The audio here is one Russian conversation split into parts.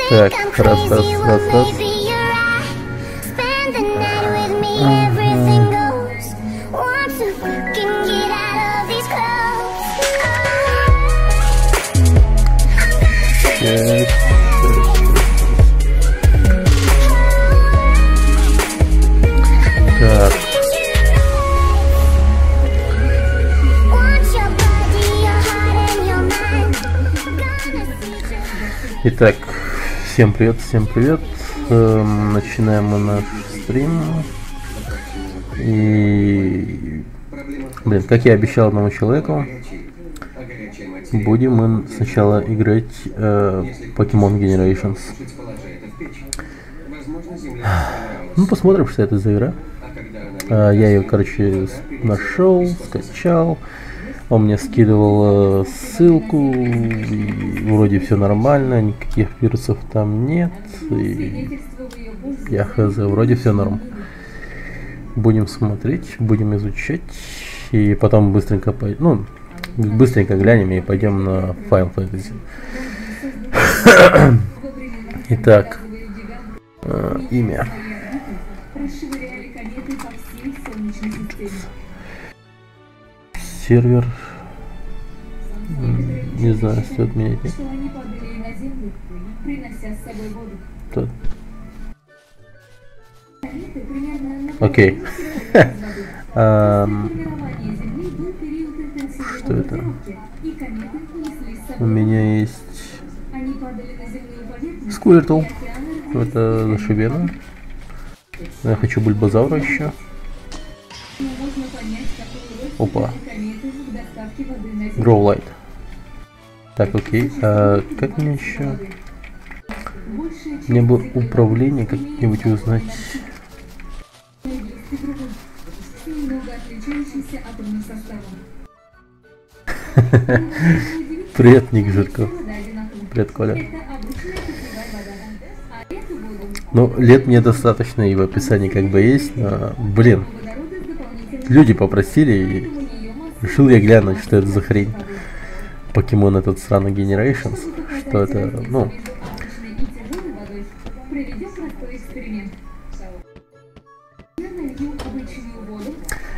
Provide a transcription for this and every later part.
Так, раз. Так. Итак, всем привет. Начинаем мы наш стрим. И, как я обещал одному человеку, будем мы сначала играть Pokemon Generations. Ну, посмотрим, что это за игра. Я ее, нашел, скачал. Он мне скидывал ссылку, и вроде все нормально, никаких вирусов там нет. И я хз, вроде все норм. Будем смотреть, будем изучать, и потом быстренько глянем и пойдем на Final Fantasy. Итак, имя. Сервер. Не знаю, стоит менять. Тут. Окей. Что это? У меня есть Сквиртл. Это зашибено. Я хочу Бульбазавра еще. Опа. Гроулайт. Так, окей. Как мне еще? Мне бы управление как-нибудь узнать. Привет, Ник Жирков. Привет, Коля. Ну, лет мне достаточно, и в описании есть, но, люди попросили, и решил я глянуть, что это за хрень. Покемон этот сраный Generations, что это,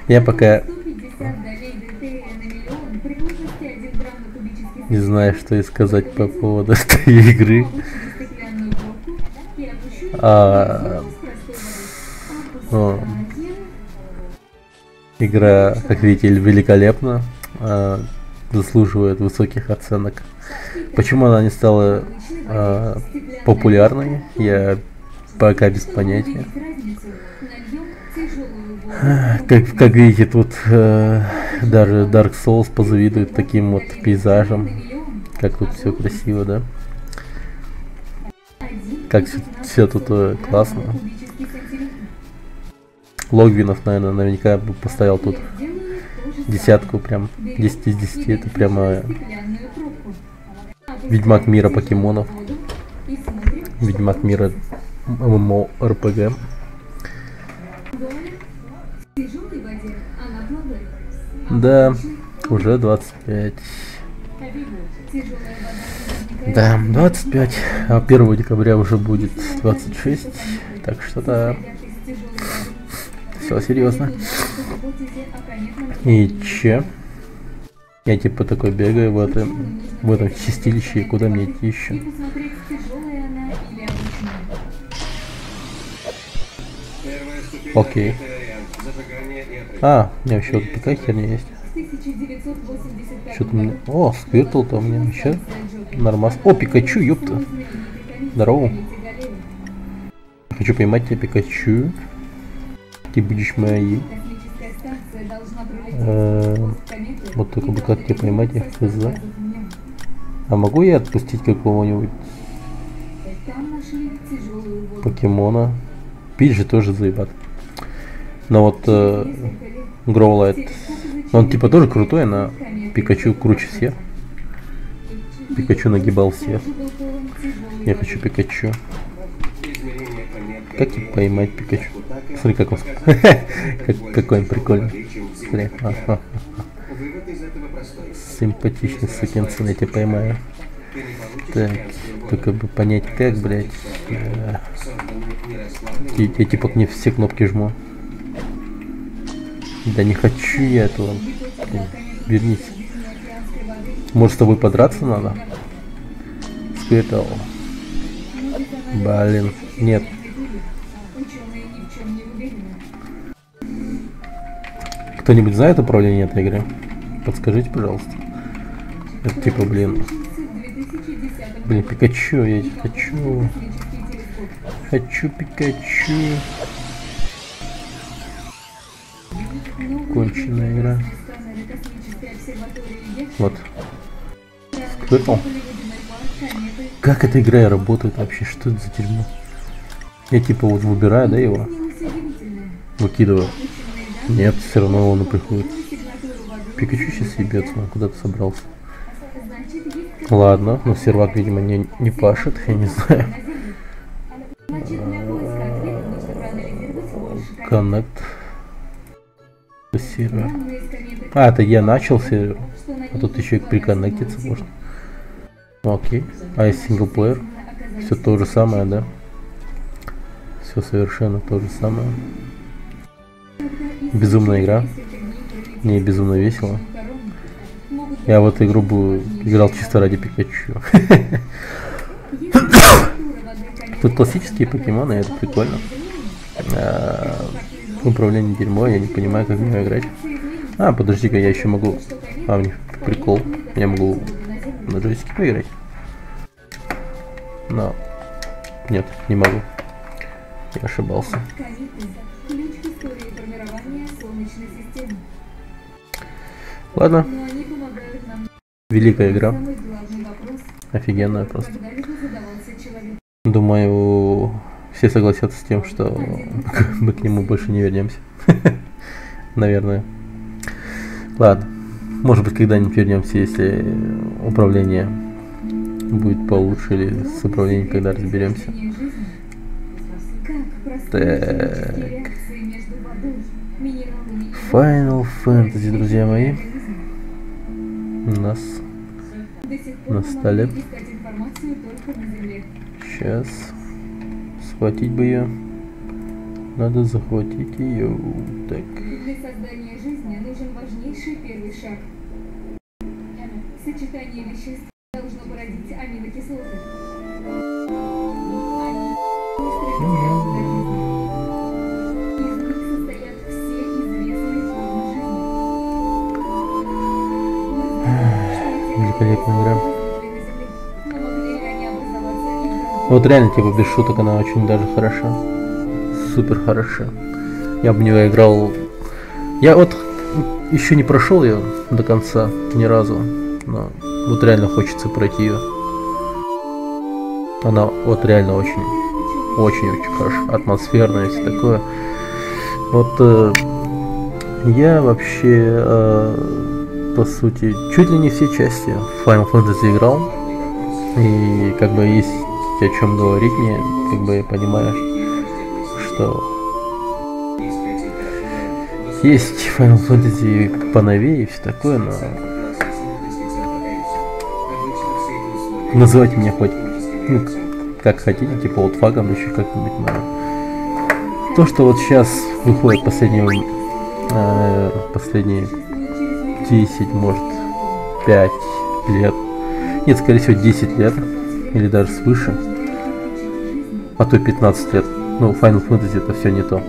я пока не знаю, что и сказать по поводу этой игры. Игра, как видите, великолепна, заслуживает высоких оценок. Почему она не стала популярной, я пока без понятия. Как видите, тут даже Dark Souls позавидует таким вот пейзажам, как тут все красиво, да? Как все тут классно. Логвинов, наверняка бы поставил тут 10, прям 10 из 10. Это прямо Ведьмак мира покемонов, Ведьмак мира ММО-РПГ. Да, уже 25. Да, 25, а 1 декабря уже будет 26, так что да, все серьезно. И че? Я типа такой бегаю в этом чистилище, и куда мне идти еще? Окей. У меня еще вот такая херня есть. Что-то мне... О, Сквиртл-то у меня еще нормас. О, Пикачу, ёпта. Здорово. Хочу поймать тебя, Пикачу. Ты будешь моей. Вот только бы как тебя поймать, я хз. А могу я отпустить какого-нибудь покемона? Пить же тоже заебат. Но вот Гроулайт, он типа тоже крутой, но Пикачу круче всех. Пикачу нагибал всех. Я хочу Пикачу. Как типа поймать Пикачу? Смотри, как он. Какой он прикольный. Смотри. Симпатичный сукин сын, я тебя поймаю. Так, только бы понять как, блядь. Я типа не все кнопки жму. Да не хочу я этого. Вернись. Может, с тобой подраться надо? Сквиртл. Блин, нет. Кто-нибудь знает управление этой игры? Подскажите, пожалуйста. Это типа, блин, Пикачу, я хочу. Хочу Пикачу. Конченая игра. Вот. Сквиртл. Как эта игра работает вообще? Что это за дерьмо? Я типа вот выбираю, да, его? Выкидываю. Нет, все равно он приходит. Пикачу сейчас ебется, он куда-то собрался. Ладно, но сервак, видимо, не пашет, я не знаю. Connect. Сервер. А, это я начал сервер. А тут еще и приконнектиться можно. Окей. А есть синглплеер. Все то же самое, да? Все совершенно то же самое. Безумная игра. Мне безумно весело. Я в эту игру бы играл чисто ради Пикачу. Тут классические покемоны, это прикольно. Управление дерьмо, я не понимаю, как в него играть. А, подожди-ка, я еще могу... А, мне прикол. Я могу на джойстике поиграть. Но... Нет, не могу. Я ошибался. Ладно. Великая игра. Офигенная просто. Думаю, все согласятся с тем, что мы к нему больше не вернемся. Наверное. Ладно. Может быть, когда-нибудь вернемся, если управление будет получше, или с управлением, когда разберемся. Так. Final Fantasy, друзья мои. У нас на столе. Сейчас. Схватить бы ее. Надо захватить ее. Так. Для создания жизни нужен важнейший первый шаг. Сочетание веществ должно породить аминокислоты. Из них состоят все известные формы жизни. Великолепная игра. Вот реально, типа, без шуток, она очень даже хороша. Супер хороша. Я бы в нее играл. Я вот еще не прошел ее до конца ни разу, но вот реально хочется пройти ее. Она вот реально очень хорошая, атмосферная и все такое. Вот я вообще по сути чуть ли не все части Final Fantasy играл, и как бы есть о чем говорить мне, как бы я понимаю, что есть Final Fantasy поновее и все такое, но называйте меня хоть как хотите, типа олдфагом, еще как-нибудь, но то, что вот сейчас выходит последние 10, может 5 лет, нет, скорее всего 10 лет, или даже свыше, а то 15 лет, ну Final Fantasy это все не то,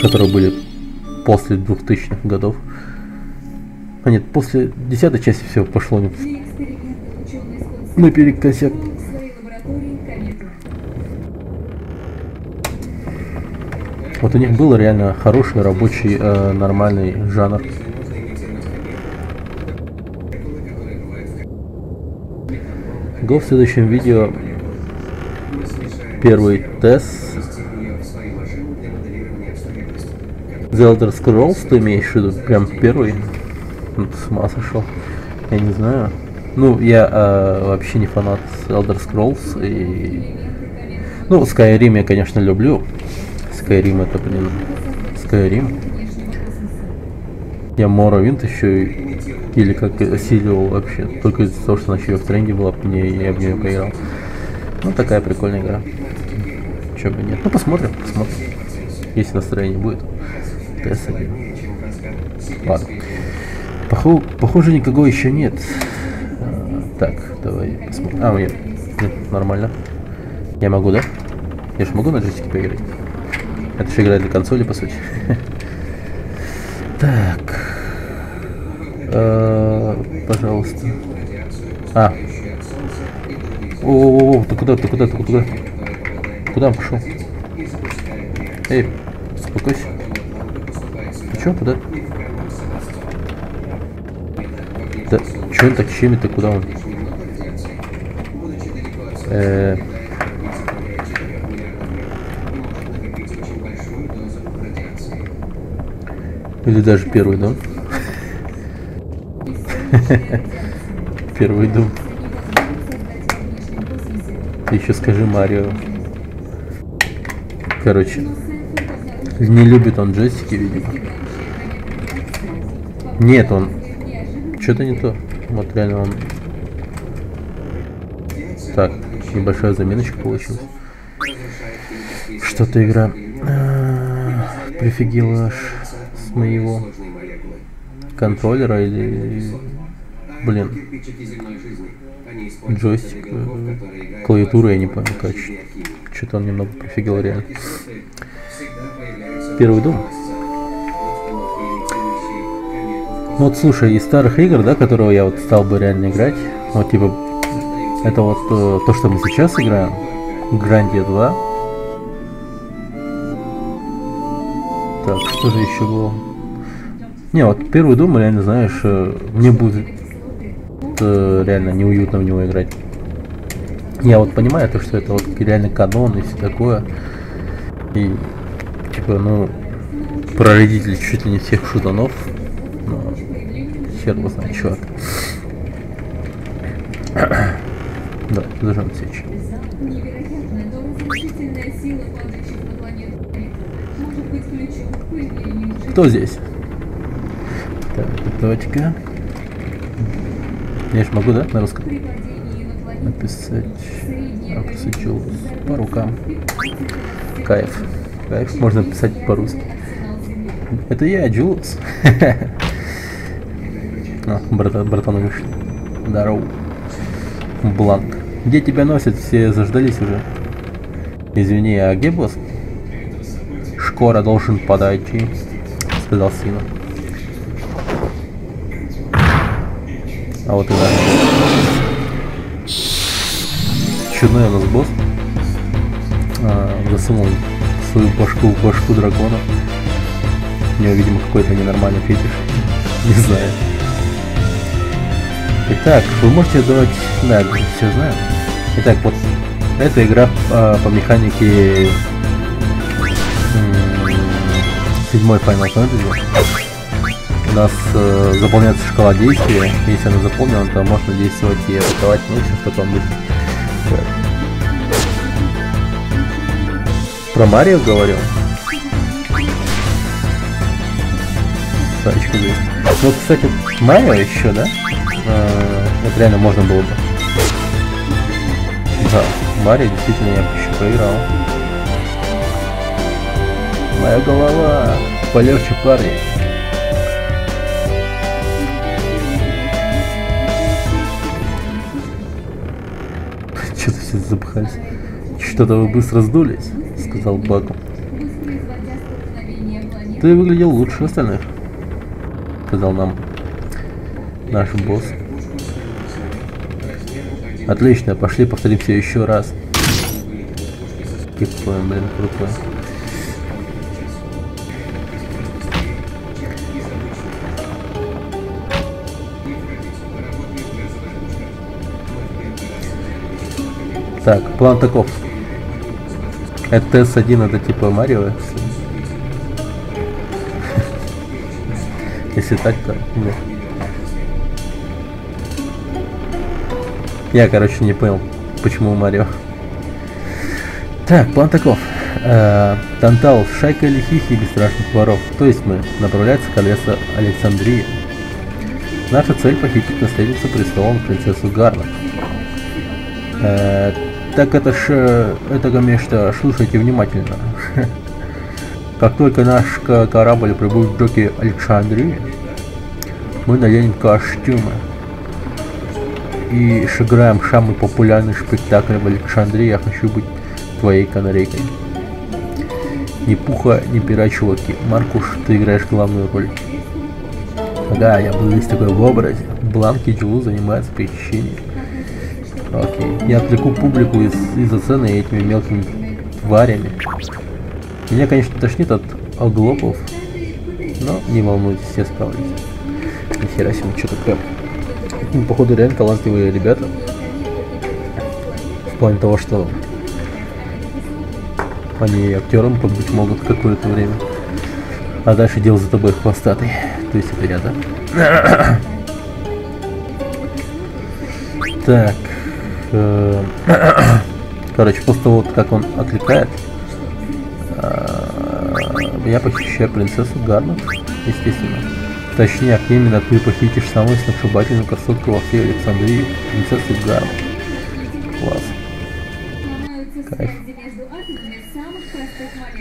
которые были после 2000-х годов. А нет, после 10-й части все пошло наперекосяк. Вот у них был реально хороший, рабочий, нормальный жанр. Го в следующем видео первый тест. The Elder Scrolls ты имеешь в виду? Прям первый? Ну, с ума сошел. Я не знаю. Ну, я вообще не фанат Elder Scrolls. И... Ну, Skyrim я, конечно, люблю. Skyrim это, блин, Skyrim. Я Morrowind еще или как осиливал вообще. Только из-за того, что она еще в тренде была, я в нее поиграл. Ну, такая прикольная игра. Чё бы нет. Ну, посмотрим. Если настроение будет. TS1. Ладно. Похоже, никого еще нет. Так, давай посмотрим. Нет, нормально. Я могу, да? Я же могу на джойстике поиграть. Это же игра для консоли, по сути. Так. Пожалуйста. О, ты куда? Куда он пошел? Эй, успокойся. Ты чё, куда? Да, чё он так щемит-то, куда он? Или даже первый дом. Первый дом. Ты еще скажи Марио. Короче, не любит он джойстики, видимо. Нет, он... Что-то не то. Вот реально он... Так, небольшая заминочка получилась. Что-то игра прифигела аж с моего контроллера или... Блин. Джойстик. Клавиатуру я не понял, короче. Что-то он немного прифигел реально. Первый дом. Ну вот слушай, из старых игр, да, которого я вот стал бы реально играть, вот типа, это вот то, что мы сейчас играем, Гранdia 2. Так, что же еще было? Не, вот первый дом, реально, знаешь, мне будет реально неуютно в него играть. Я вот понимаю то, что это вот реально канон и все такое. И типа, ну, прародитель чуть ли не всех шутанов. Но хер его знает, чувак. Да, зажжем сечь. Кто здесь? Так, точка. Я ж могу, да, на русском? Написать по рукам. Кайф. Можно писать по-русски. Это я, Джулс. Братаны вышли. Здорово. Бланк. Где тебя носят? Все заждались уже. Извини, а где босс? Скоро должен подойти, сказал Сина. А вот и да. Чудной у нас босс. Засунул свою башку в башку дракона. У него, видимо, какой-то ненормальный фетиш. Не знаю. Итак, вы можете давать... Да, все знаем. Итак, вот эта игра по механике 7-й Final Fantasy. У нас заполняется шкала действия. Если она заполнена, то можно действовать и атаковать. Ну, все в таком духе. Про Марио говорил. Сачка здесь. Ну, кстати, Марио еще, да? Это реально можно было бы. Да, Марио действительно я еще проиграл. Моя голова. Полегче, парни. Что-то все запыхались. Что-то вы быстро сдулись, сказал Баку. Ты выглядел лучше остальных, сказал нам наш босс. Отлично, пошли повторим все еще раз. Какой, блин, крутой. Так, план таков. Это TS1, это типа Марио. Если так, то нет. Я, короче, не понял, почему Марио. Так, план таков. Тантал, шайка лихих и бесстрашных воров, то есть мы, направляется к лесу Александрии. Наша цель похитить наследницу престола принцессу Гарнет. Так это, конечно, слушайте внимательно. Как только наш корабль прибудет в доки Александрии, мы наденем костюмы и сыграем самый популярный спектакль в Александрии «Я хочу быть твоей канарейкой». Ни пуха, ни пера, чуваки. Маркуш, ты играешь главную роль. Да, я буду здесь такой в образе. Бланки Джулу занимается похищением. Окей. Я отвлеку публику из-за сцены этими мелкими тварями. Меня, конечно, тошнит от оглопов, но не волнуйтесь, я справлюсь. Нихера себе, что такое. Походу реально талантливые ребята. В плане того, что они актером побыть могут какое-то время. А дальше дело за тобой хвостатый. То есть это я, да? Так. Короче, после того, как он отвлекает, я похищаю принцессу Гарнет, естественно. Точнее, именно ты похитишь самую сногсшибательную красотку во всей Александрии, принцессу Гарнет. Класс. Кайф.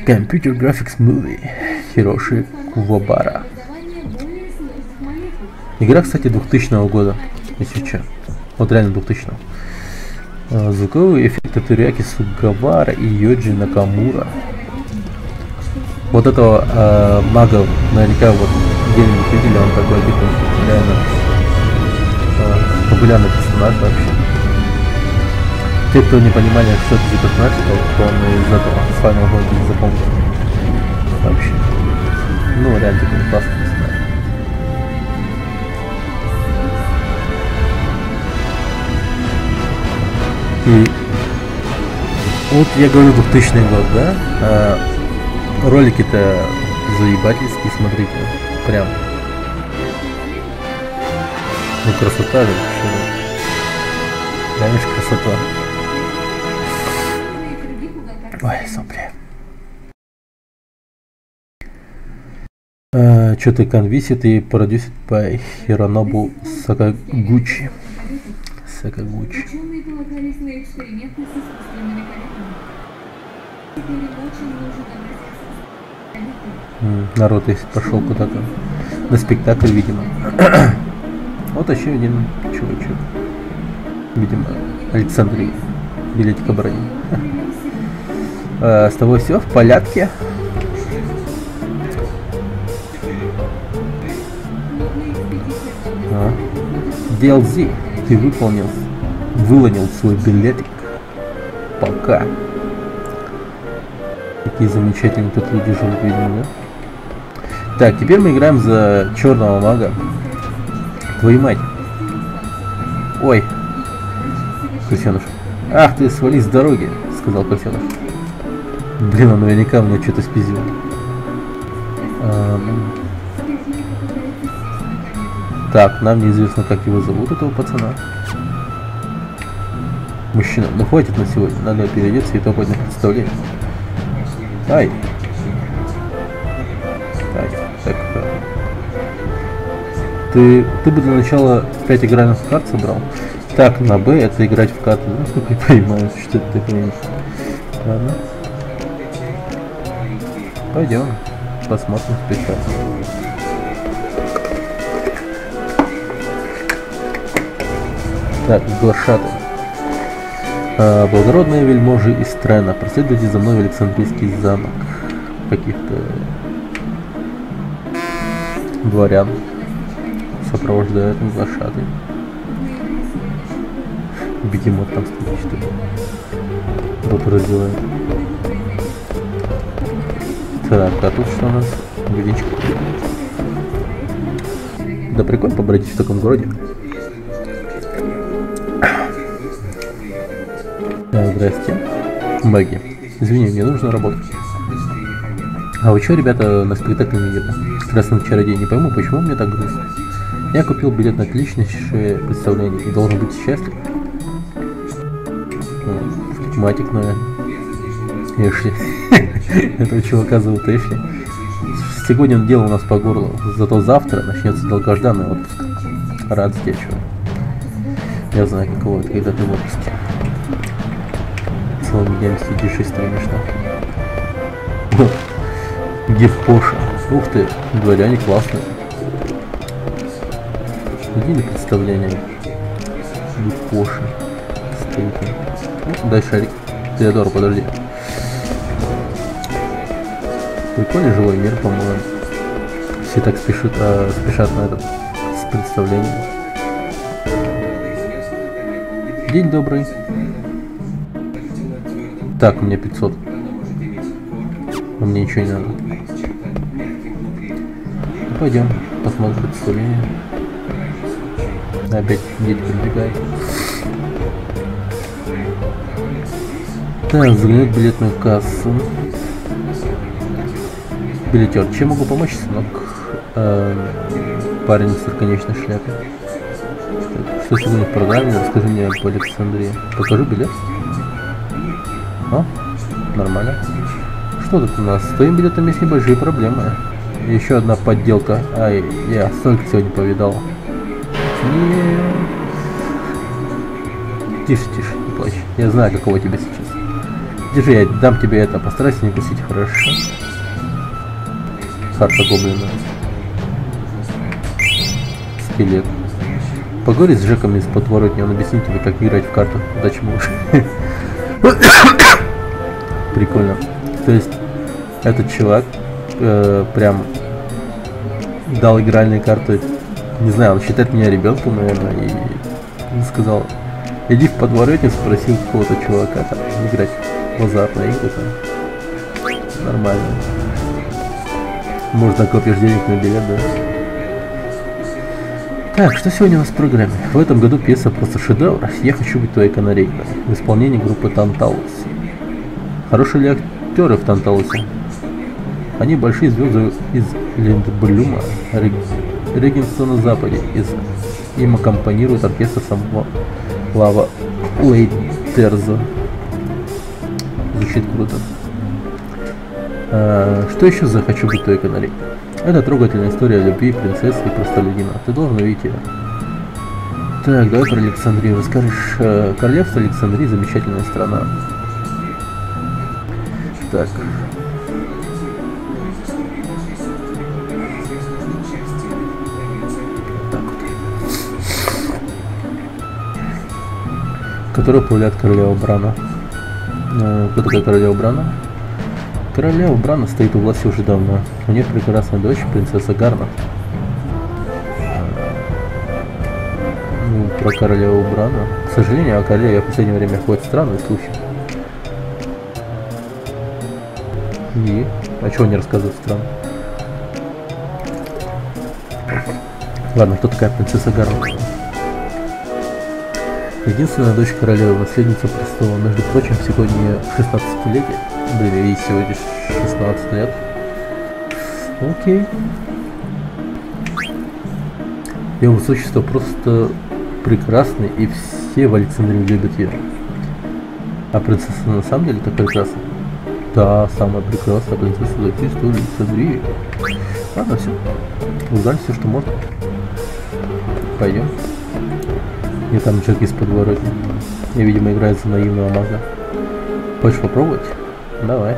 Computer Graphics Movie. Хироши Кувабара. Игра, кстати, 2000 года, если что. Вот реально 2000. Звуковые эффекты Терияки Сугавара и Йоджи Накамура. Вот этого мага наверняка вот где-нибудь видели, он такой типа реально популярный персонаж вообще. Те, кто не понимали, что это за персонаж, то он из этого Final Fantasy не запомнил. Вообще. Ну, реально такой классный персонаж. И вот я говорю 2000 год, да? Ролики-то заебательские, смотрите, прям. Ну красота же, реально красота. Ой, сопли. Что-то конвисит и продюсит по Хиронобу Сакагучи. Сакагучи. Ученые полагались на эксперименты с искусственными коллектами. Теперь им очень нужен образец. Народ весь пошел куда-то на спектакль, видимо. Вот еще один чувачок. Видимо, Александрия. Билетик оборони. С тобой все в порядке? DLZ, ты вылонил свой билетик. Пока. Какие замечательные тут люди живут, видимо, да? Так, теперь мы играем за черного мага. Твою мать. Ой. Крысеныш. Ах ты, свали с дороги, сказал Крысеныш. Блин, он наверняка мне что-то спиздил. Так, нам неизвестно, как его зовут, этого пацана. Мужчина, ну хватит на сегодня, надо переодеться и топать на представление. Ай. Так. Ты бы для начала 5 игральных карт собрал. Так, на Б это играть в карты, да, насколько я понимаю, что это такое. Ладно. Пойдем, посмотрим спектакль. Так, глашатый. Благородные вельможи из Трена, проследуйте за мной в Александрийский замок. Каких-то дворян сопровождают глашатый. Бегемот там стоит, что ли. Вот разделает. Так, а тут что у нас? Водичка. Да прикольно побродить в таком городе. Здрасте. Маги. Извини, мне нужно работать. А вы что, ребята, на спектакль не едут? Красный чародей, не пойму, почему мне так грустно. Я купил билет на отличнейшее представление и должен быть счастлив. Матик, наверное. Эшли. Этого чувака зовут Эшли. Сегодня он делал у нас по горлу, зато завтра начнется долгожданный отпуск. Рад за тебя, чувак. Я знаю, каково это, когда ты в отпуске. Целыми днями сидишь и стримишь, да? Гиф Поша. Ух ты, дворяне классные. Видели представление? Гиф Поша. Дай шарик. Теодор, подожди. Прикольный живой мир, по-моему. Все так спешат на этот представление. День добрый. Так, у меня 500. А мне ничего не надо. Ну, пойдем, посмотрим представление. Опять дети прибегают. Так, взглянуть в билетную кассу. Билетер. Чем могу помочь, сынок? Парень с конечной шляпой. Что сегодня в программе? Расскажи мне об Александрии. Покажи билет. О, нормально. Что тут у нас? С твоим билетом есть небольшие проблемы. Еще одна подделка. Ай, я столько сегодня повидал. Тише, тише, не плачь. Я знаю, какого тебе сейчас. Держи, я дам тебе это. Постарайся не кусить, хорошо? Карта гоблина. Скелет. Поговори с Джеком из подворотни, он объяснит тебе, как играть в карту. Удачи, муж. Прикольно. То есть, этот чувак прям дал игральные карты. Не знаю, он считает меня ребенком, наверное, и сказал, иди в подворотню, спросил какого-то чувака там играть в азартные игры там. Нормально. Может, накопишь денег на билет, да? Так, что сегодня у нас в программе? В этом году пьеса просто шедевр. Я хочу быть твоей канарейкой. В исполнении группы Танталус. Хорошие ли актеры в Танталусе? Они большие звезды из Линдблюма, Регенса на Западе. Им аккомпанирует оркестр самого Лава Уэйтерза. Звучит круто. Что еще за «Хочу быть твоей канарейкой»? Это трогательная история любви принцессы и простолюдина. Ты должен увидеть ее. Так, давай про Александрию расскажешь. Королевство Александрии — замечательная страна. Так. Так вот. Которая управляет королева Брана. Кто такая королева Брана? Королева Брана стоит у власти уже давно. У нее прекрасная дочь, принцесса Гарна. Ну, про королеву Брана. К сожалению, о королеве в последнее время ходят странные слухи. И? А чего не рассказывать странно? Ладно, кто такая принцесса Гарна? Единственная дочь королевы, наследница престола. Между прочим, сегодня 16-летие. Блин, ей сегодня 16 лет. Окей. Ее высочество просто прекрасный, и все в Александрии любят ее. А принцесса на самом деле так прекрасна? Да, самая прекрасная принцесса за всю историю Александрии. Ладно, все. Узнали все, что можно. Пойдем. И там человек из подворотни. И, видимо, играет за наивного мага. Хочешь попробовать? Давай.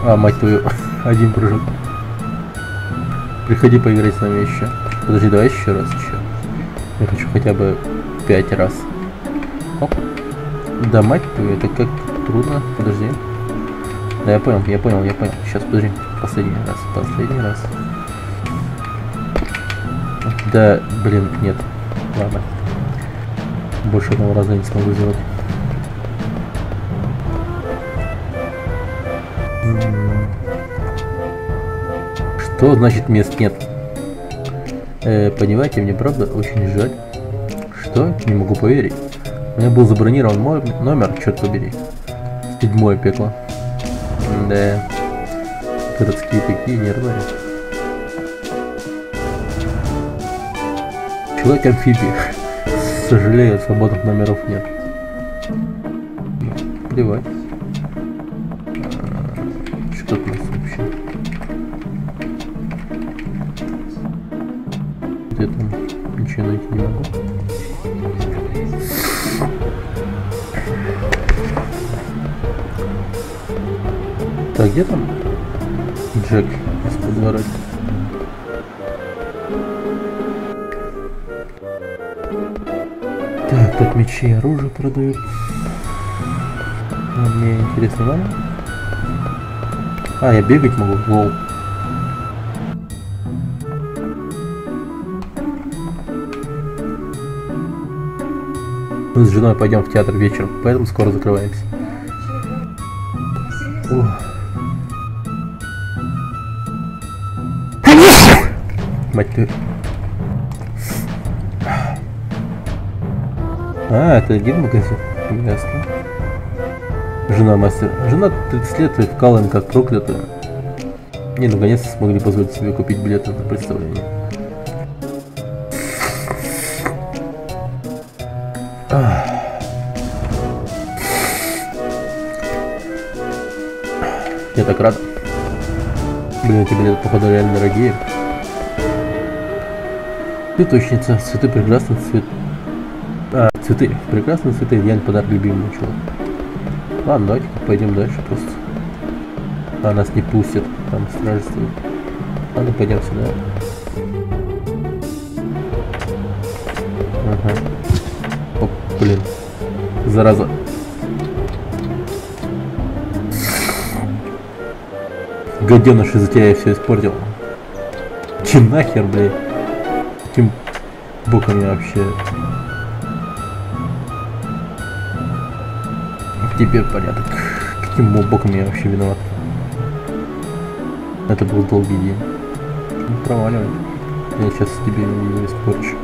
А, мать твою, один прыжок. Приходи поиграть с нами еще. Подожди, давай еще раз еще. Я хочу хотя бы 5 раз. Оп. Да, мать твою, это как трудно. Подожди. Да, я понял. Сейчас, подожди. Последний раз. Да, блин, нет. Ладно. Больше одного раза я не смогу сделать. Что значит мест нет? Понимаете, мне правда очень жаль. Что? Не могу поверить. У меня был забронирован мой номер, черт побери. 7-е пекло. Да. Городские такие нервные. Человек-амфибия. Сожалею, свободных номеров нет. плевать. Что тут у нас вообще? Где там? Ничего найти не могу. Так, где там Джек из подворотни? Так, тут мечи и оружие продают. Мне интересно, да? А, я бегать могу, лол. Мы с женой пойдем в театр вечером, поэтому скоро закрываемся. О. Мать ты. А, это один магазин? Ясно. Жена мастер. Жена 30 лет и вкалываем как проклятая. Не, наконец-то смогли позволить себе купить билеты на представление. Я так рад. Блин, эти билеты, походу, реально дорогие. Цветочница. Цветы прекрасны. Цветы. Прекрасные цветы. Идеальный подарок любимому человеку. Ладно, давайте пойдем дальше просто. А нас не пустят. Там стражи стоит. Ладно, пойдем сюда. Ага. Оп, блин. Зараза. Гаденыш, из-за тебя я все испортил. Че нахер, блядь? Каким боком я вообще... Теперь порядок. Каким боком я вообще виноват? Это был долгий день. Не проваливай. Я сейчас тебе его испорчу.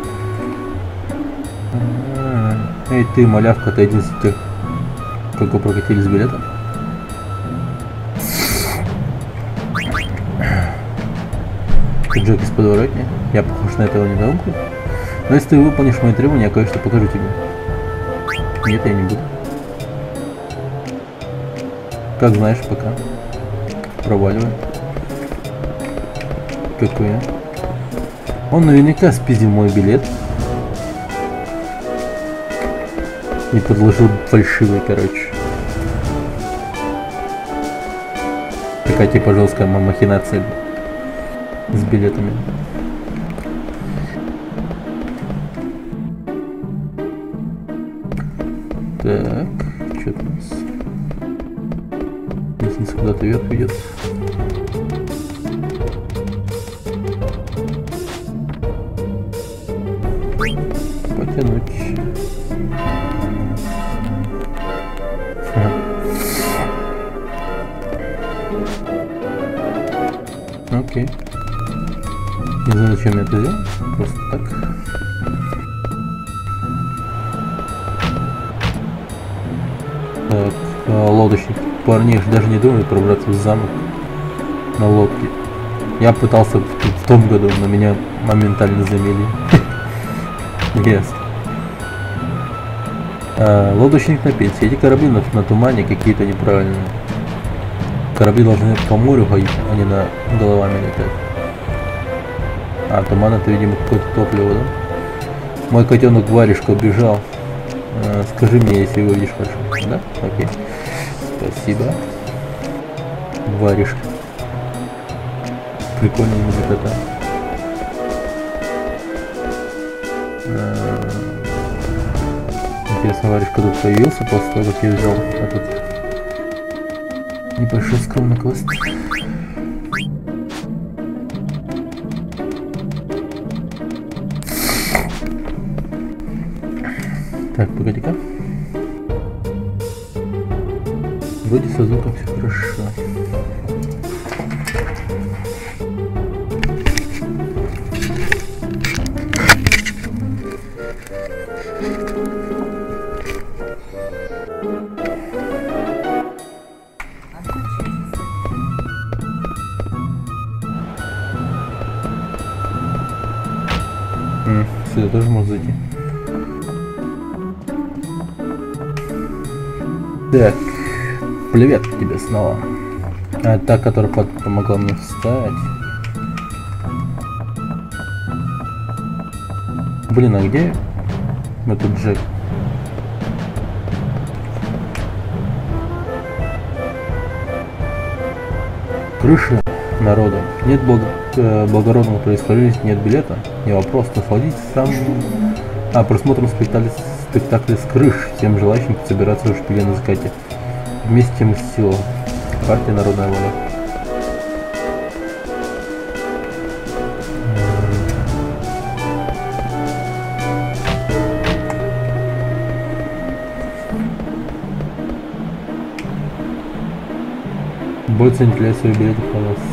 Эй, ты, малявка, ты один из тех, кого прокатили с билетом? Ты Джек из подворотни? Я похож на этого недоумка? Но если ты выполнишь мои требования, я кое-что покажу тебе. Нет, я не буду. Как знаешь, пока. Проваливай. Какой я? Он наверняка спиздил мой билет. И подложил фальшивый, короче. Такая типа жесткая махинация с билетами. Так, что-то у нас... Лестница куда-то вверх ведет. Потянуть. Окей. Не знаю, зачем я это сделал. Просто так. Так, лодочник. Парни даже не думают пробраться в замок на лодке. Я пытался в том году, но меня моментально замели. Ясно. Лодочник на пенсии. Эти корабли на тумане какие-то неправильные. Корабли должны по морю ходить, а не на головами летать. А, туман это, видимо, какое-то топливо, да? Мой котенок Варежка убежал. Скажи мне, если его видишь хорошо. Да? Окей. Спасибо. Варежка. Прикольная музыка. Интересно, Варежка тут появился после того, как я взял этот небольшой скромный квест. Так, погоди-ка. Вроде со звуком все хорошо. Сюда тоже можно зайти. Так. Привет тебе снова. А та, которая помогла мне встать. Блин, а где этот Джек? Крыша народа. Нет благородного происхождения, нет билета. Не вопрос, насладитесь просмотром спектакля с крыш. Всем желающим собираться в шпиле на закате. Вместе мы сила. Партия Народная воля. Бой ценит для своих билетов, пожалуйста.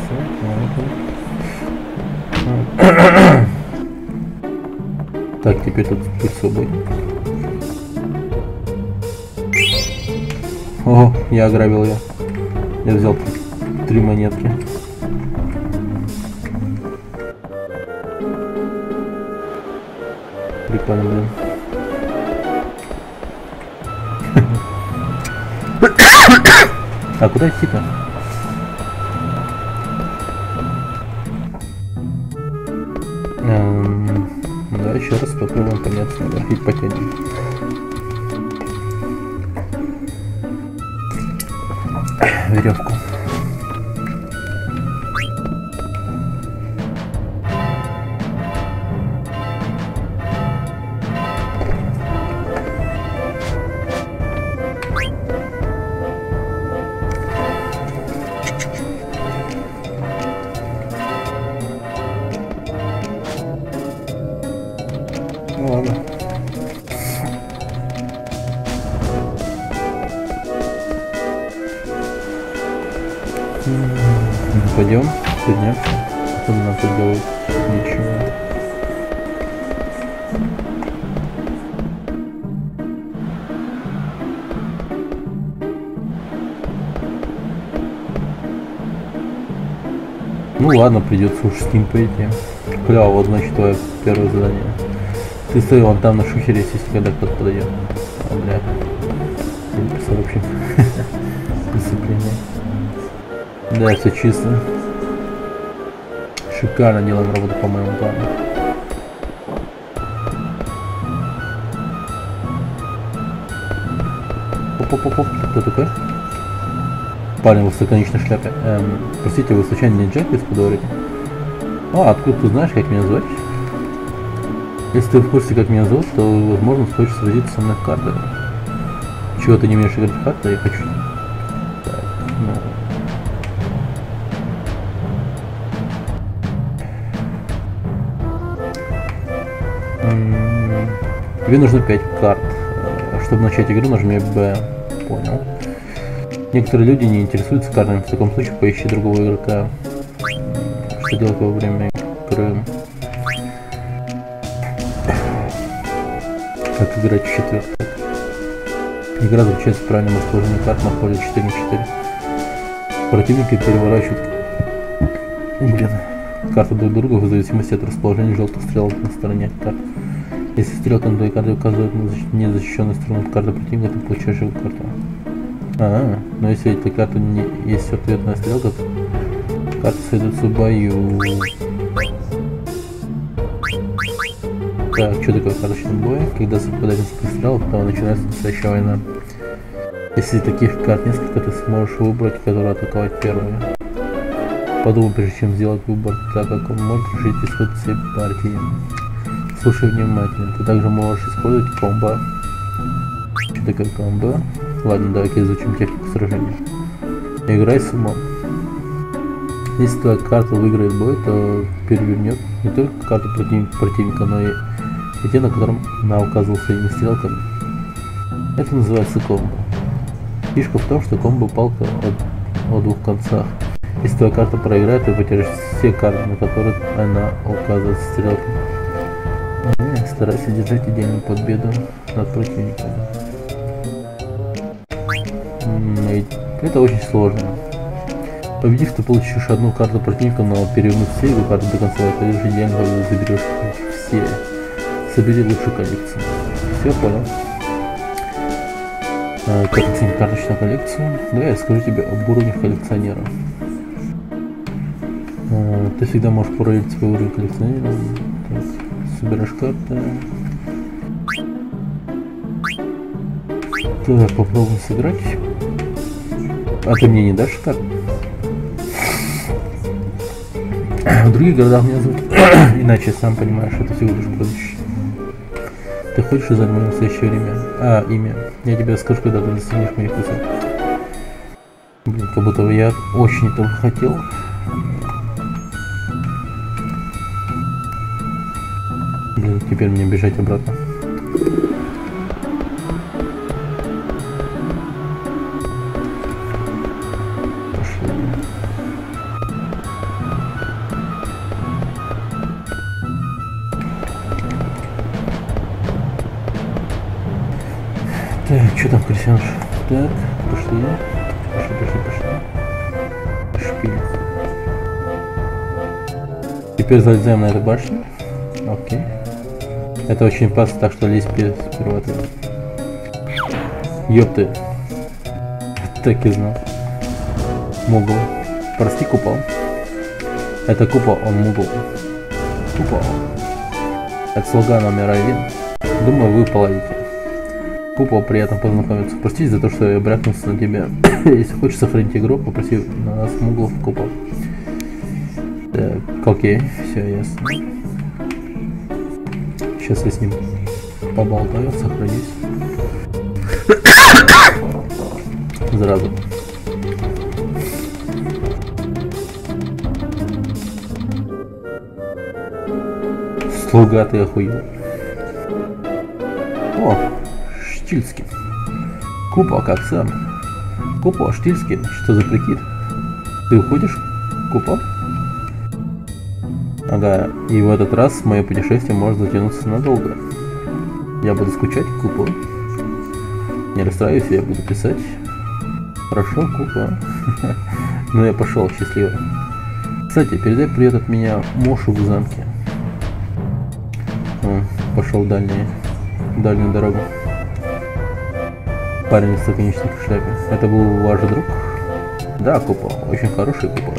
Так, теперь тут путь свободен. О, я ограбил ее. Я взял 3 монетки. Прикольно, блин. А куда идти-то? Да, еще раз попробуем подняться наверх и потянем. Веревку. Ну ладно. Пойдем, поднимемся. Что нам тут делают? Ничего. Ну ладно, придется уж с ним пойти. Бля, вот значит твое первое задание. Ты стой вон там на шухере, если когда кто-то подойдет. А, бля. В общем. Преступление. Да, все чисто. Шикарно делаем работу по моему плану. Оп-оп-оп, кто такой? Парень в высоконечной шляпе. Простите, вы случайно не Джек из Подорики? А, откуда ты знаешь, как меня звать? Если ты в курсе, как меня зовут, то, возможно, хочешь сразиться со мной в карты. Чего ты не умеешь играть в карты, я хочу. Так, ну. Тебе нужно 5 карт. Чтобы начать игру, нажми B. Понял. Некоторые люди не интересуются картами. В таком случае поищи другого игрока. Что делать во время игры? Как играть в четвертый? Игра заключается в правильном расположении карт на поле 4 на 4. Противники переворачивают карты друг друга в зависимости от расположения желтых стрелок на стороне карт. Если стрелка на твоей карте указывает на незащищенную сторону карты противника, ты получаешь его карту. Но если этой карты есть ответная стрелка, то карта сойдется в бою. Так, что такое карточный бой? Когда совпадает несколько стрелок, то начинается настоящая война. Если таких карт несколько, ты сможешь выбрать, которую атаковать первой. Подумай, прежде чем сделать выбор, так как он может решить исход всей партии. Слушай внимательно. Ты также можешь использовать комбо. Что такое комбо? Ладно, давай-ка изучим технику сражения. Играй с умом. Если твоя карта выиграет бой, то перевернет не только карту противника, но и те, на котором она указывала своими стрелками. Это называется комбо. Фишка в том, что комбо палка о двух концах. Если твоя карта проиграет, ты потеряешь все карты, на которых она указывает стрелками. Старайся держать идеальную победу над противником. Это очень сложно. Победив, ты получишь одну карту противника, но перевернуть все его карты до конца, ты же идеально заберешь все. Собери лучшую коллекцию. Все, понял. Как оценить карточную коллекцию? Давай я скажу тебе об уровне коллекционера. Ты всегда можешь проверить свой уровень коллекционера. Так, собираешь карты. Так, попробуем сыграть. А ты мне не дашь карт? В других городах меня зовут иначе, сам понимаешь, это всего лишь прозвище. Ты хочешь узнать мое настоящее время? Имя. Я тебе скажу, когда ты достигнешь моих высот. Блин, как будто я очень этого хотел. Блин, теперь мне бежать обратно. Пошли. Так, что там, крестьяныш? Так, пошли. Пошли. Шпиль. Теперь залезаем на эту башню. Окей. Это очень опасно, так что лезь сперва ты. Ёпты. Так и знал. Мугл. Прости, купол. Это купол, он мугл. Купол. Это слуга номер 1. Думаю, вы поладите. Купол, приятно познакомиться. Простите за то, что я брякнулся на тебя. Если хочешь сохранить игру, попроси на нас муглов купол. Так, окей, все ясно. Сейчас я с ним поболтаю, сохранюсь. Сразу. Слуга, ты охуел. О, Штильский. Купол, как сам. Купол, Штильский, что за прикид? Ты уходишь, Купол? Ага, и в этот раз мое путешествие может затянуться надолго. Я буду скучать, Купол. Не расстраивайся, я буду писать. Хорошо, Купол. Ну я пошел, счастливо. Кстати, передай привет от меня Мошу в замке. Пошел в дальнюю дорогу. Парень с лаконичной шляпе. Это был ваш друг? Да, Купол. Очень хороший Купол.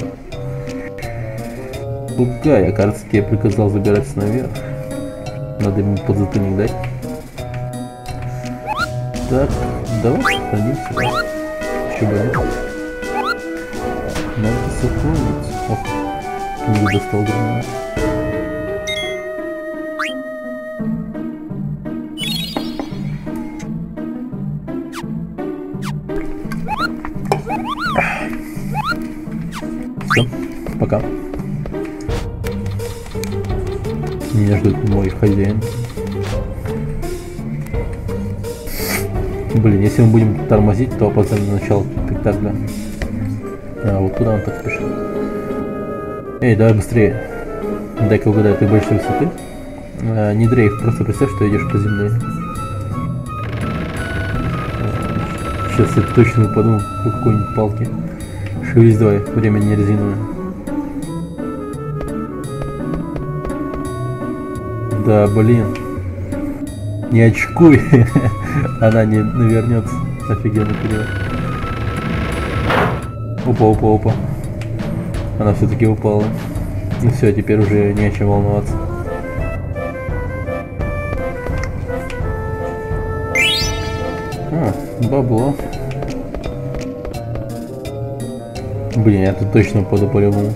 Слуга, я, кажется, тебе приказал забираться наверх. Надо ему подзатыльник дать. Так, давай сохранимся. Еще бы нет. Надо сохраниться. Ох, книгу достал гранат. Все, пока. Меня ждет мой хозяин. Блин, если мы будем тормозить, то опоздаем на начало спектакля. Вот куда он так спешит? Эй, давай быстрее. Дай-ка угадаю, ты боишься высоты? Не дрейф, просто представь, что идешь по земле. Сейчас я точно упаду по какой-нибудь палке. Шевелись давай, время не резиновое. Да, блин. Не очкуй. Она не навернется. Офигенный период. Опа. Она все-таки упала. Ну все, теперь уже не о чем волноваться. Бабло. Блин, я тут точно упаду по-любому.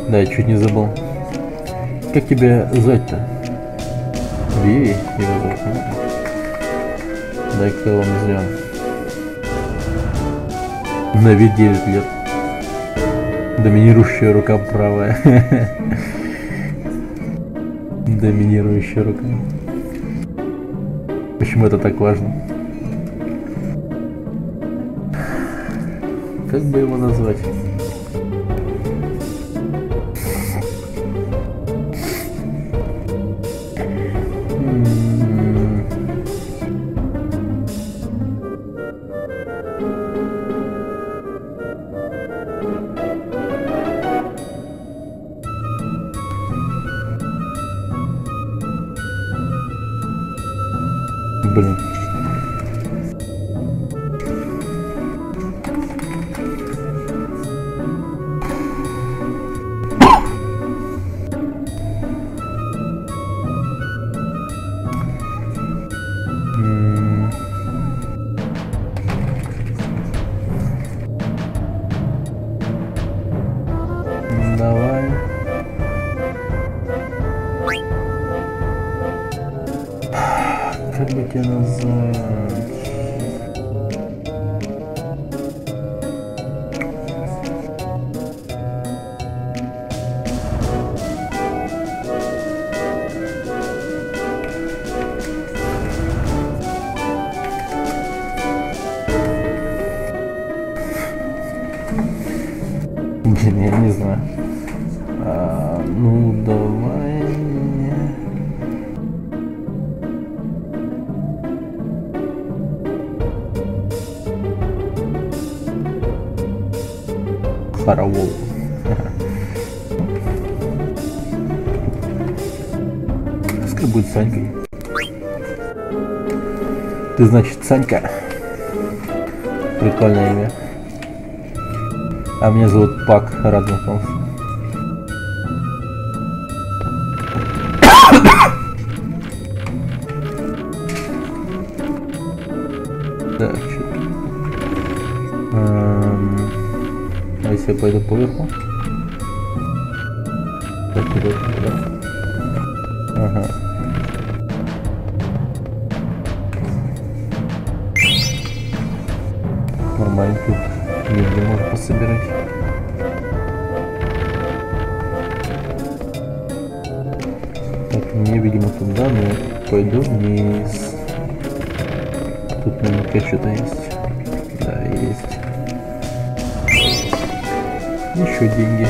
Да, я чуть не забыл. Как тебя звать-то? Виви его зовут. Дай-ка его назовем. На вид 9 лет. Доминирующая рука правая. Доминирующая рука. Почему это так важно? Как бы его назвать? Блин. Как бы тебя назвать? Блин, я не знаю. Ну давай. Фараол. Пускай будет Санькой. Ты, значит, Санька. Прикольное имя. А меня зовут Пак, рад знакомству. Так, что? А если я пойду поверху? Так, куда? Ага. Нормально тут. Еды можно пособирать. Так, мне, видимо, туда, но я пойду вниз. Тут наверняка что-то есть. Да, есть. Еще деньги.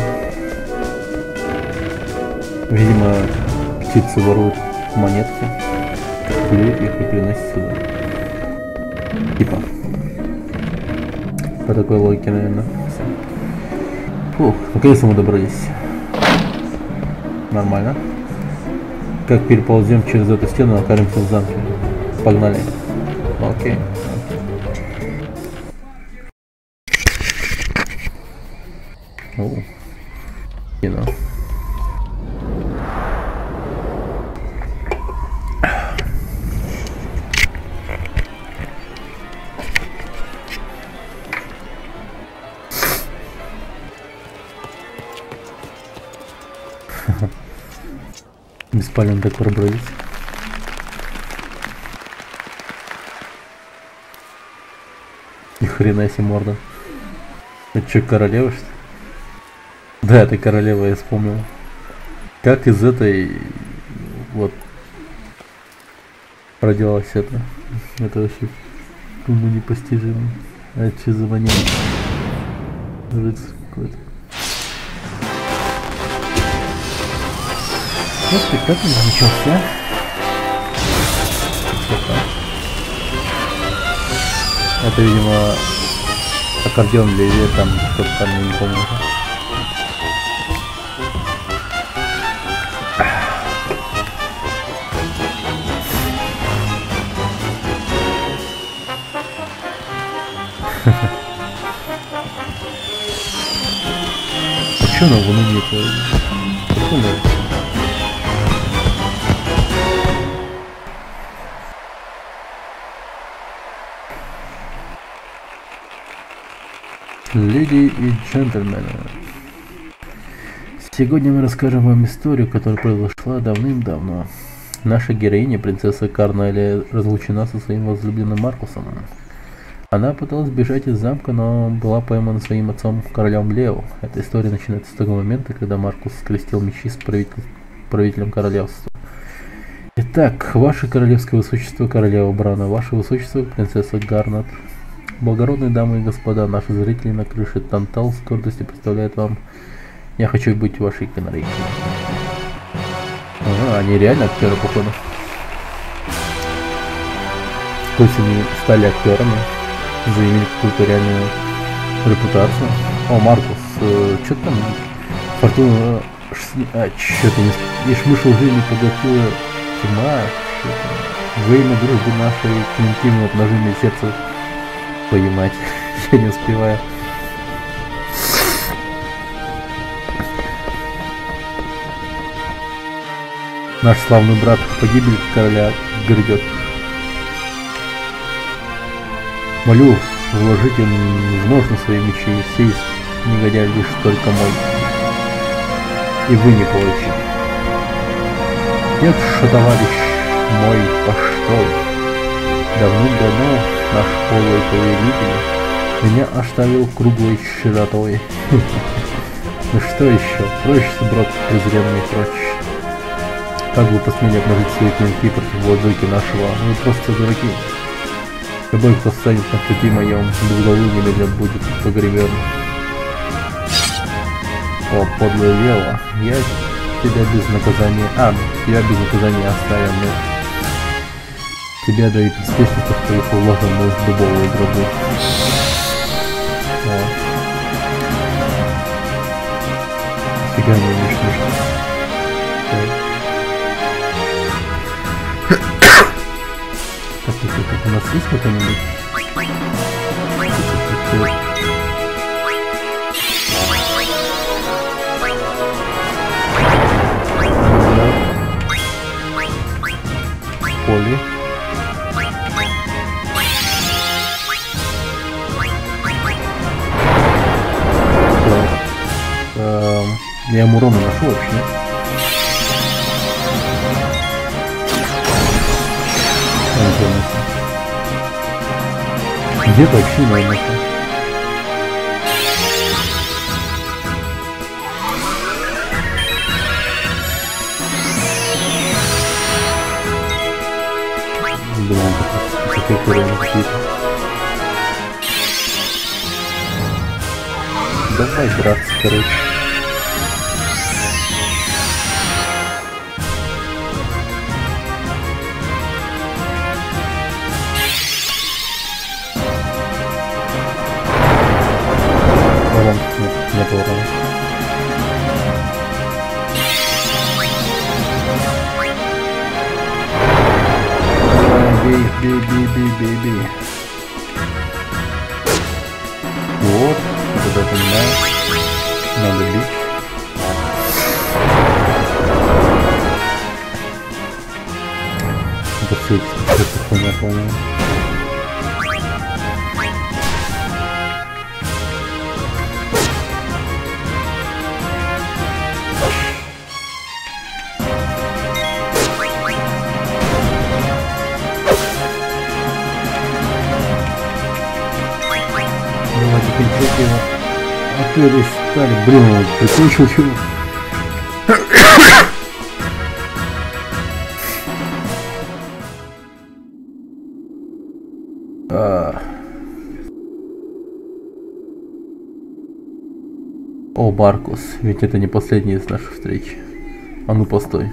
Видимо, птицы воруют монетки, клюют их и приносят сюда. Типа. По такой логике, наверное. Фух, наконец-то мы добрались. Нормально. Как переползем через эту стену, окажемся в замке. Погнали. Окей. О, кино. Беспален так пробрались. Ни хрена себе морда. Это что, королева, что ли? Да, это королева, я вспомнил. Как из этой вот родилась это? Это вообще уму непостижимо. А это что за манера? Рыцарь какой-то. Вот спектакль начался. Это, видимо, аккордеон для Ильи, там кто-то там, я не помню. А чё на Луну нет? Прикольно. Леди и джентльмены, сегодня мы расскажем вам историю, которая произошла давным-давно. Наша героиня, принцесса Корнелия, разлучена со своим возлюбленным Маркусом. Она пыталась бежать из замка, но была поймана своим отцом, королем Лео. Эта история начинается с того момента, когда Маркус скрестил мечи с правителем королевства. Итак, ваше королевское высочество, королева Брана, ваше высочество, принцесса Гарнет. Благородные дамы и господа, наши зрители на крыше Тантал с гордостью представляют вам «Я хочу быть вашей канарейкой». Ага, они реально актеры, походу. То есть они стали актерами, заявили какую-то реальную репутацию. О, Маркус, что там? Фортуна... что-то не... Ишь вышел жизни, поглотила тьма. Во имя дружбы нашей клинким обнаженное сердце. Твою мать, я не успеваю. Наш славный брат погибель короля грядет. Молю, вложите в ножны свои мечи, сей негодяй лишь только мой. И вы не получите. Нет, что товарищ мой постой. Давным-давно наш полый повелитель меня оставил круглой широтой. Ну что еще? Прочь, брат презренный, прочь. Как вы посмели обнажить свои клинки против владыки нашего? Вы просто дураки. Любой, кто станет на пути моем, без головы немедленно будет погребен. О, подлая Вела, я тебя без наказания... тебя без наказания оставил, нет. Тебя, да и приспешников твоих уложен в дубовые гробы. Фига не смешно. Так, у нас есть какой-нибудь? Поле. Я ему урона нашел вообще. Где-то вообще наверное. Думал, какие уровни какие-то. Давай драться, короче. Нет урона. Бей. Вот, это понимаю. Надо бить. Это все это хуйня, по-моему. Отведать стали, блин, прикончил чего. О, Баркус, ведь это не последняя из наших встреч. А ну постой.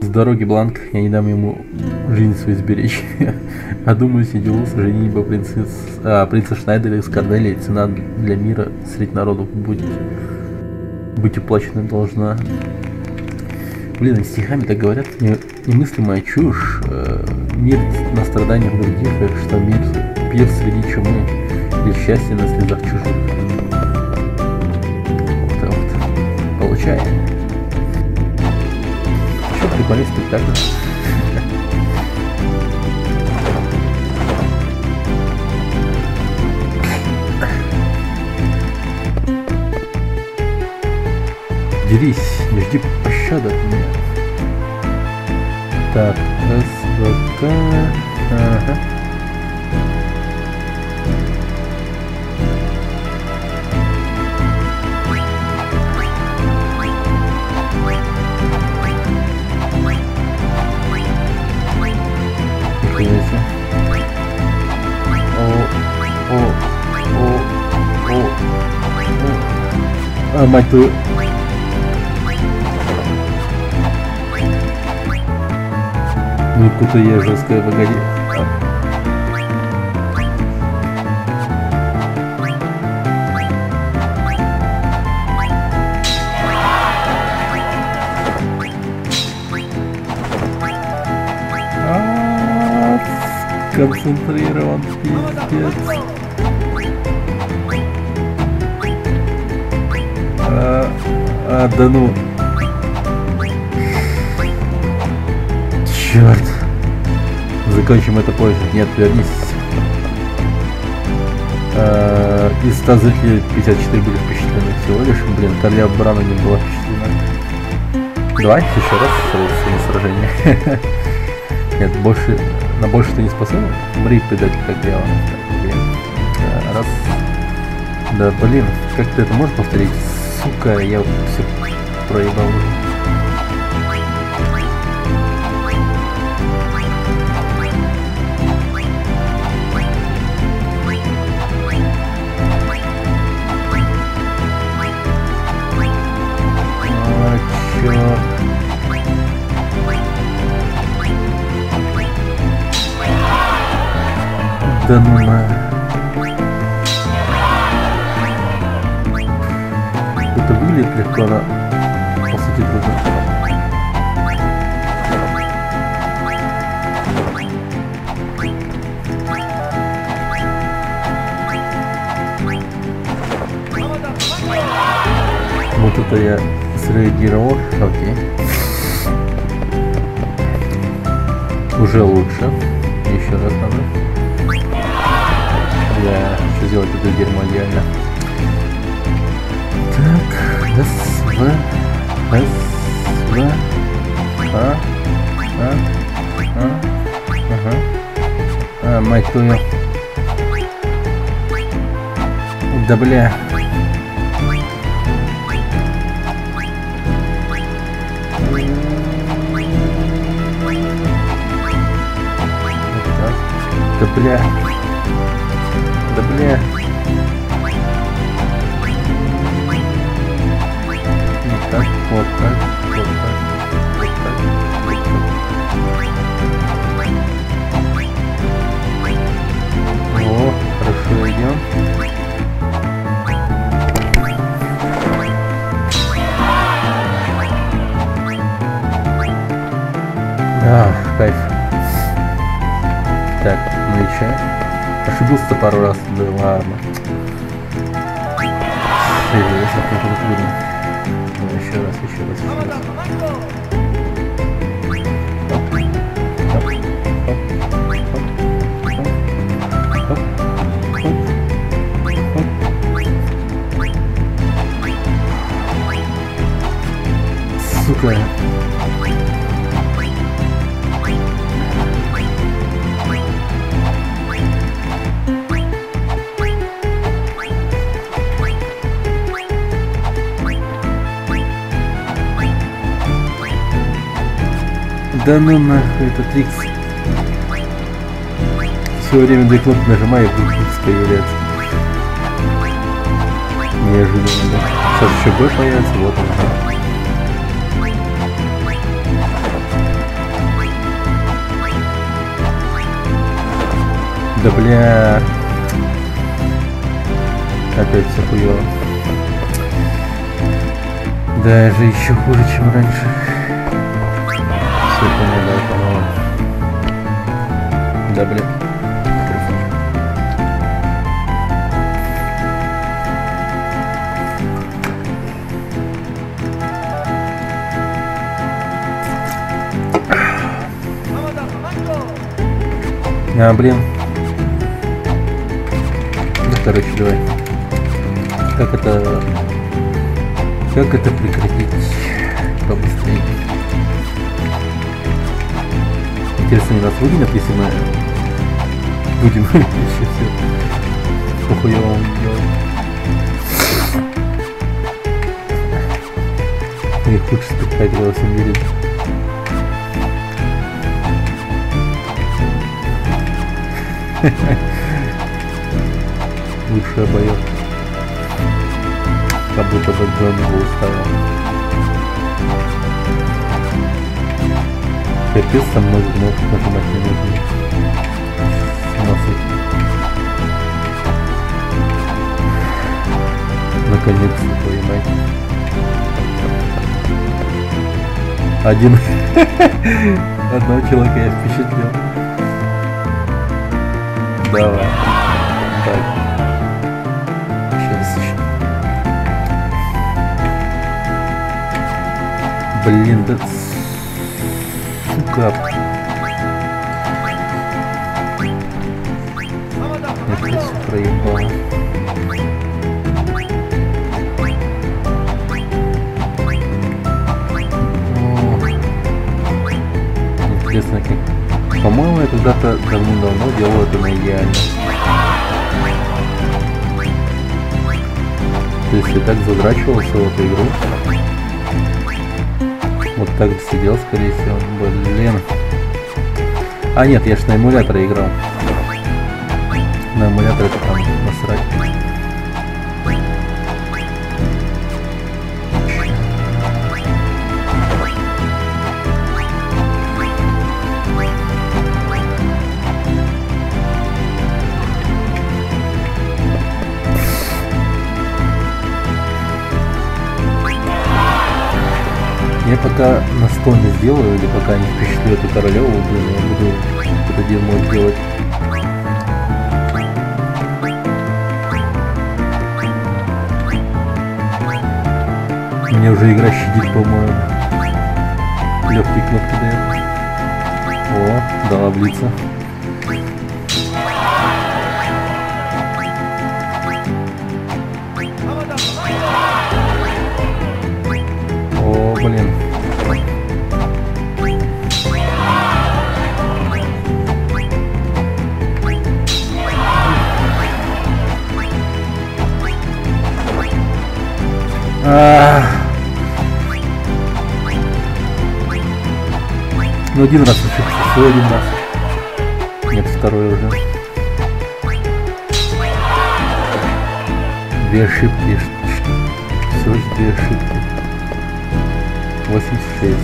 С дороги, Бланк, я не дам ему жизнь свою сберечь. А думаю, Сидиус, женитьба принца Шнайдера из Корнелии, цена для мира среди народов будет быть уплачена должна. Блин, стихами так говорят, немыслимая чушь. Мир на страданиях других, что пир среди чумы, лишь счастье на слезах чужих. Вот. Получаем. Что прикольный спектакль. Дерись, не жди пощады от меня. Так, СВК. Ага. А, мать твою. Ну куда я жесткая, погоди. Концентрирован, пиздец. Да ну. Черт. Закончим это позже. Нет, вернись. Из 100 зрителей 54 были впечатлены всего лишь. Блин, Короля Брана не была впечатлена. Давайте еще раз сражение. Нет, больше На больше ты не способен? Мри, предатель, как дело. Так, блин. Раз. Да, блин, как ты это можешь повторить? Сука, я все проебал. Чёрт. Да ну на. Это выглядит легко, но по сути трудно. Вот это я среагировал. Окей. Уже лучше. Еще раз надо. Я что сделать это дерьмо идеально. Так, С, В, С, В, ага. Мать твою. Да бля. Да бля. Да бля. Вот так, вот так, вот так, вот так, вот так. О, хорошо идем. Кайф. Так, ну и чё? Ошибился пару раз, да ладно. Серьезно, как это трудно. Ну, еще раз. Сука. Да ну нахуй, это трикс. Все время две кнопки нажимаю, и трикс появляется. Неожиданно, да. Сейчас еще Б появится, вот он. Да бля. Опять все хуёво. Даже еще хуже, чем раньше. Да, блин. Блин. Ну, короче, давай. Как это прекратить побыстрее? Интересно, они нас выгонят, если мы будем еще все похуёвым делать. Их худший спектакль во всем мире. Лучшая боёвка. Как будто бы Джон его устал. Капец, там много кнопок нажимать не нужно. Наконец-то, твою мать. Одного человека я впечатлил. Давай. Так. Сейчас еще. Блин, да сука. Я все проебал. Интересно, как По-моему, я когда-то давно делал это на идеально. То есть я так задрачивался в эту игру. Вот так сидел, скорее всего. Блин. А нет, я ж на эмуляторе играл. На эмуляторе это там насрать. Я пока на 100 не сделаю, или пока не впечатлю эту королеву, блин, я буду это дерьмо делать. Мне уже игра щадит, по-моему. Легкие кнопки дает. О, дала блица. О, блин. Ну один раз ошибся, всего один раз. Нет, второй уже. Две ошибки. Всего лишь две ошибки. 86.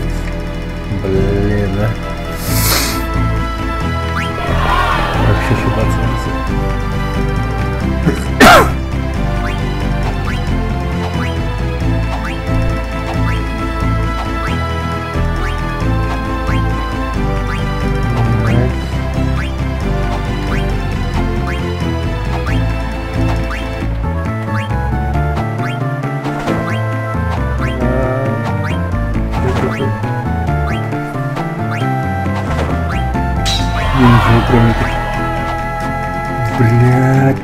Блин, да? Вообще ошибаться нельзя. Ничего кроме этого. Блять.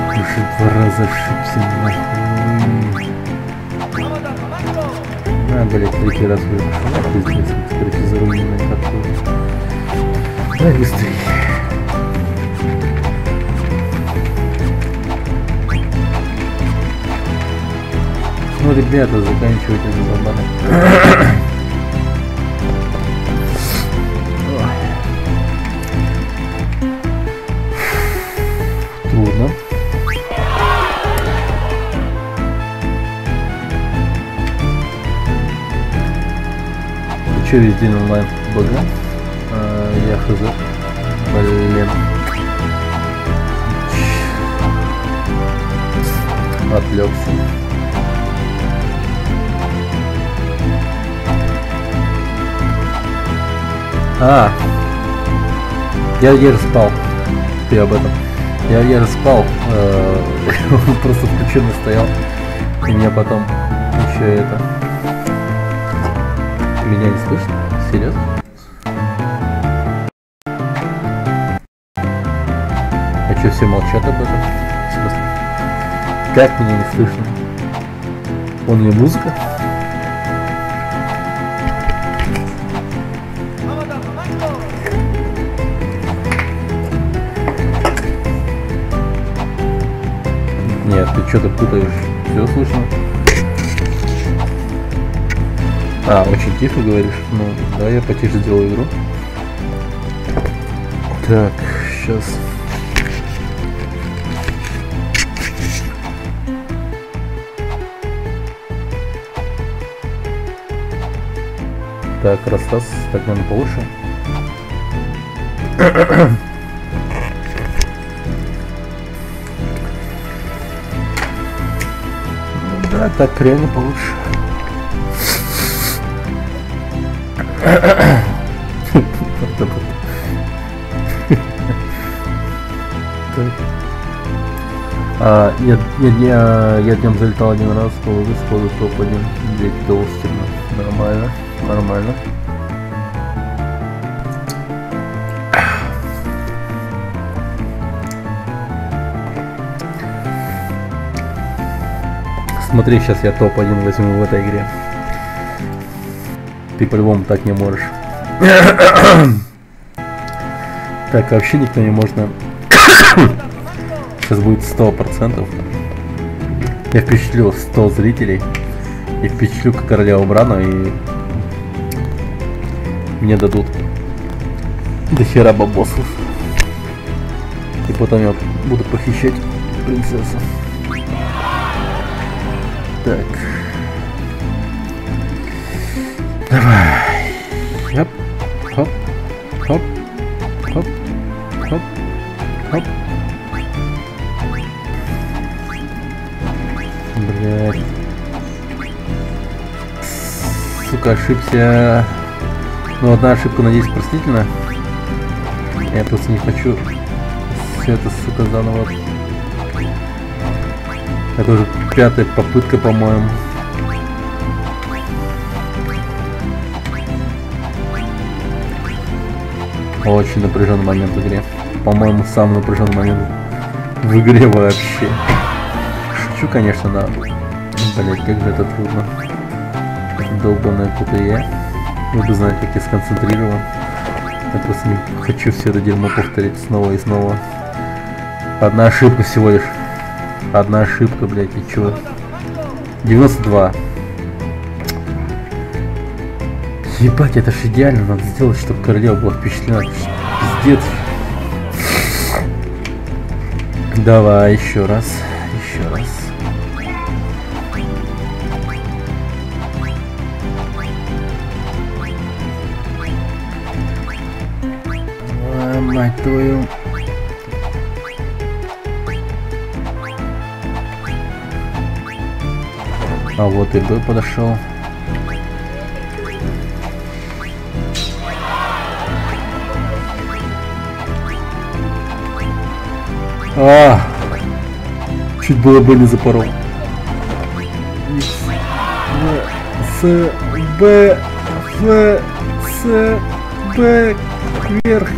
Уже два раза ошибся, нахуй. А, блять, третий раз уже пошел. Пиздец, короче, заруиненный такой. Давай быстрее. Ну, ребята, заканчивайте забавно. Трудно. Ты че весь день онлайн БГ? Я хз. Блин. Отвлекся. Я еле спал. Ты об этом. Я еле спал. Он просто включенный стоял. И меня потом еще это... Меня не слышно? Серьезно? А что все молчат об этом? В смысле? Как меня не слышно? Он мне музыка? Нет, ты что-то путаешь. Все слышно? Очень тихо говоришь? Ну, да, я потише сделаю игру. Так, сейчас. Так, Растас, так, наверное, получше. Да, так реально получше. Я днем залетал один раз, сходу топ-1, 9 толстый, нормально, нормально. Смотри, сейчас я топ-1 возьму в этой игре. Ты по-любому так не можешь. Так, вообще никто не можно. Сейчас будет 100%. Я впечатлю 100 зрителей. И впечатлю как королеву Брану, и мне дадут дохера бабосов. И потом я буду похищать принцессу. Так. Давай. Хоп, хоп, хоп, хоп, хоп, хоп. Блядь. Сука, ошибся. Ну, одна ошибка, надеюсь, простительно. Я просто не хочу все это, сука, заново. Это уже 5-я попытка, по-моему. Очень напряженный момент в игре. По-моему, самый напряженный момент в игре вообще. Шучу, конечно, но... Блять, как же это трудно. Долбаное ПТЕ. Вы бы знали, как я сконцентрирован. Я просто не хочу все это дерьмо повторить снова и снова. Одна ошибка всего лишь. Одна ошибка, блять, и чё? 92. Ебать, это ж идеально. Надо сделать, чтобы королева была впечатлена. Пиздец. Давай, еще раз. Еще раз. Ой, мать твою. А вот и Б подошел. Чуть было бы не запорол. С, Б, Ф, С, Б, вверх.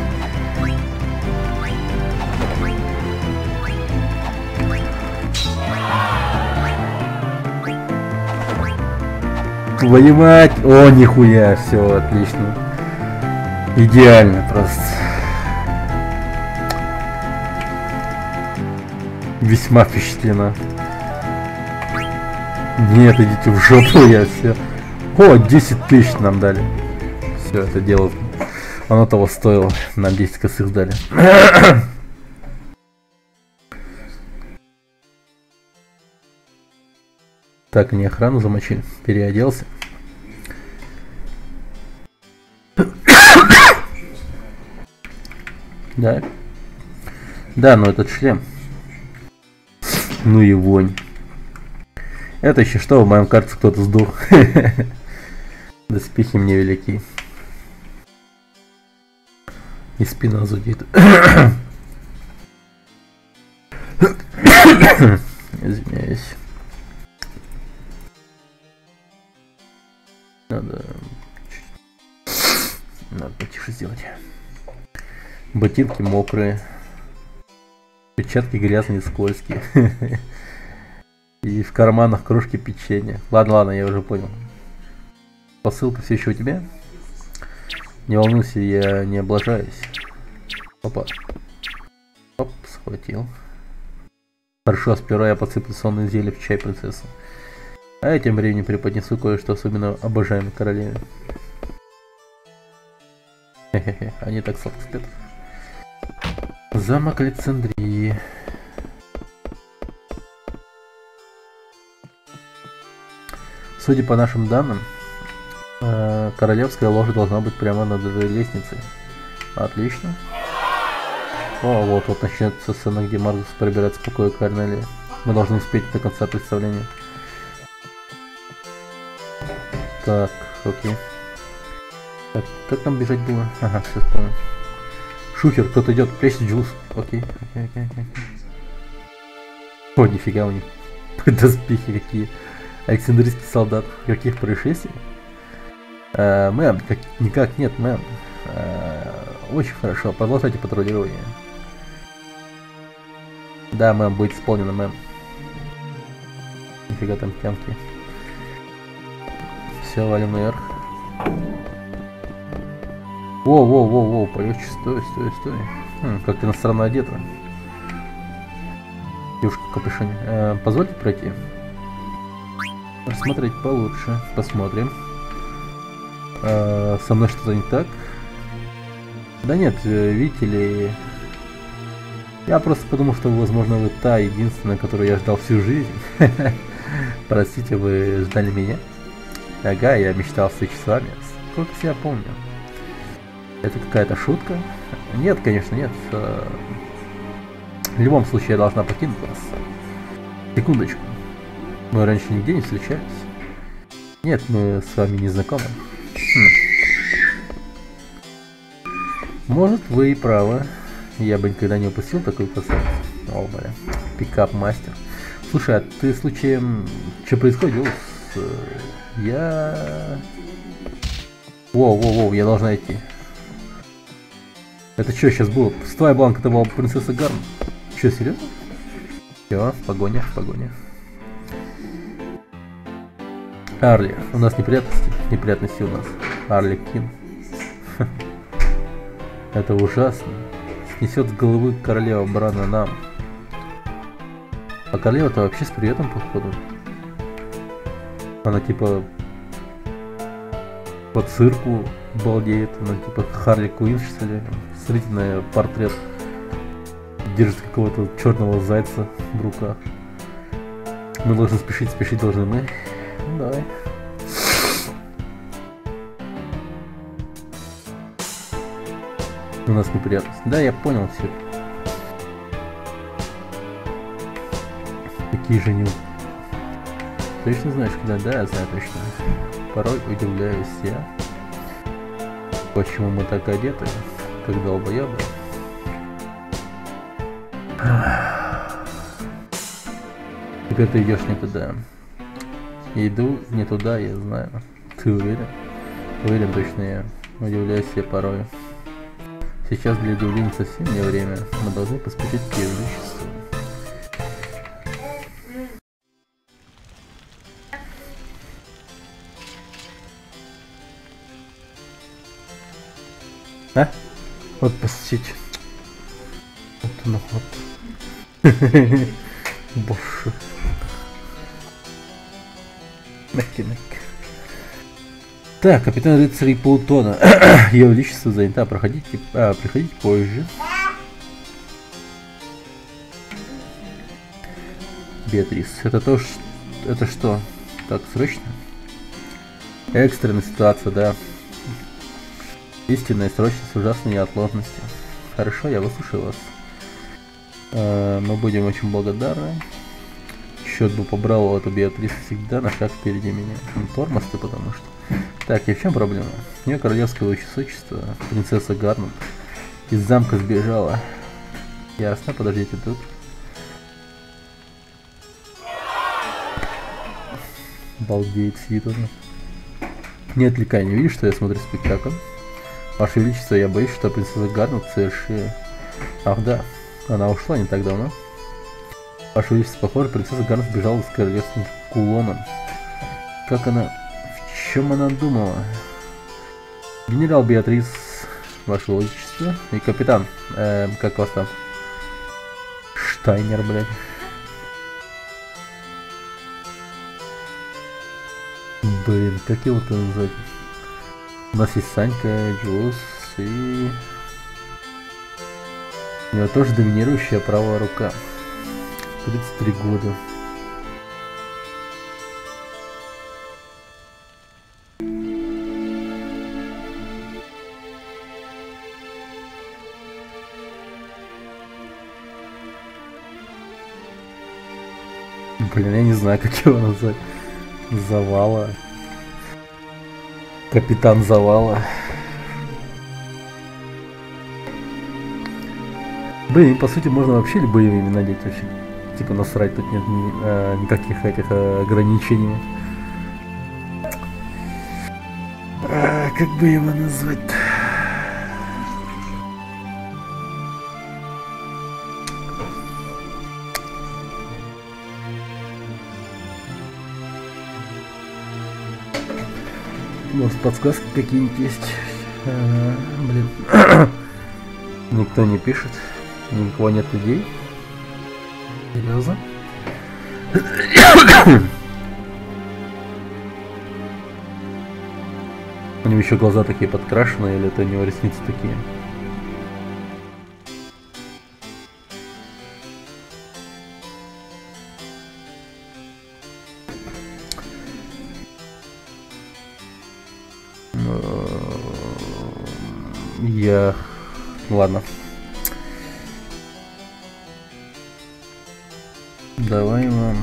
Твою мать! О, нихуя, все отлично. Идеально просто. Весьма впечатлена. Нет, идите в жопу, я все. О, 10 тысяч нам дали. Все, это дело. Оно того стоило. Нам 10 косых дали. Так, они охрану замочили. Переоделся. Да. Да, но этот шлем. Ну и вонь. Это еще что, в моем карте кто-то сдох. Доспехи мне велики. И спина зудит. Извиняюсь. Надо потише сделать. Ботинки мокрые. Перчатки грязные, скользкие. И в карманах крошки печенья. Ладно, ладно, я уже понял. Посылка все еще у тебя? Не волнуйся, я не облажаюсь. Опа. Оп, схватил. Хорошо, сперва я подсыплю сонное зелье в чай принцессы. А я тем временем преподнесу кое-что особенно обожаемой королеве. Хе-хе-хе, они так сладко спят. Замок Александрии. Судя по нашим данным, королевская ложа должна быть прямо над этой лестницей. Отлично. О, вот начнется сцена, где Маркус пробирается в покое Корнелии. Мы должны успеть до конца представления. Так, окей. Так, как нам бежать было? Ага, все понял. Шухер, кто-то идет, прячься, Джулс. Окей. О, нифига у них. Доспехи какие. Александрийский солдат. Каких происшествий? Мэм, никак нет, мэм. Очень хорошо, продолжайте патрулирование. Да, мэм, будет исполнено, мэм. Нифига там тянки. Все, валим наверх. Воу, поехали, стой. Как ты странно одета. Девушка в капюшоне. Позвольте пройти. Рассмотреть получше. Посмотрим. Со мной что-то не так? Да нет, видите ли... Я просто подумал, что, возможно, вы та единственная, которую я ждал всю жизнь. Простите, вы ждали меня? Ага, я мечтал встречи с вами. Сколько себя помню. Это какая-то шутка? Нет, конечно, нет. В любом случае, я должна покинуть вас. Секундочку. Мы раньше нигде не встречались. Нет, мы с вами не знакомы. Может, вы и правы. Я бы никогда не упустил такую красавицу. О, бля. Пикап-мастер. Слушай, а ты случаем... Что происходит? Я... Воу, я должна идти. Это что сейчас было? Пустая бланка, это была принцесса Гарн. Че, серьезно? Все, погоня. Арли, у нас неприятности у нас. Арли Кин. Это ужасно. Снесет с головы королева Брана нам. А королева-то вообще с приветом, походу. Она типа по цирку балдеет. Она типа Харли Квинн, что ли. Смотрите на портрет. Держит какого-то черного зайца в руках. Мы должны спешить должны мы. Ну, давай. У нас неприятности. Да, я понял все. Какие же не... Точно знаешь, когда? Да, я знаю точно. Порой удивляюсь я. Почему мы так одеты, как долбоёбы? Теперь ты идешь не туда. Иду не туда, я знаю. Ты уверен? Уверен точно я. Удивляюсь я порой. Сейчас для удивления совсем не время. Мы должны поспешить к ее величеству. А? Вот посетить. Вот он вот. Боже. Мягкий. Так, капитан рыцарей Плутона. Ее величество занята. Приходите позже. Беатрис. Это что? Так, срочно? Экстренная ситуация, да. Истинная срочность, ужасной неотложности. Хорошо, я выслушаю вас. Мы будем очень благодарны. Черт бы побрал эту Беатрис всегда на шаг впереди меня. Тормоз ты, потому что. Так, и в чем проблема? Ее королевское высочество, принцесса Гарнет, из замка сбежала. Ясно, подождите тут. Балдеет, сидит он. Не отвлекай, не видишь, что я смотрю спектакль? Ваше Величество, я боюсь, что принцесса Гарнет совершила... Ах да, она ушла не так давно. Ваше Величество, похоже, принцесса Гарнет сбежала с королевским кулоном. Как она... В чем она думала? Генерал Беатрис, Ваше Величество, и капитан, как вас там? Штайнер, блядь. Блин, как его-то назвать? У нас есть Санька, Джус и... У него тоже доминирующая правая рука. 33 года. Блин, я не знаю, как его назвать. Завала. Капитан Завала. Блин, по сути можно вообще любые имена надеть вообще. Типа насрать, тут нет никаких этих ограничений. Как бы его назвать? Может, подсказки какие-нибудь есть? Блин. Никто не пишет. Никого нет идей. Серьезно? У него еще глаза такие подкрашенные, или это у него ресницы такие? Ладно. Давай вам...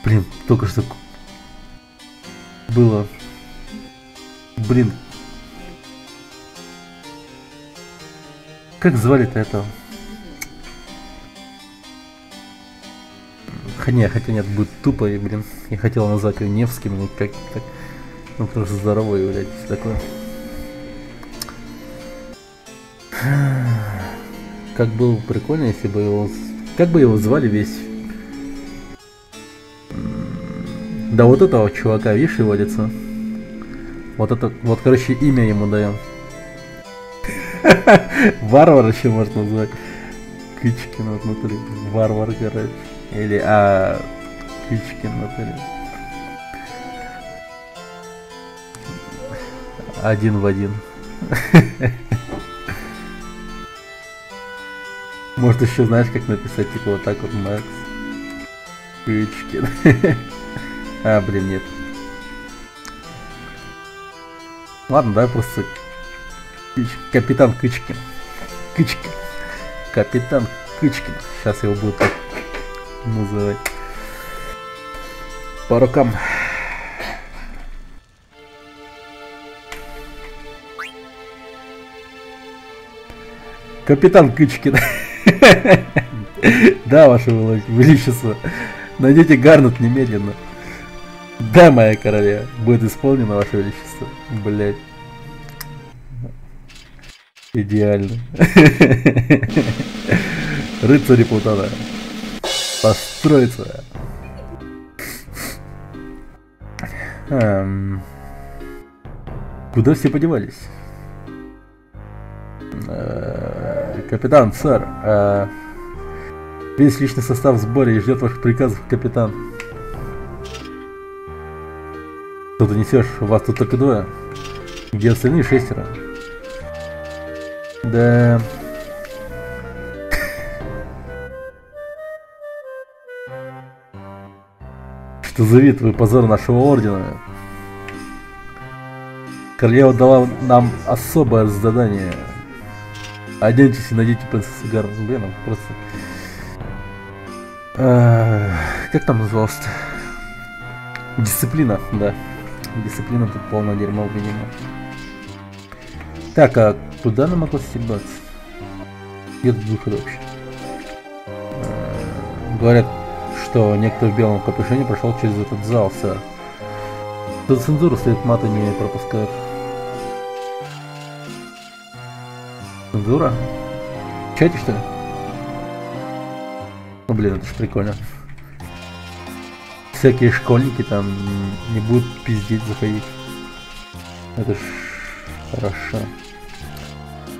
Блин, только что было... Блин. Как звали-то этого? Хотя нет, будет тупо, и, блин, я хотел назвать его Невским, но как так, ну просто здоровый, блядь, такой. Как было бы прикольно, если бы его, как бы его звали весь. Да вот этого чувака, видишь, его лицо. Вот это, вот, короче, имя ему даем. Варвар еще можно назвать. Кычкин, вот внутри. Варвар, короче. Или Кычкин, внутри. Один в один. Может еще знаешь, как написать, типа вот так вот, Макс Кычкин. Блин, нет. Ладно, давай просто Капитан Кычкин. Кычкин. Капитан Кычкин. Сейчас его будут так называть. По рукам. Капитан Кычкин. Да, ваше величество. Найдите Гарнет немедленно. Да, моя королева. Будет исполнено, ваше величество. Блять. Идеально. Рыцари Плутона. Построиться. Куда все подевались? Капитан, сэр. Весь личный состав в сборе и ждет ваших приказов, капитан. Что ты несешь? У вас тут только двое. Где остальные 6? Да. Что за вид, вы позор нашего ордена. Королева дала нам особое задание. Оденьтесь и найдите принцессу Гарнет. Блин, просто... как там называлось-то? Дисциплина, да. Дисциплина тут полное дерьмо, видимо. Так, а куда она могла стебаться? Где тут выход вообще? Говорят, что некто в белом капюшоне прошел через этот зал, сэр. Тут цензуру стоит, маты не пропускают. Цензура? В чате, что ли? Ну блин, это ж прикольно. Всякие школьники там не будут пиздеть заходить. Это ж хорошо.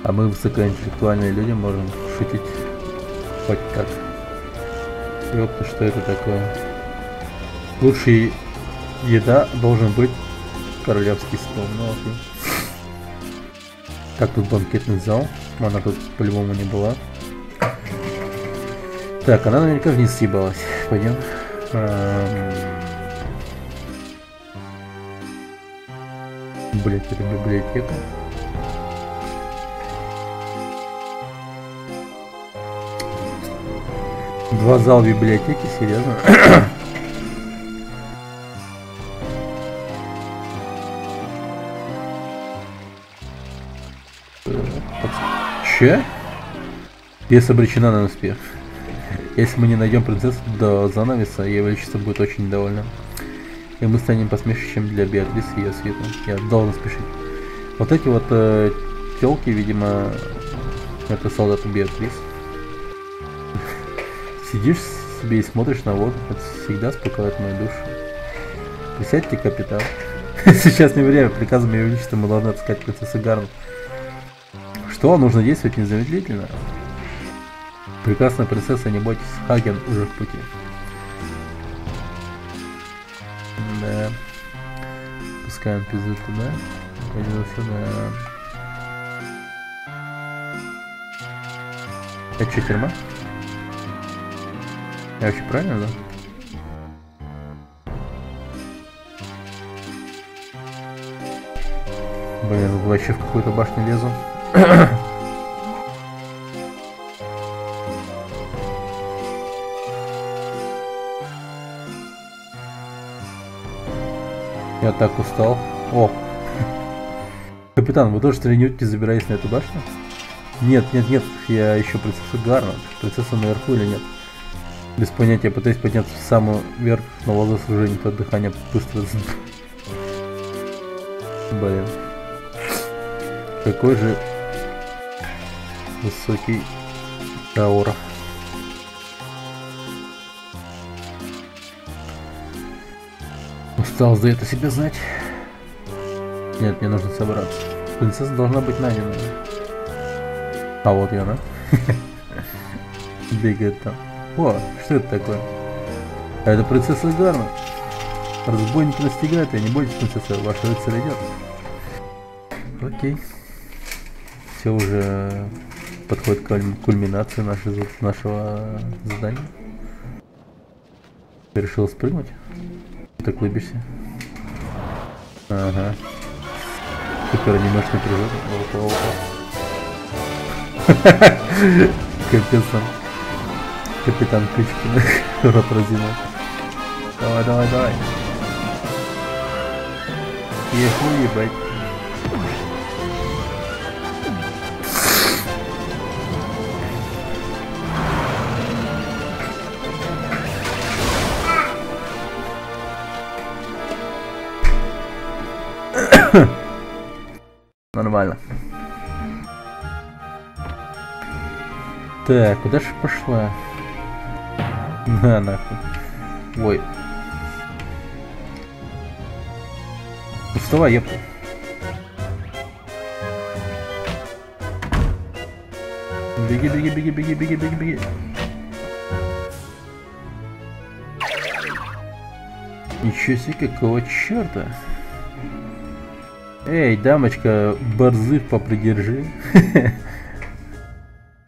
А мы, высокоинтеллектуальные люди, можем шутить хоть как. Ёпта, что это такое? Лучшая еда должен быть королевский стол. Ну окей. Как тут банкетный зал? Она тут по-любому не была. Так, она наверняка вниз съебалась. Пойдем. Блять, это библиотека. Два зала библиотеки, серьезно? Че? Пьеса обречена на успех. Если мы не найдем принцессу до занавеса, ее величество будет очень недовольна. И мы станем посмешищем для Беатрисы и ее света. Я должен спешить. Вот эти вот телки, видимо, это солдаты Беатрис. Сидишь себе и смотришь на воду, это всегда успокаивает мою душу. Присядьте, капитан. Сейчас не время, приказом Ее Величества мы должны отыскать принцессу Гарн. Что? Нужно действовать незамедлительно? Прекрасная принцесса, не бойтесь, Хаген уже в пути. Да. Пускай он пиздует туда. Пойдем сюда. Это что, тюрьма? Я вообще правильно, да? Блин, вообще в какую-то башню лезу. Я так устал. О! Капитан, вы тоже тренируетесь, забираясь на эту башню? Нет, я еще принцесса Гарн. Принцесса наверху или нет? Без понятия, пытаюсь подняться в самый верх, но возраст уже не то, дыхание быстро. Блин. Какой же высокий аура. Устал за это себя знать. Нет, мне нужно собраться. Принцесса должна быть найдена. А вот и она. Бегает там. О, что это такое? А это принцесса Гарн. Разбойники настигают ее, не бойтесь, принцесса, ваш рыцарь идет. Окей. Все уже подходит к кульминации нашего задания. Ты решил спрыгнуть? Ты так улыбишься? Ага. Супер анимешный прыжок. Капец там. Капитан Ключкин. Рот разинул. Давай. Еху, ебать. Нормально. Так, куда же пошла? На нахуй. Ой. Вставай, епта. Беги. Ничего себе, какого черта? Эй, дамочка, борзых попридержи.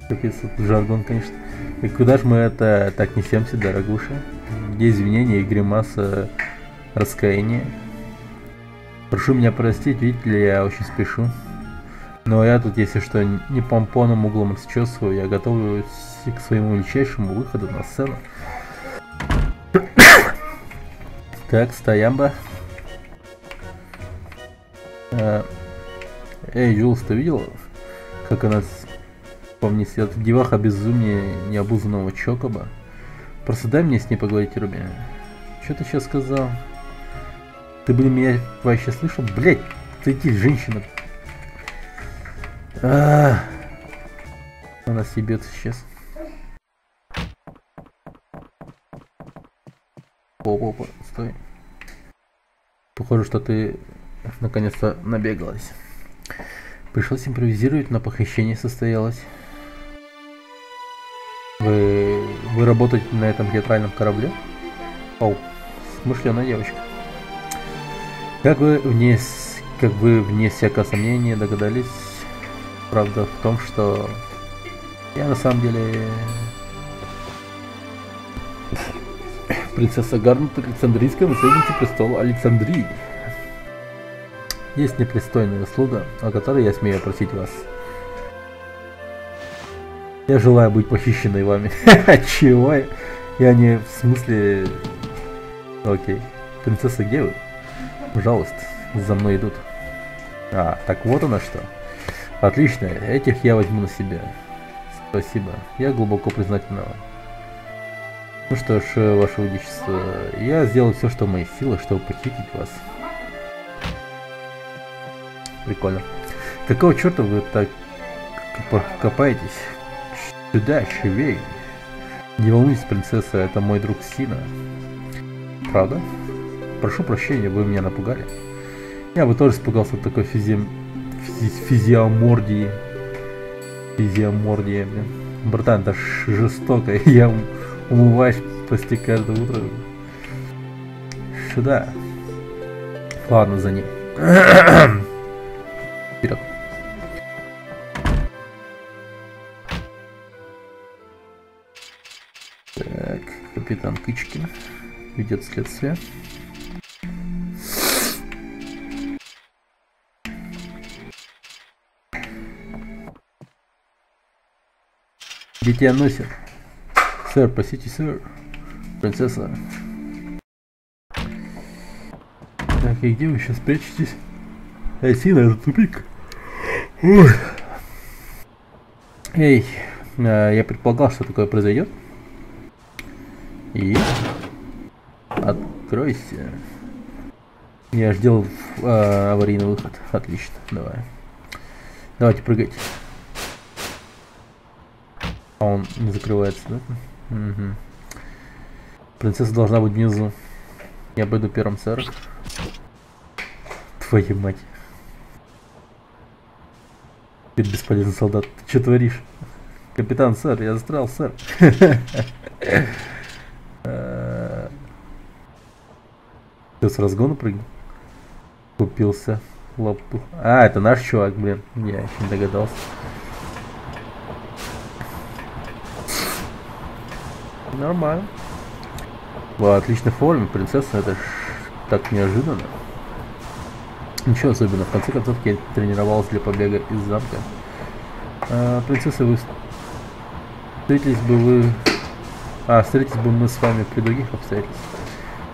Капец, жаргон, конечно. И куда ж мы это так несемся, дорогуша? Где извинения и гримаса раскаяния? Прошу меня простить, видите ли, я очень спешу. Но я тут, если что, не помпоном углом расчесываю, я готовлюсь к своему величайшему выходу на сцену. Так, стоямба. Эй, Джулс, ты видел, как она по мне сидит? Деваха безумия необузанного Чокоба. Просто дай мне с ней поговорить, Руби. Что ты сейчас сказал? Ты, блин, меня вообще слышал? Блять, ты иди, женщина. Она съебется сейчас. Опа, стой. Похоже, что ты наконец-то набегалась. Пришлось импровизировать, но похищение состоялось. Вы работаете на этом театральном корабле? Оу, смышленая девочка. Как вы вне всякого сомнения догадались, правда в том, что я на самом деле принцесса Гарн, Александрийская наследница престола Александрии. Есть непристойная услуга, о которой я смею просить вас. Я желаю быть похищенной вами. Чего? Я не в смысле... Окей. Принцесса, где вы? Пожалуйста, за мной идут. Так вот оно что. Отлично, этих я возьму на себя. Спасибо, я глубоко признательна вам. Ну что ж, ваше величество, я сделал все, что в моих силах, чтобы похитить вас. Прикольно. Какого черта вы так копаетесь? Сюда, живей. Не волнуйтесь, принцесса, это мой друг Сина. Правда? Прошу прощения, вы меня напугали. Я бы тоже испугался от такой физиомордии. Физиомордия, блин. Братан, это жестоко. Я умываюсь почти каждое утро. Сюда. Ладно, за ним. Вперед. Так, капитан Кычкин ведет следствие. Дитя носит. Сэр, простите, сэр. Принцесса. Так, и где вы сейчас прячетесь? Эй, Сина, это тупик. Ой. Эй, я предполагал, что такое произойдет. И... Откройся. Я ждал аварийный выход. Отлично, давай. Давайте прыгайте. А он не закрывается, да? Угу. Принцесса должна быть внизу. Я пойду первым, сэр. Твою мать. Ты бесполезный солдат. Ты что творишь? Капитан, сэр, я застрял, сэр. Ты с разгона прыгнул? Купился лапту. А, это наш чувак, блин. Я еще не догадался. Нормально. В отличной форме, принцесса, это ж так неожиданно. Ничего особенного, в конце концов я тренировалась для побега из замка. Принцесса, вы встретились бы мы с вами при других обстоятельствах.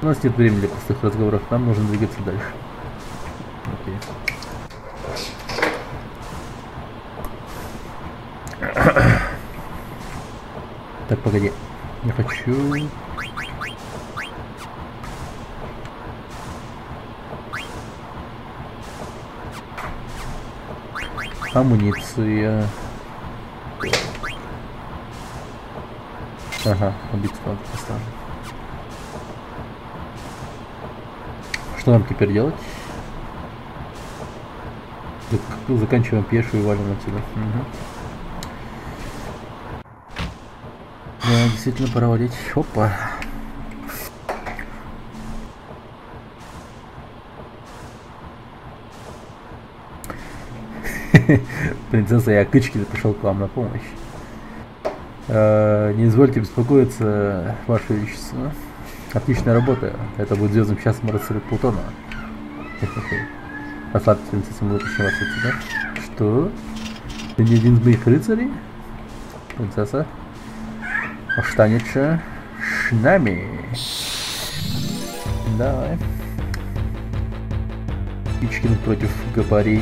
У нас нет времени для простых разговоров, нам нужно двигаться дальше. Окей. Так, погоди. Я хочу... Амуниция. Ага, убийцу надо поставить. Что нам теперь делать? Заканчиваем пешую и валим отсюда. Угу. Да, действительно пора валить. Опа. Принцесса, я Кычкин пришел к вам на помощь. Не извольте беспокоиться, Ваше Величество. Отличная работа. Это будет звездным часом рыцаря Плутона. Расслабьтесь, принцесса, мы вытащим вас отсюда. Что? Ты не один из моих рыцарей? Принцесса? Останется с нами. Давай. Кычкин против Гапарей.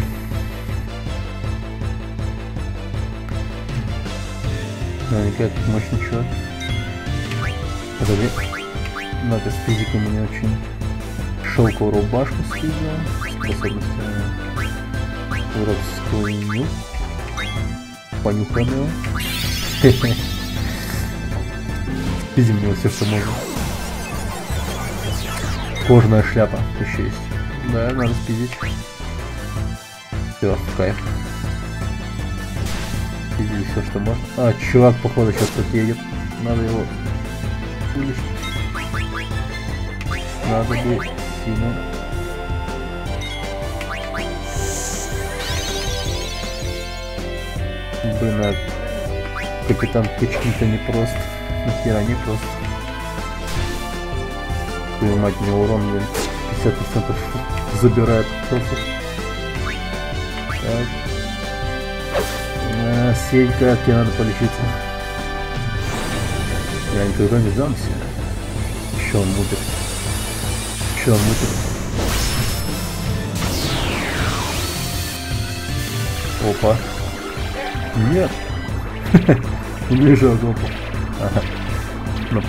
Как мощный чувак. Подожди. Надо с физикой мне очень. Шелковую рубашку скидываю. Способности воровскую нюх. Понюхаем его. Спиздим него все, что можно. Кожаная шляпа еще есть. Да, надо спиздить. Все, кайф. Спиздили все, что можно. А, чувак, походу, сейчас тут едет. Надо его вылечить. Надо бы сильно. Блин, а капитан Кычкин-то не прост. Нахера не просто. Твою мать, мне урон, блин, 50% забирает просто. Так. Сенька, тебе надо полечиться. Я никогда не сдамся. Еще он мутит. Еще он мутит. Опа. Нет. Не жалко. Ага. Ну.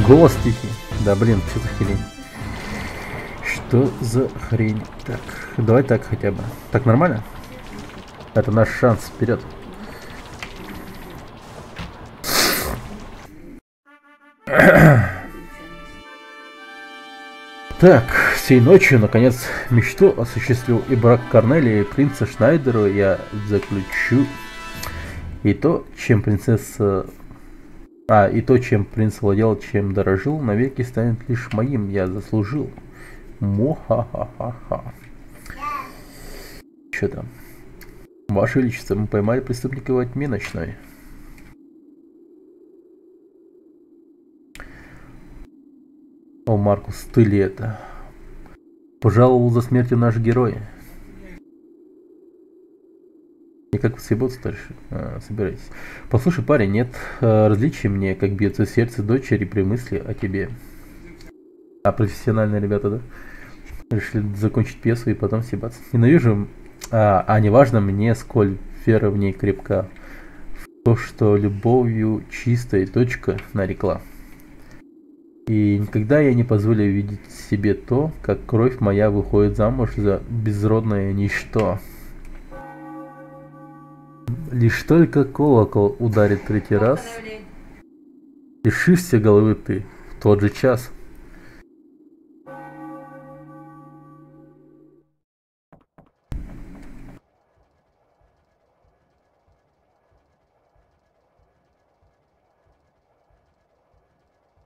Голос тихий. Да блин, что за хрень? Что за хрень? Так, давай так хотя бы. Так нормально? Это наш шанс, вперед. Так, сей ночью, наконец, мечту осуществил и брак Корнелии и принца Шнайдеру я заключу. И то, чем принцесса... и то, чем принц владел, чем дорожил, навеки станет лишь моим, я заслужил. Мо-ха-ха-ха-ха. Чё там? Ваше Величество, мы поймали преступника во тьме ночной. О, Маркус, ты ли это? Пожаловал за смертью наш герой. И как вы съебаться дальше собираетесь? Послушай, парень, нет различия мне, как бьется сердце дочери при мысли о тебе. Профессиональные ребята, да? Решили закончить пьесу и потом съебаться. Ненавижу, неважно мне, сколь вера в ней крепка. В то, что любовью чистой точка нарекла. И никогда я не позволю видеть себе то, как кровь моя выходит замуж за безродное ничто. Лишь только колокол ударит третий раз, лишишься головы ты в тот же час.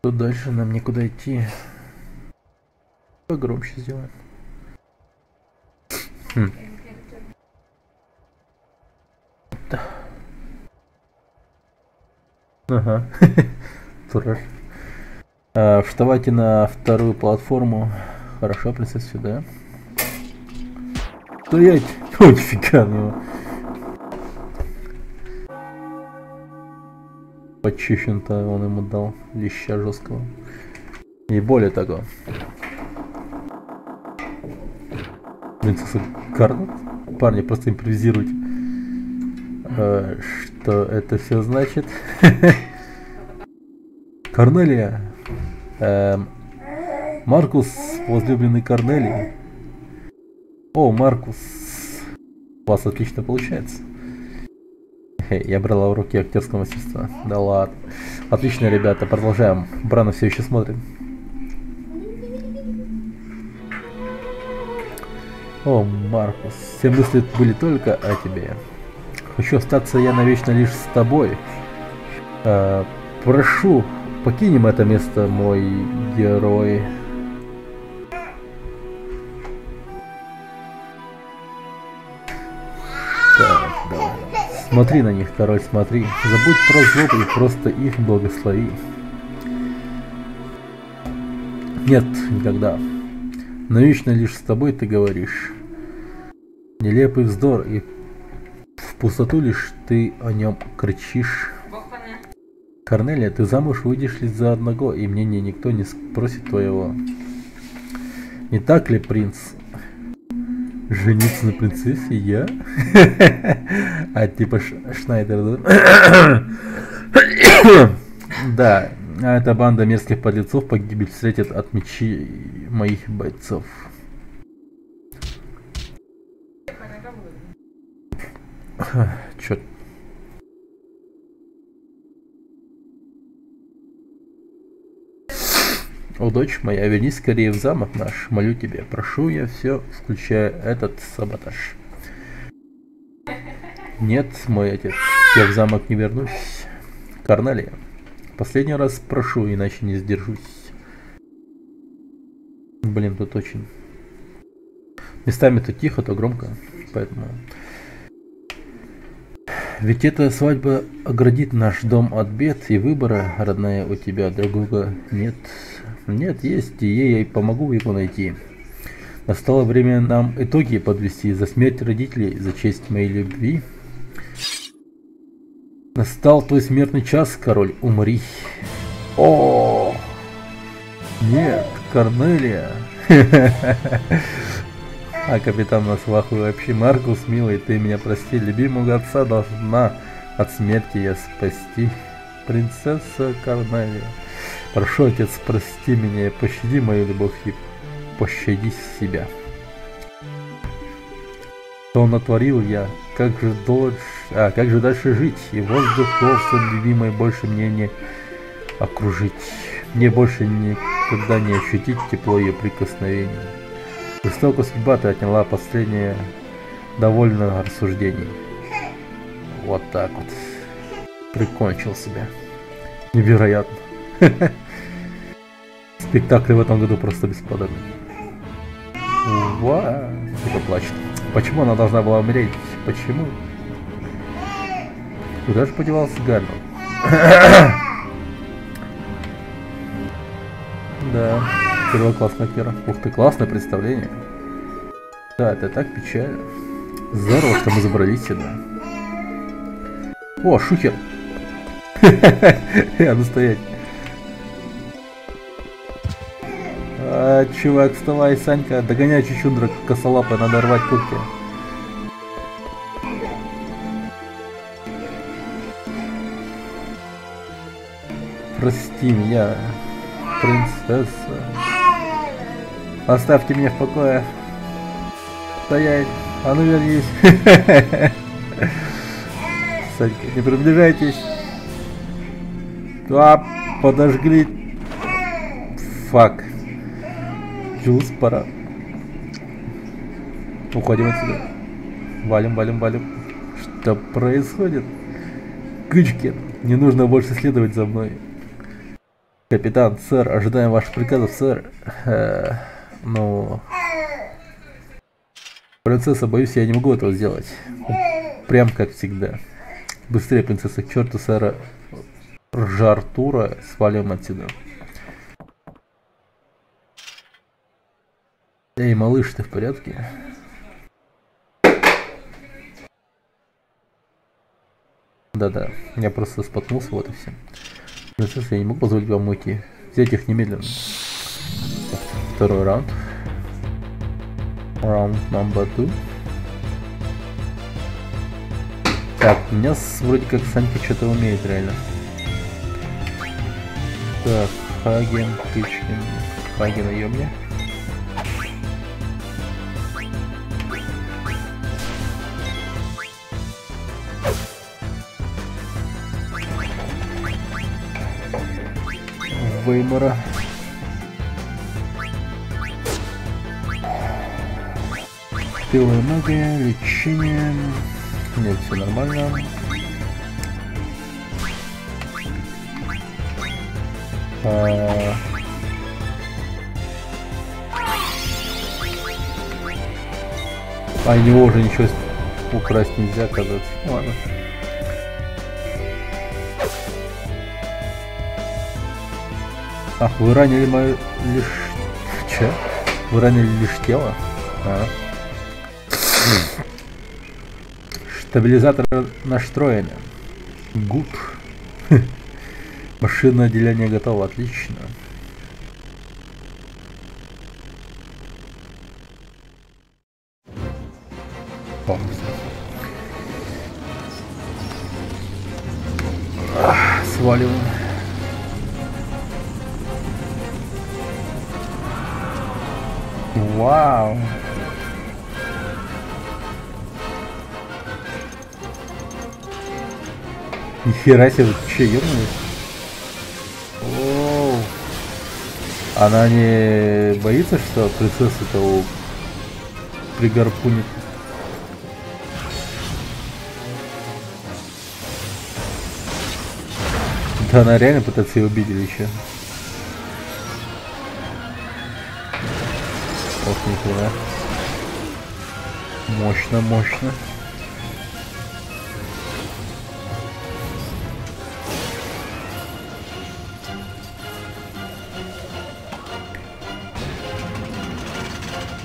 Тут дальше нам некуда идти. Погромче сделаем. Ага. Тураж. Вставайте на вторую платформу. Хорошо, принцесса, сюда. Стоять! О, нифига него. Почищен-то он ему дал леща жесткого. И более того. Принцесса Карнет. Парни, просто импровизируйте. Что это все значит? Корнелия. Маркус, возлюбленный Корнелии. О, Маркус. У вас отлично получается. Я брала уроки актерского мастерства. Да ладно. Отлично, ребята, продолжаем. Брана все еще смотрит. О, Маркус, все мысли были только о тебе. Хочу остаться я навечно лишь с тобой. Прошу, покинем это место, мой герой. Так, давай. Смотри на них, король, смотри. Забудь про злобу и просто их благослови. Нет, никогда. Навечно лишь с тобой ты говоришь. Нелепый вздор, и в пустоту лишь ты о нем кричишь. Корнелия, ты замуж выйдешь ли за одного, и мнение никто не спросит твоего. Не так ли, принц? Жениться на принцессе я? А типа Шнайдер, да? Да, эта банда мерзких подлецов погибель встретит от мечей моих бойцов. Чё? О, дочь моя, вернись скорее в замок наш, молю тебя, прошу я все, включая этот саботаж. Нет, мой отец, я в замок не вернусь. Корнелия, последний раз прошу, иначе не сдержусь. Блин, тут очень... Местами то тихо, то громко, поэтому... Ведь эта свадьба оградит наш дом от бед и выбора, родная, у тебя другого нет. Нет, есть, и ей помогу его найти. Настало время нам итоги подвести за смерть родителей, за честь моей любви. Настал твой смертный час, король, умри. О, нет, Корнелия. А капитан нас в ахуе вообще. Маркус, милый, ты меня прости. Любимого отца должна от смерти я спасти. Принцесса Корнелия. Прошу, отец, прости меня, пощади мою любовь и пощади себя. Что натворил я? Как же дальше жить? И воздух должен, любимый, больше мне не окружить. Мне больше никогда не ощутить тепло ее прикосновений. Жестокая судьба ты отняла последнее довольно рассуждений. Вот так вот. Прикончил себя. Невероятно. Спектакль в этом году просто бесподобный. Кто плачет. Почему она должна была умереть? Почему? Куда же подевался Гарнер? Да, первоклассная пера. Ух ты, классное представление. Да, это так печально. Здорово, что мы забрались сюда. О, шухер! Надо стоять. Чувак, вставай, Санька, догоняй чучундра косолапая, надо рвать когти. Прости меня, принцесса. Оставьте меня в покое. Стоять, а ну вернись. Санька, не приближайтесь. Подожгли. Фак. Джулс, пора. Уходим отсюда. Валим, валим, валим. Что происходит? Кычки, не нужно больше следовать за мной. Капитан, сэр, ожидаем ваших приказов, сэр. Ну... Принцесса, боюсь, я не могу этого сделать. Прям как всегда. Быстрее, принцесса, к черту сэра Жартура, свалим отсюда. Эй, малыш, ты в порядке? Да-да, я просто споткнулся, вот и все. Принцесса, я не могу позволить вам уйти. Взять их немедленно. Второй раунд. Раунд номер 2. Так, у меня вроде как Санька что-то умеет реально. Так, Хаген, Кычкин. Хаген, ее мне. Веймора. Белая магия, лечение. Нет, все нормально. А него уже ничего украсть нельзя, казаться. Ладно. Ах, вы ранили мою лишь... Че? Вы ранили лишь тело? Стабилизатор настроены. Гуд. Машинное отделение готово, отлично. Сваливаем. Вау. Нихера себе, вы че, ёбнулись? Оу. Она не боится, что принцессу-то пригорпунит? Да она реально пытается ее убить или еще? Ох, нихера. Мощно, мощно.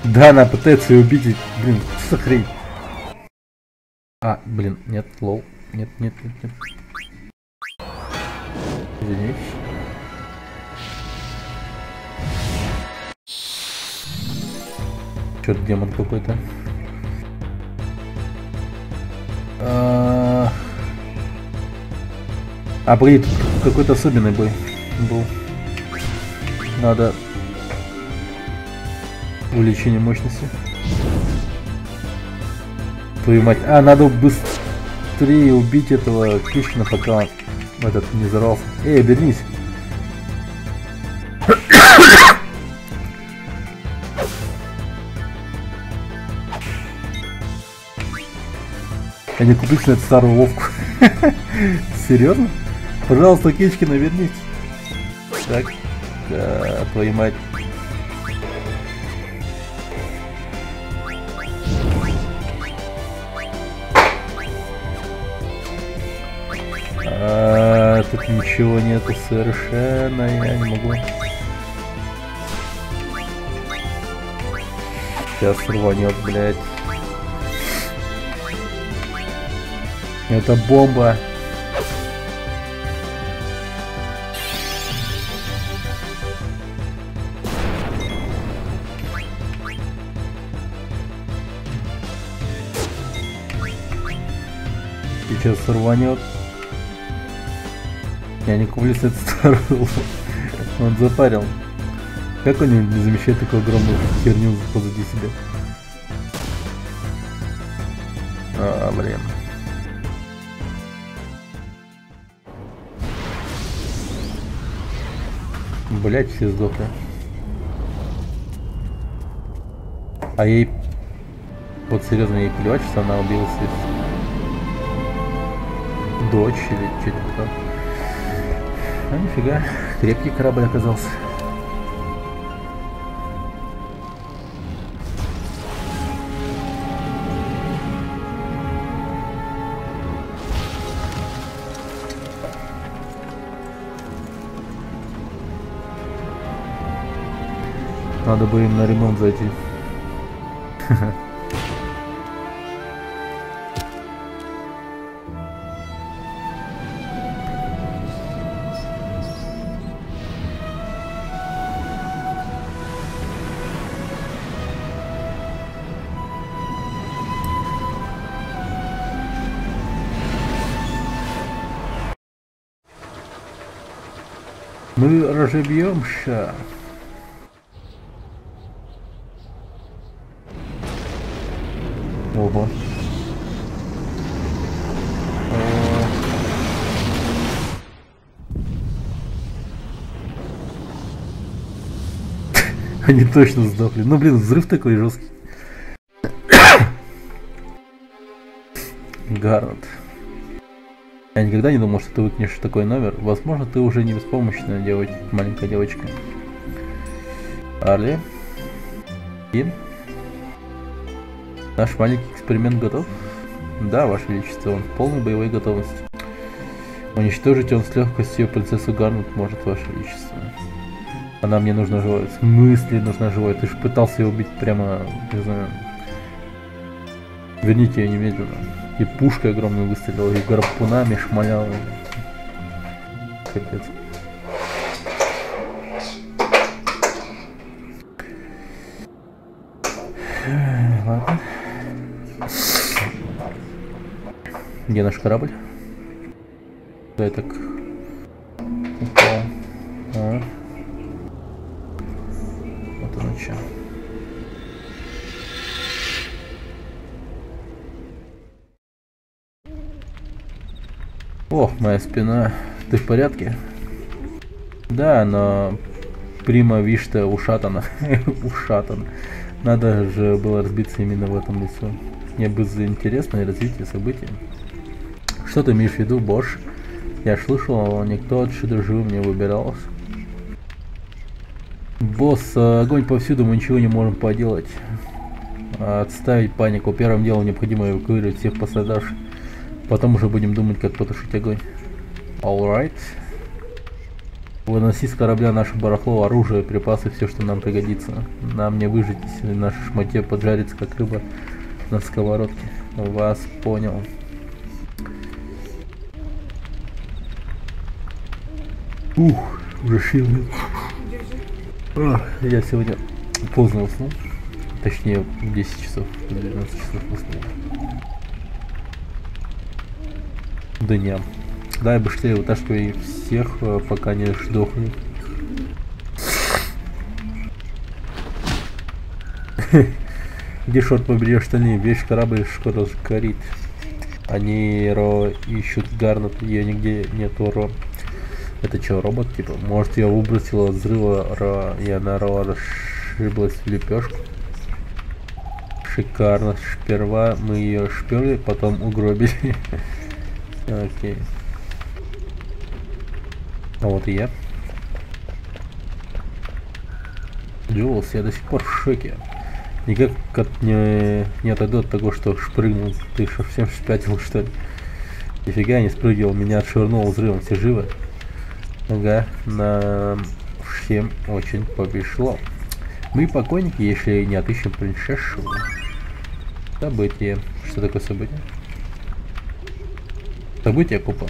Да, она пытается ее убить. Блин, что за хрень? А, блин, нет, лол. Нет, нет, нет, нет. Извинись. Чё-то демон какой-то. Погоди, тут какой-то особенный бой был. Надо увеличение мощности. Твою мать. Надо быстрее убить этого Кична, пока этот не взорвался. Эй, обернись. Я не куплю на эту старую ловку. Серьезно? Пожалуйста, Кечкина, вернись. Так, твою мать. Тут ничего нету совершенно, я не могу. Сейчас рванет, блядь. Это бомба. Сейчас рванет. Я не куплю эту старую. Он запарил. Как он не замечает такую огромную херню позади себя? Блин. Блять, все сдохли. А ей... Вот серьезно, ей плевать, что она убила свою дочь или что-то такое. А нифига, крепкий корабль оказался. Надо бы им на ремонт зайти. Мы разобьемся. Оба. Они точно сдохли. Ну блин, взрыв такой жесткий. Гарнет. Я никогда не думал, что ты выкинешь такой номер. Возможно, ты уже не беспомощная маленькая девочка. Арли. И... Наш маленький эксперимент готов? Да, Ваше Величество, он в полной боевой готовности. Уничтожить он с легкостью принцессу Гарнет может, Ваше Величество. Она мне нужна живой. В смысле нужна живой? Ты же пытался ее убить прямо, не знаю. Верните ее немедленно. И пушкой огромной выстрелил, и гарпунами шмалял. Капец. Ладно. Где наш корабль? Да, я так упал. Вот оно что. О, моя спина. Ты в порядке? Да, но прима вишта ушатана. Ушатана. Надо же было разбиться именно в этом лесу. Мне бы за интересное развитие событий. Что ты имеешь в виду, Бош? Я слышал, никто отсюда живым не выбирался. Босс, огонь повсюду, мы ничего не можем поделать. Отставить панику. Первым делом необходимо эвакуировать всех пострадавших. Потом уже будем думать, как потушить огонь. Alright. Выноси с корабля наше барахло, оружие, припасы, все, что нам пригодится. Нам не выжить, если наше шматье поджарится, как рыба на сковородке. Вас понял. Ух, уже шилный. Я сегодня поздно уснул. Точнее, в 10 часов, в 12 часов уснул. Днем. Дай быстрее вытаскивай всех, пока не сдохнут. Где, шорт побери, остальные? Весь корабль скоро сгорит. Они ищут Гарнет, ее нигде нету, Ро. Это что, робот, типа? Может, я выбросила от взрыва, и она расшиблась в лепешку? Шикарно. Сперва мы ее шперли, потом угробили. Окей. А вот и я. Джулс, я до сих пор в шоке. Никак не отойду от того, что шпрыгнул. Ты совсем спятил, что ли? Нифига я не спрыгивал, меня отшвырнуло взрывом. Все живы? Ага, нам всем очень повезло. Мы покойники, если не отыщем принцессу. Событие. Что такое событие? Событие купа.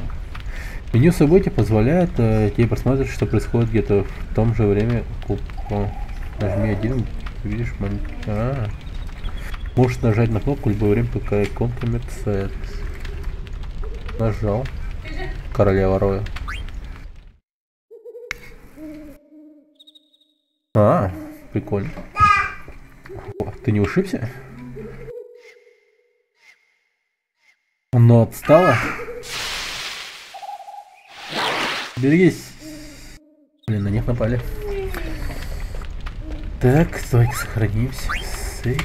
Меню событий позволяет тебе просматривать, что происходит где-то в том же время купа. Нажми один, видишь монитор. Можешь нажать на кнопку в любое время, пока иконка мерцает. Нажал. Королева Роя. Прикольно. О, ты не ушибся? Но отстала. Берегись. Блин, на них напали. Так, давай сохранимся. Сейф.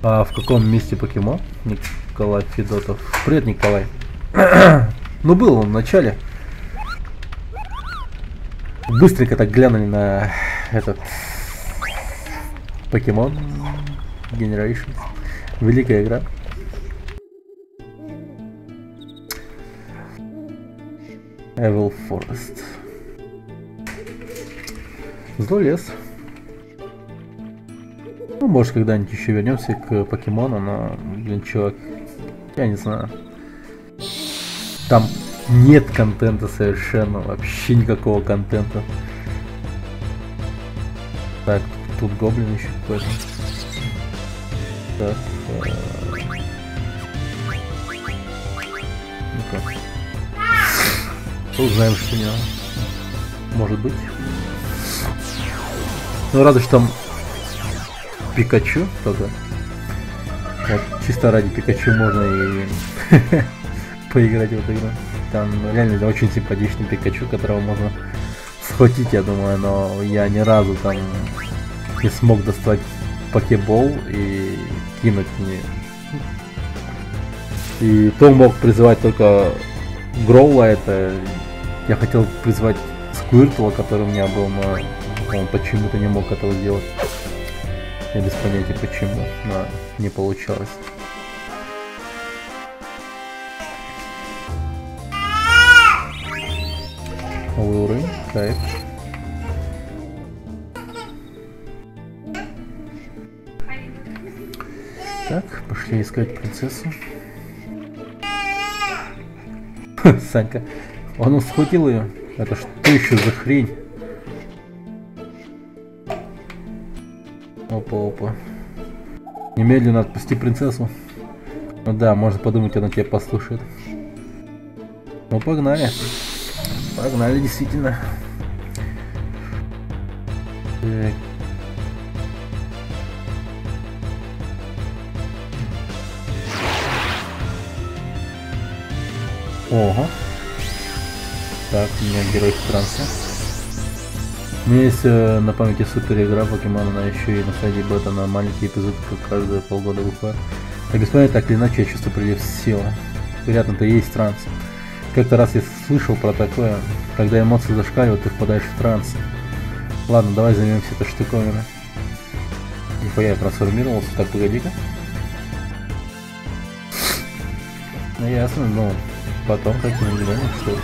А в каком месте покемон? Николай Федотов. Привет, Николай. Ну, был он в начале. Быстренько так глянули на этот Покемон Generations. Великая игра. Evil Forest. Злой лес. Ну, может, когда-нибудь еще вернемся к покемону, но, блин, чувак, я не знаю. Там нет контента совершенно, вообще никакого контента. Так, тут гоблин еще какой-то. Так, ну-ка. Узнаем, что у него может быть. Ну, разве что там Пикачу только. Вот, чисто ради Пикачу можно и поиграть в эту игру. Там реально очень симпатичный Пикачу, которого можно схватить, я думаю, но я ни разу там не смог достать покебол и кинуть мне. И то мог призывать только Гроула, это я хотел призвать Сквиртла, который у меня был, но он почему-то не мог этого сделать. Я без понятия почему, но не получалось. Новый уровень, кайф. Так, пошли искать принцессу. Санька, он схватил ее. Это что еще за хрень? Опа. Немедленно отпусти принцессу. Ну да, можно подумать, она тебя послушает. Ну погнали. Погнали, действительно. Так. Ого. Так, у меня герой в трансе. У меня есть на памяти супер игра Покемон, она еще и на стадии бета, на маленький эпизод, как каждые полгода выходит. Так, господа, так или иначе, я чувствую прилив силы. Вероятно, это и есть транс. Как-то раз я слышал про такое, когда эмоции зашкаливают, ты впадаешь в транс. Ладно, давай займемся этой штуковиной. Нихуя я трансформировался, так, погоди-ка. Ну ясно, но потом как-нибудь глянем, что это.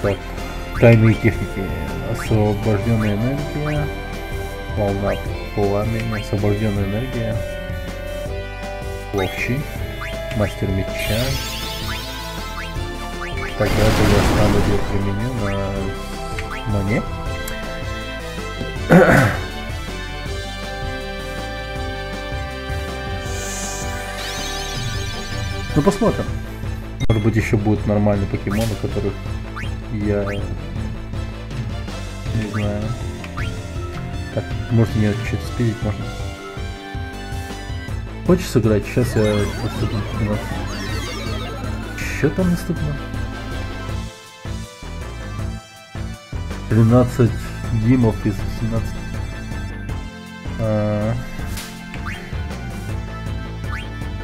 Так, тайные техники. Освобожденная энергия. Волна пламени. Освобожденная энергия. Ловчий. Мастер меча. Тогда я сразу ее применю на мне. Ну посмотрим. Может быть еще будут нормальные покемоны, которых я не знаю. Так, может мне что-то спиздить можно. Хочешь сыграть? Сейчас я доступно 13. Что там доступно? 13 гимов из 18.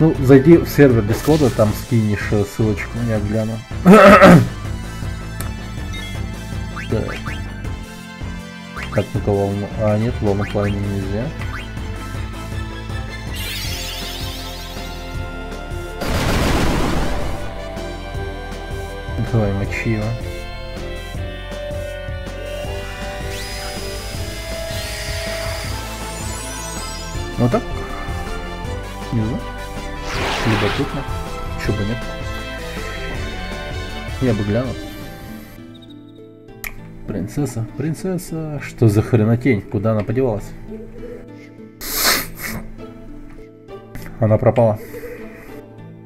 Ну, зайди в сервер Дискорда, там скинешь ссылочку, я гляну. Так. Как ну-ка волну? А, нет, волну пламени нельзя. Давай мочи его. Ну так. Не знаю. Любопытно. Чё бы нет. Я бы глянул. Принцесса, принцесса. Что за хренотень? Куда она подевалась? Она пропала.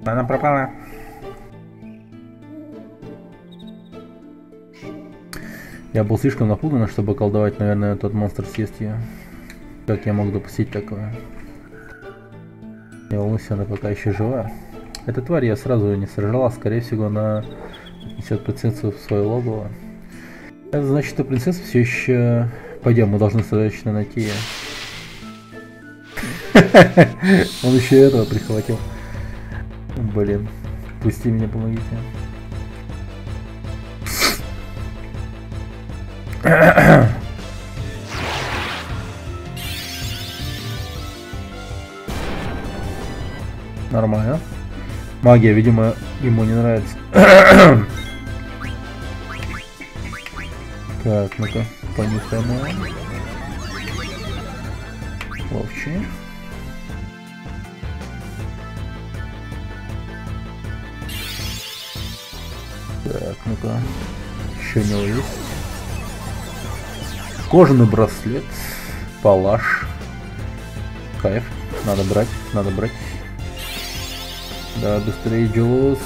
Она пропала. Я был слишком напуган, чтобы колдовать, наверное, тот монстр съест ее. Как я мог допустить такое? Не волнуйся, она пока еще жива. Эта тварь я сразу не сожрала, скорее всего, она несет принцессу в свое логово. Это значит, что принцесса все еще... Пойдем, мы должны срочно найти ее. Он еще этого прихватил. Блин, пусти меня, помогите. Нормально. Магия, видимо, ему не нравится. Так, ну-ка, понюхаем его. Ловчи. Так, ну-ка. Еще у него есть. Кожаный браслет. Палаш. Кайф. Надо брать, надо брать. Да, быстрее Джулус.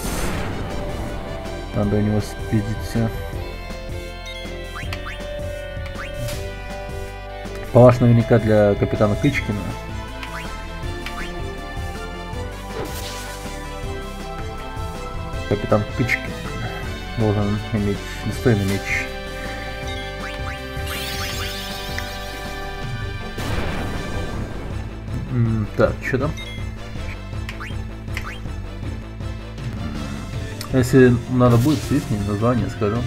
Надо у него спиздить все. Палаш наверняка для капитана Кычкина. Капитан Кычкин должен иметь достойный меч. Так, что там? Если надо будет, свистни, название скажу.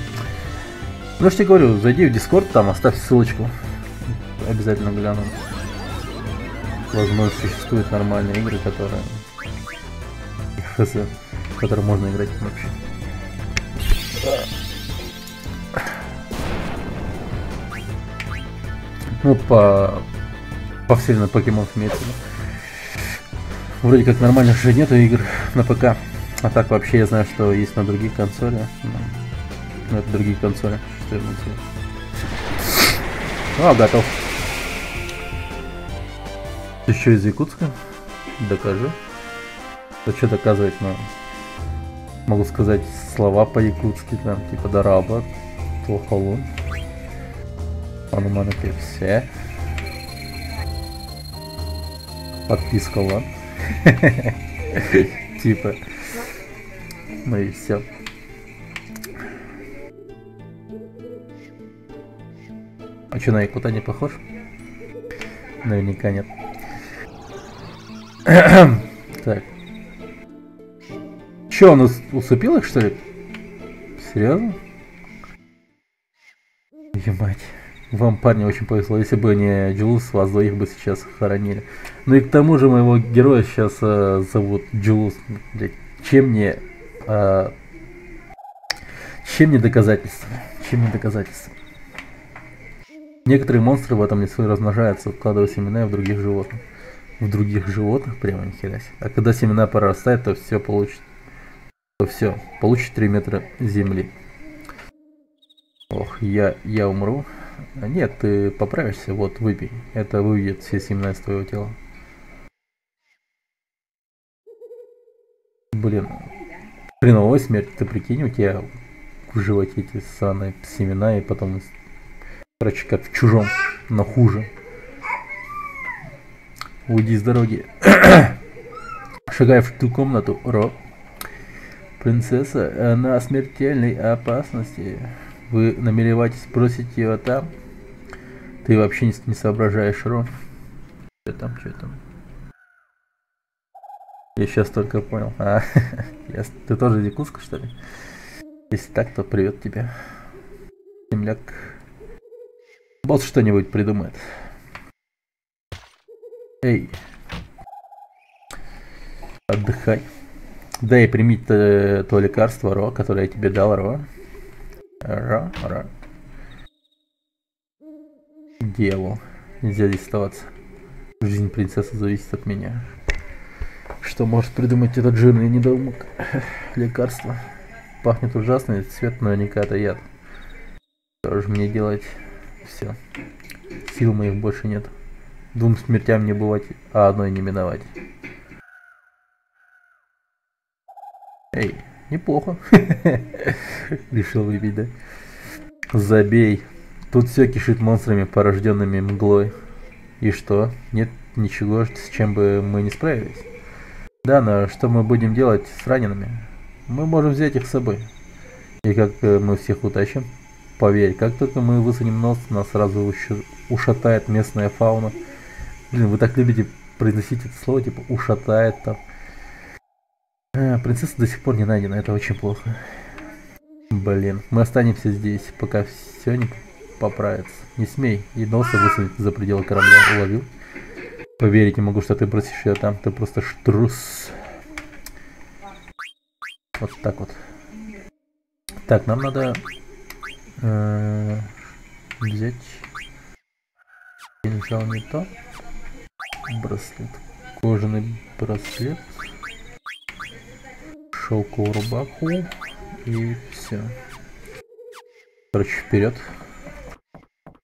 Ну, что я говорю, зайди в Discord, там оставь ссылочку. Обязательно гляну. Возможно, существуют нормальные игры, которые... которые можно играть вообще. Ну, по вселенной покемонов имеется. Вроде как нормальных же нету игр на ПК. А так вообще я знаю, что есть на других консолях. Ну, это другие консоли. Что я могу сказать? А, готов. Ты еще из Якутска? Докажи. Да что доказывать, но могу сказать слова по-якутски, там, типа Дараба, Толхолун, Анумана Пепсе. Подписка, ладно. Типа. Ну и все. А что, на Якута не похож? Наверняка нет. Так. Че, он усыпил их, что ли? Серьезно? Ебать. Вам, парни, очень повезло. Если бы не Джулус, вас двоих бы сейчас хоронили. Ну и к тому же моего героя сейчас зовут Джулус. Чем мне доказательства? Чем не доказательства? Некоторые монстры в этом лесу размножаются, вкладывая семена в других животных. В других животных? Прямо нихера себе. А когда семена прорастают, то все получит. То все. Получит 3 метра земли. Ох, я умру. Нет, ты поправишься, вот, выпей. Это выведет все семена из твоего тела. Блин. Хреновая смерть, ты прикинь, у тебя в животе эти ссаные семена, и потом... Короче, как в чужом, но хуже. Уйди с дороги. Шагай в ту комнату, Ро. Принцесса, она в смертельной опасности. Вы намереваетесь бросить ее там? Ты вообще не соображаешь, Ро. Что там, что там? Я сейчас только понял. Ты тоже дикуска, что ли? Если так, то привет тебе. Земляк. Босс что-нибудь придумает. Эй. Отдыхай. Дай примить то лекарство, Ро, которое я тебе дал, Ро. Ро. Дьявол. Нельзя здесь оставаться. Жизнь принцессы зависит от меня. Что может придумать этот жирный недоумок? Лекарство. Пахнет ужасно, и цвет наверняка это яд. Что же мне делать? Все. Сил моих больше нет. 2 смертям не бывать, а одной не миновать. Эй, неплохо. Решил выпить, да? Забей. Тут все кишит монстрами, порожденными мглой. И что? Нет ничего, с чем бы мы не справились? Да, но что мы будем делать с ранеными? Мы можем взять их с собой. И как мы всех утащим? Поверь, как только мы высунем нос, нас сразу ушатает местная фауна. Блин, вы так любите произносить это слово, типа ушатает там. Принцесса до сих пор не найдена, это очень плохо. Блин, мы останемся здесь, пока все не поправится. Не смей и носа высунуть за пределы корабля. Уловил? Поверить не могу, что ты бросишь ее там. Ты просто штрус. Вот так вот. Так, нам надо взять. Кинжал не то. Браслет. Кожаный браслет. Шелковую рубаху. И все. Короче, вперед.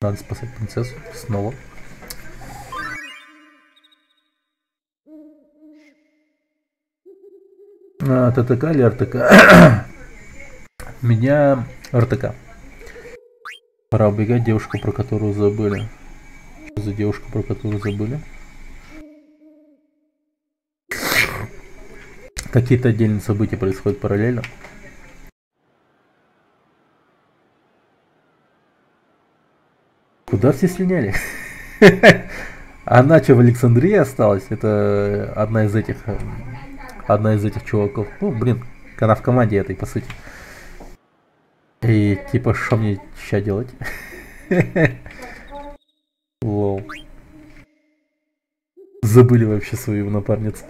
Надо спасать принцессу снова. ТТК или РТК? Меня РТК. Пора убегать девушку, про которую забыли. Что за девушка, про которую забыли? Какие-то отдельные события происходят параллельно. Куда все слиняли? Она что, в Александрии осталась? Это одна из этих чуваков. Ну, блин, она в команде этой, по сути. И типа, что мне ща делать? Лол. Забыли вообще свою напарницу.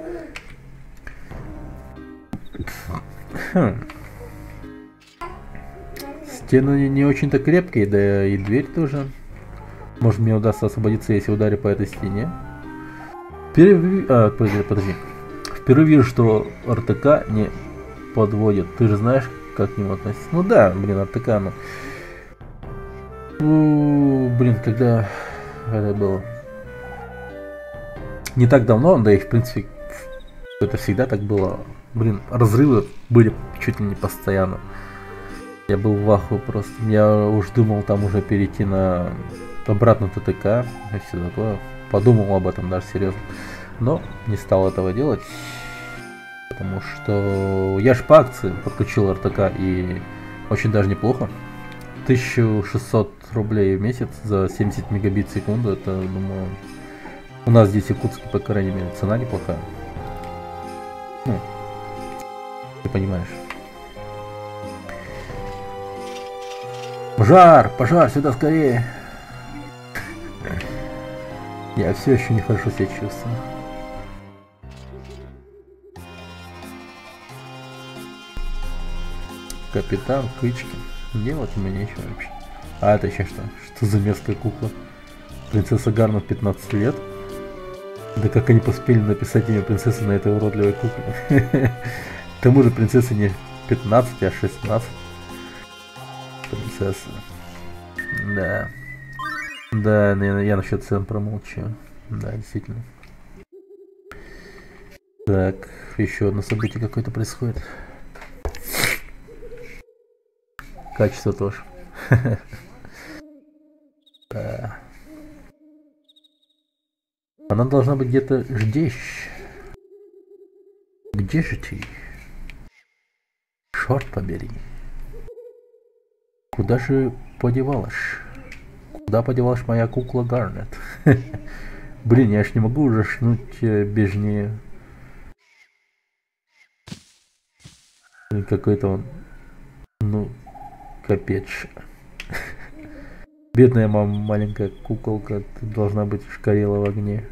Стены не очень-то крепкие, да и дверь тоже. Может, мне удастся освободиться, если ударю по этой стене. Подожди. Впервые вижу, что РТК не подводит. Ты же знаешь, как к нему относиться? Ну да, блин, РТК, ну... блин, когда это было? Не так давно, да и в принципе это всегда так было. Блин, разрывы были чуть ли не постоянно. Я был в ахуе просто. Я уж думал там уже перейти на обратно ТТК и все такое. Подумал об этом даже серьезно. Но не стал этого делать. Потому что я ж по акции подключил РТК и очень даже неплохо. 1600 рублей в месяц за 70 мегабит в секунду. Это, думаю, у нас здесь в Якутске, по крайней мере, цена неплохая. Ну, ты понимаешь. Пожар! Пожар! Сюда скорее! Я все еще нехорошо себя чувствую. Капитан Кычкин. Делать ему нечего вообще. А это еще что? Что за мерзкая кукла? Принцесса Гарна 15 лет? Да как они поспели написать имя принцессы на этой уродливой кукле? К тому же принцесса не 15, а 16. Принцесса. Да. Да, я насчет цен промолчу. Да, действительно. Так, еще одно событие какое-то происходит. Качество тоже. Да. Она должна быть где-то здесь. Где же ты? Черт побери. Куда же подевалась? Куда подевалась моя кукла Гарнет? Блин, я ж не могу уже шнуть без нее. Какой-то он... Ну, капец. Бедная мама, маленькая куколка, ты должна быть шкарела в огне.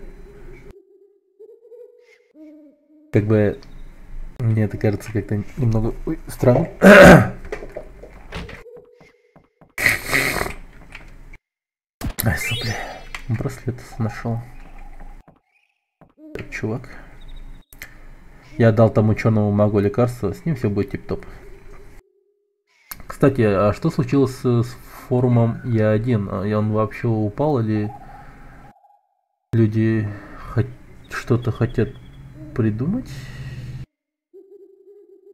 Как бы... Мне это кажется как-то немного... Ой, странно. Ай, сопли. Браслет нашел. Так, чувак. Я дал тому черному магу лекарство, с ним все будет тип-топ. Кстати, а что случилось с форумом Я1? И он вообще упал или люди что-то хотят придумать?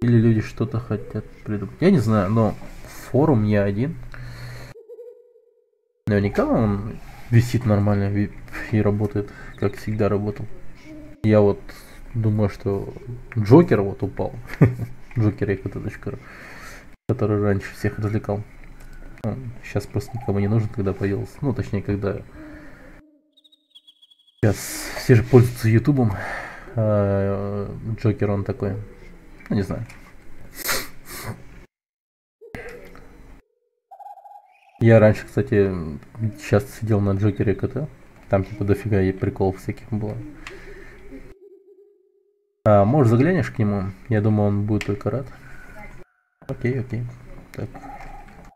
Или люди что-то хотят придумать? Я не знаю, но форум Я1 наверняка он висит нормально и работает, как всегда работал. Я вот думаю, что Джокер вот упал. Джокер ЕКТ.ру, который раньше всех развлекал. Сейчас просто никому не нужен, когда появился. Ну, точнее, когда... Сейчас все же пользуются Ютубом. Джокер он такой. Ну, не знаю. Я раньше, кстати, сейчас сидел на Джокере КТ. Там типа дофига приколов всяких было. Может, заглянешь к нему? Я думаю, он будет только рад. Окей. Так.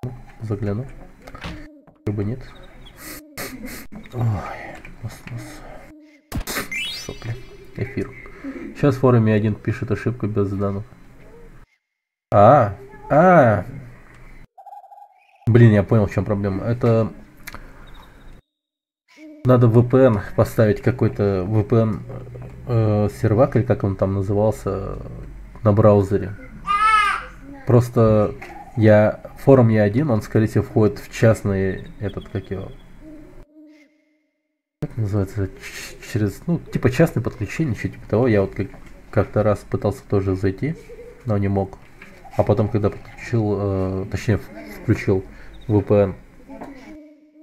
Ну, загляну. Как бы нет. Ой, сопли. Эфир. Сейчас в форуме один пишет ошибку без данных. Блин, я понял, в чем проблема. Это надо VPN поставить, какой-то VPN сервак, или как он там назывался, на браузере. Просто форум Я1, он скорее всего входит в частный как называется, через, ну, типа частное подключение, что типа того. Я вот как-то раз пытался тоже зайти, но не мог. А потом, когда подключил, точнее включил VPN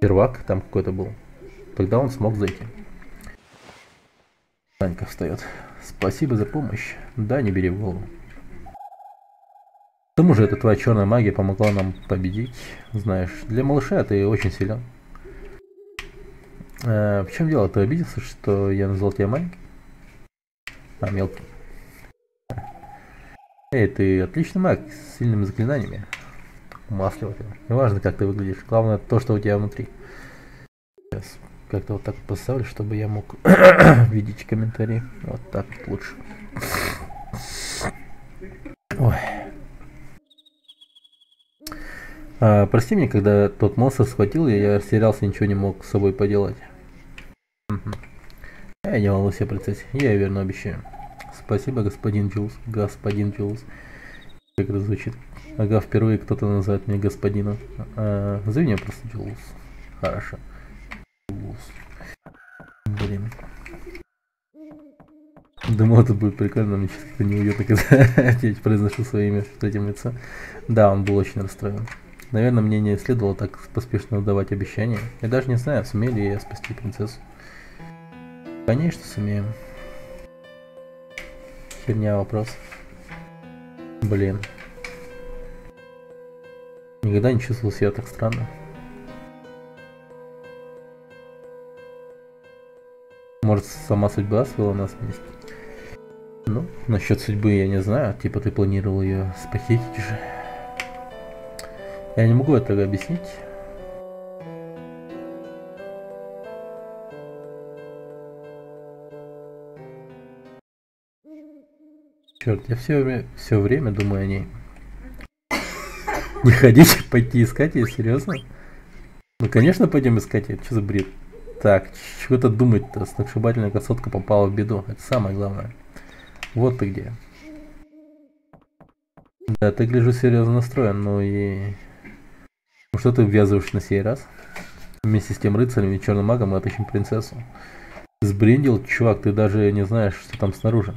сервак, там какой-то был, тогда он смог зайти. Танька встает. Спасибо за помощь. Да, не бери в голову. К тому же, эта твоя черная магия помогла нам победить. Знаешь, для малыша ты очень силен. В чем дело? Ты обиделся, что я назвал тебя маленьким? Мелкий. Эй, ты отличный маг с сильными заклинаниями. Умасливатель. Неважно, как ты выглядишь. Главное то, что у тебя внутри. Сейчас как-то вот так поставлю, чтобы я мог видеть комментарии. Вот так вот лучше. Ой. Прости меня, когда тот монстр схватил, я растерялся, ничего не мог с собой поделать. Я не волнуйся, принцессе, я верно обещаю. Спасибо, господин Джулс. Господин Джулс. Как это звучит? Ага, впервые кто-то называет меня господином. Зови меня просто Джулс. Хорошо. Джулс. Блин. Думал, это будет прикольно, мне сейчас как-то неуютно, когда я произношу свое имя в третьем лице. Да, он был очень расстроен. Наверное, мне не следовало так поспешно давать обещания. Я даже не знаю, сумею ли я спасти принцессу. Конечно, сумеем. Херня вопрос. Блин. Никогда не чувствовал себя так странно. Может, сама судьба свела нас вместе? Ну, насчет судьбы я не знаю. Типа ты планировал ее спохитить же. Я не могу этого объяснить. Черт, я все время думаю о ней. Не ходите, пойти искать ее, серьезно? Ну, конечно, пойдем искать ее. Что за бред? Так, чего-то думать-то. Сногсшибательная красотка попала в беду. Это самое главное. Вот ты где. Да, ты, гляжу, серьезно настроен, ну и... Ну что ты ввязываешь на сей раз? Вместе с тем рыцарем и черным магом мы отыщем принцессу. Сбрендил, чувак, ты даже не знаешь, что там снаружи.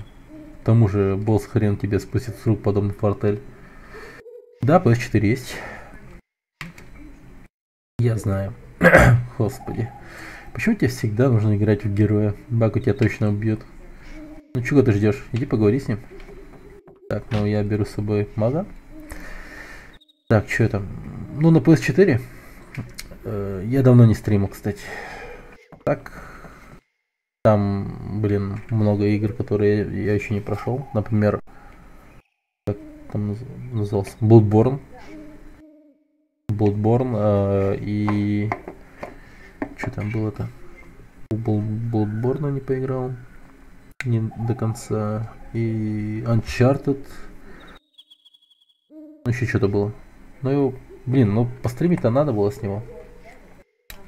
К тому же, босс хрен тебе спустит с рук подобный фортель. Да, PS4 есть. Я знаю. Господи. Почему тебе всегда нужно играть в героя? Баку тебя точно убьет. Ну чего ты ждешь? Иди поговори с ним. Так, ну я беру с собой мага. Так, что там? Ну на PS4. Я давно не стримил, кстати. Так. Там, блин, много игр, которые я еще не прошел. Например, как там назывался? Bloodborne. И что там было-то? Bloodborne не поиграл не до конца. И Uncharted. Ну еще что-то было. Ну его, блин, ну постримить-то надо было с него.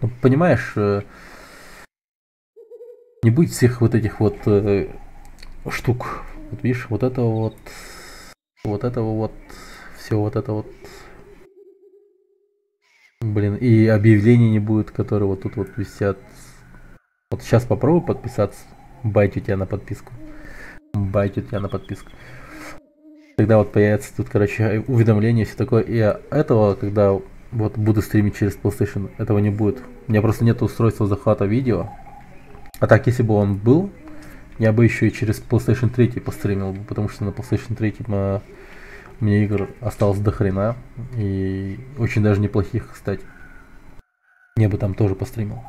Ну, понимаешь, не будет всех вот этих вот штук. Вот видишь, вот этого вот, все вот это вот. Блин, и объявлений не будет, которые вот тут вот висят. Вот сейчас попробуй подписаться. Байтю тебя на подписку. Тогда вот появится тут, короче, уведомление, все такое. И этого, когда вот буду стримить через PlayStation, этого не будет. У меня просто нет устройства захвата видео. А так, если бы он был, я бы еще и через PlayStation 3 постримил бы, потому что на PlayStation 3 у меня игр осталось до хрена. И очень даже неплохих, кстати. Я бы там тоже постримил.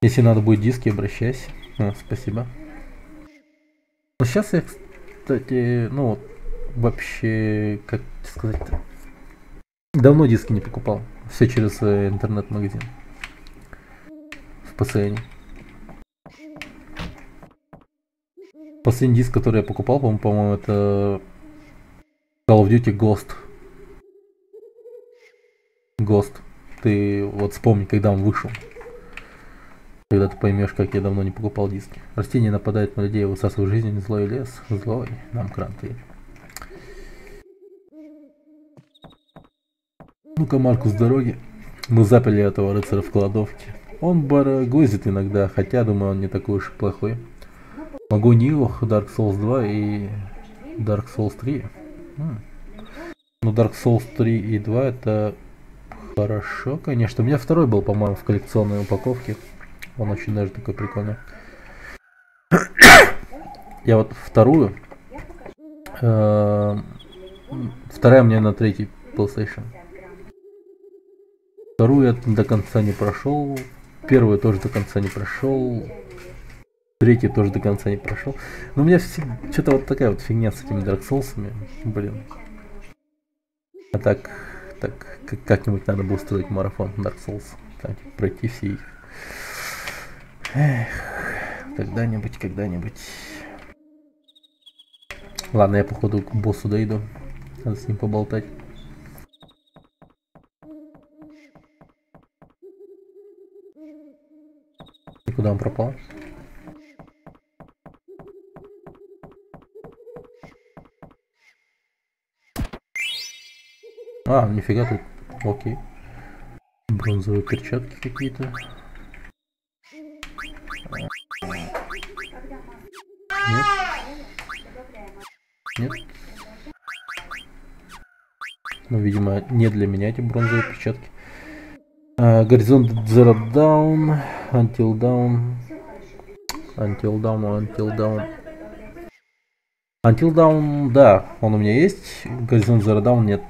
Если надо будет диски, обращайся. Спасибо. Но сейчас я, кстати, ну, вообще, как сказать-то, давно диски не покупал. Все через интернет-магазин. В ПСН. Последний диск, который я покупал, по-моему, это Call of Duty Ghost. Ты вот вспомни, когда он вышел. Когда ты поймешь, как я давно не покупал диски. Растения нападают на людей, высасывают жизнь, злой лес, злой, нам кранты. Ну-ка, Маркус, с дороги. Мы заперли этого рыцаря в кладовке. Он барагозит иногда, хотя, думаю, он не такой уж и плохой. Могу Ниву, Dark Souls 2 и Dark Souls 3. Ну, Dark Souls 3 и 2 это хорошо, конечно. У меня второй был, по-моему, в коллекционной упаковке. Он очень даже такой прикольный. Я вот вторую. Вторая мне на третий PlayStation. Вторую я до конца не прошел. Первую тоже до конца не прошел. Третью тоже до конца не прошел. Но у меня что-то вот такая вот фигня с этими Dark Souls'ами. Блин. А так как-нибудь надо было устроить марафон Dark Souls. Так, пройти все их. Эх, когда-нибудь. Ладно, я походу к боссу дойду. Надо с ним поболтать. И куда он пропал? А, нифига тут. Окей. Бронзовые перчатки какие-то. Нет. Ну, видимо, не для меня эти бронзовые перчатки. Горизонт Zero Dawn, Until Dawn, да, он у меня есть. Горизонт Zero Dawn нет.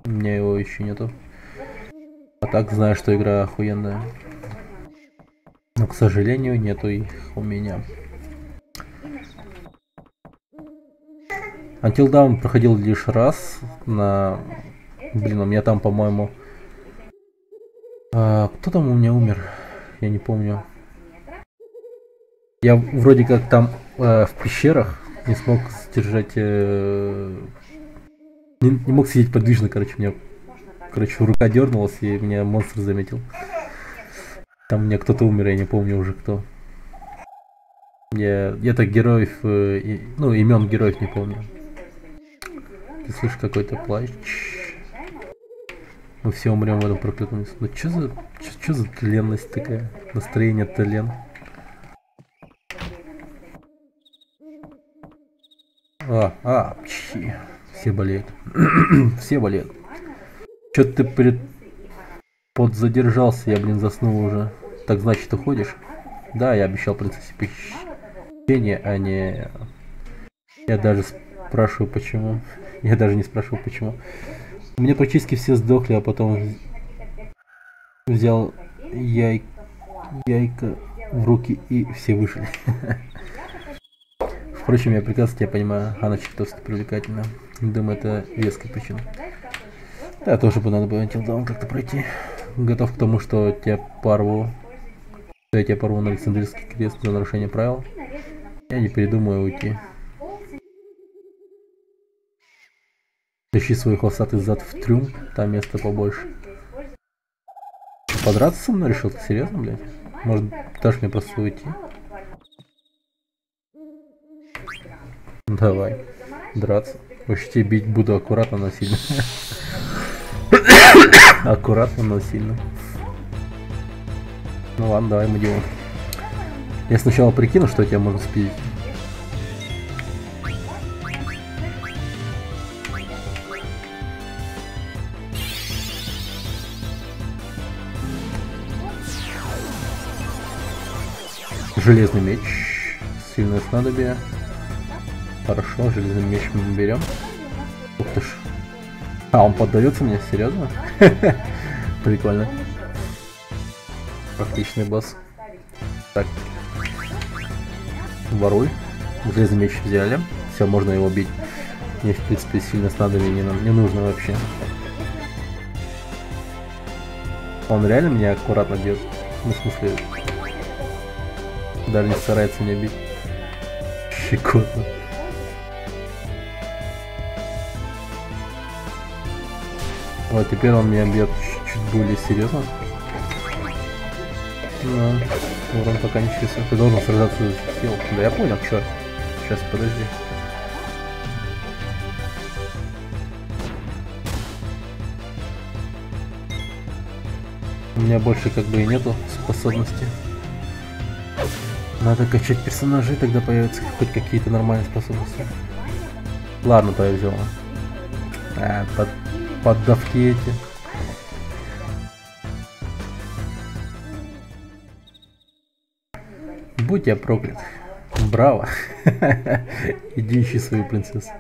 У меня его еще нету. А так знаю, что игра охуенная. Но, к сожалению, нету их у меня. Until Dawn проходил лишь раз на... Блин, у меня там, по-моему... кто там у меня умер? Я не помню. Я вроде как там в пещерах не смог сдержать... Не мог сидеть подвижно, короче, мне... Короче, рука дернулась, и меня монстр заметил. Там у меня кто-то умер, я не помню уже кто. Я так героев... ну, имен героев не помню. Ты слышишь какой-то плач? Мы все умрем в этом проклятом лесу. Ну чё за тленность такая? Настроение тлен. Чхи. Все болеют. Все болеют. Чё ты подзадержался? Я, блин, заснул уже. Так значит, уходишь? Да, я обещал принцессе печенье, а не... Я даже спрашиваю, почему. Я даже не спрашиваю, почему. У меня практически все сдохли, а потом взял яйко в руки и все вышли. Впрочем, я прекрасно тебя понимаю, она чертовски привлекательна. Думаю, это веская причина. Да, тоже бы надо было Until Dawn как-то пройти. Готов к тому, что я тебя порву на Александрийский крест за нарушение правил. Я не передумаю уйти. Тащи свой хвостатый зад в трюм, там места побольше. Подраться со мной решил? Ты серьезно, блядь? Может, дашь мне просто уйти? Давай, драться. Вообще бить буду аккуратно, но сильно. Аккуратно, но сильно. Ну ладно, давай мы делаем. Я сначала прикину, что тебя можно спиздить. Железный меч. Сильное снадобье. Хорошо, железный меч мы берем. Ух ты ж. А, он поддается мне? Серьезно? Прикольно. Отличный босс. Так. Воруй. Железный меч взяли. Все, можно его бить. Мне, в принципе, сильно снадобье не нужно вообще. Он реально меня аккуратно бьет. Ну, в смысле... Даже не старается меня бить. Щекотно. Вот теперь он меня бьет чуть более серьезно. Но урон пока не чувствую. Ты должен сражаться за сил. Да я понял, что. Сейчас, подожди. У меня больше как бы и нету способностей. Надо качать персонажей, тогда появятся хоть какие-то нормальные способности. Ладно, то я взял. Поддавки эти. Будь я проклят. Браво. Иди ищи свою принцессу.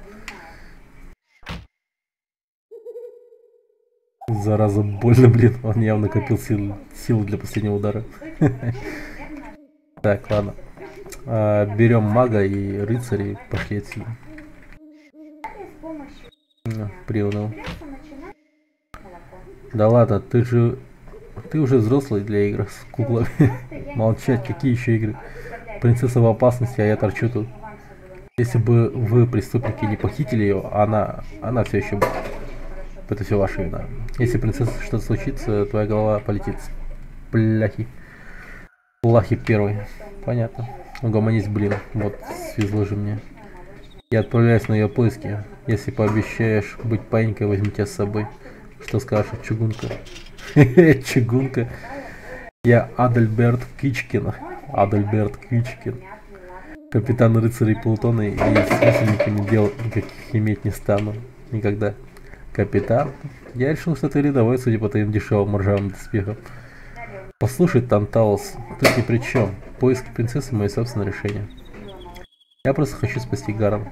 Зараза, больно, блин. Он явно копил силу для последнего удара. Так, ладно. Берем мага и рыцаря и пошли отсюда. Приуныл. Да ладно, ты уже взрослый для игр с куклами. Молчать, какие еще игры? Принцесса в опасности, а я торчу тут. Если бы вы, преступники, не похитили ее, она все еще будет. Это все ваша вина. Если принцесса что-то случится, твоя голова полетит. Бляхи. Плахи первый. Понятно. Угомонись, блин. Вот, свезло же мне. Я отправляюсь на ее поиски. Если пообещаешь быть паинькой, возьму тебя с собой. Что скажешь, чугунка? Чугунка. Я Адальберт Кичкин. Адальберт Кичкин. Капитан рыцарей Плутона, и с висельниками дел никаких иметь не стану. Никогда. Капитан? Я решил, что ты рядовой, судя по твоим дешевым ржавым доспехам. Послушай, Танталус, тут ни при чем. Поиски принцессы — мое собственное решение. Я просто хочу спасти Гарн.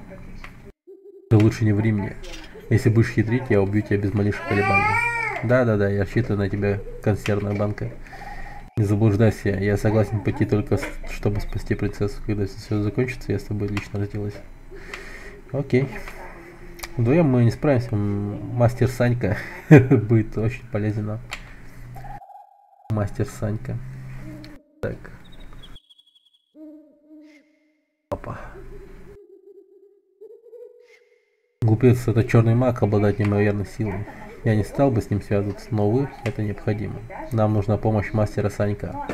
Ты лучше не ври мне. Если будешь хитрить, я убью тебя без малейших колебаний. Да, я рассчитываю на тебя, консервная банка. Не заблуждайся, я согласен пойти только, чтобы спасти принцессу. Когда все закончится, я с тобой лично разделаюсь. Окей. Вдвоем мы не справимся. Мастер Санька будет очень полезен нам. Мастер Санька. Так. Опа. Глупец, это черный маг, обладает неимоверной силой. Я не стал бы с ним связываться, но, увы, это необходимо. Нам нужна помощь мастера Санька.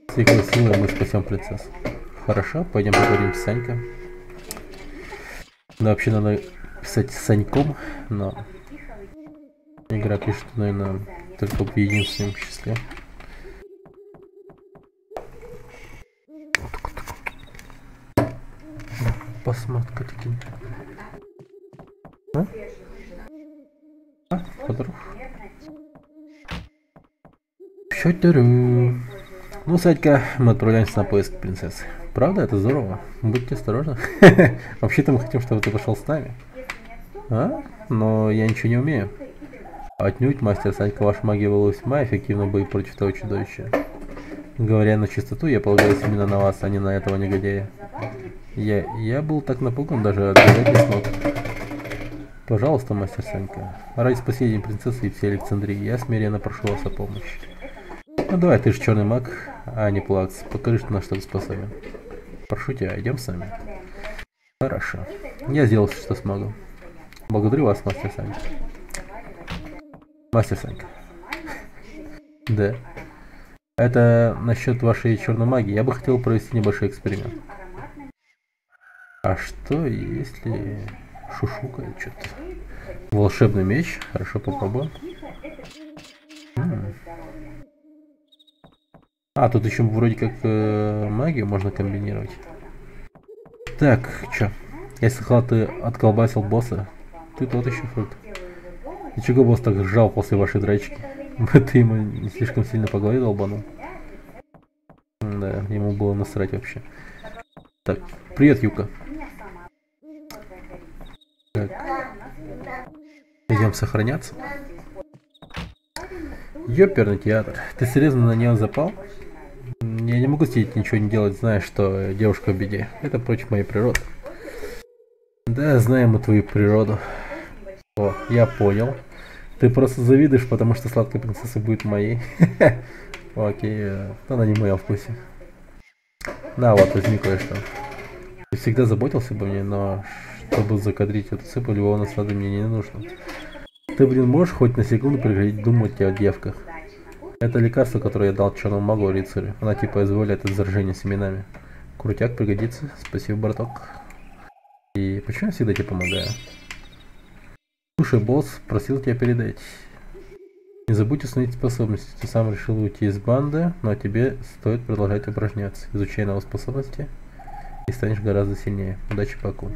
С его силой мы спасем принцессу. Хорошо, пойдем поговорим с Санькой. Да, вообще надо писать с Саньком, но... Игра пишет, наверное, только в единственном числе. Посмотка таки. Подруг. Ну, Садька, мы отправляемся на поиск принцессы. Правда, это здорово. Будьте осторожны. Вообще-то мы хотим, чтобы ты пошел с нами. А? Но я ничего не умею. Отнюдь, мастер Садька, ваша магия была весьма эффективна в бою против того чудовища. Говоря на чистоту, я полагаюсь именно на вас, а не на этого негодяя. Я был так напуган, даже отбежать не смог. Пожалуйста, мастер Санька, ради спасения принцессы и всей Александрии, я смиренно прошу вас о помощи. Ну давай, ты же черный маг, а не плакс. Покажи, на что ты способен. Прошу тебя, идем с нами. Хорошо. Я сделал, что смогу. Благодарю вас, мастер Санька. Мастер Санька. Да. Это насчет вашей черной магии. Я бы хотел провести небольшой эксперимент. А что, если шушукает что-то? Волшебный меч. Хорошо, попробуем. А, тут еще вроде как магию можно комбинировать. Так, чё? Я слыхал, ты отколбасил босса. Ты тот еще фрукт. И чего босс так сжал после вашей драчки? Ты ему не слишком сильно по голове долбанул? Да, ему было насрать вообще. Так, привет, Юка. Так. Идем сохраняться. Ёперный театр. Ты серьезно на него запал? Я не могу сидеть ничего не делать, зная, что девушка в беде. Это против моей природы. Да, знаем мы твою природу. О, я понял. Ты просто завидуешь, потому что сладкая принцесса будет моей. Окей, она не в моем вкусе. На, вот, возьми кое-что. Ты всегда заботился обо мне, но чтобы закадрить эту цыпу, любого наслада мне не нужно. Ты, блин, можешь хоть на секунду прекратить думать о девках? Это лекарство, которое я дал черному магу рыцарю. Она типа изволяет от заражения семенами. Крутяк пригодится. Спасибо, браток. И почему я всегда тебе помогаю? Слушай, босс просил тебя передать. Не забудь установить способности. Ты сам решил уйти из банды, но тебе стоит продолжать упражняться. Изучай новые способности и станешь гораздо сильнее. Удачи, Паку.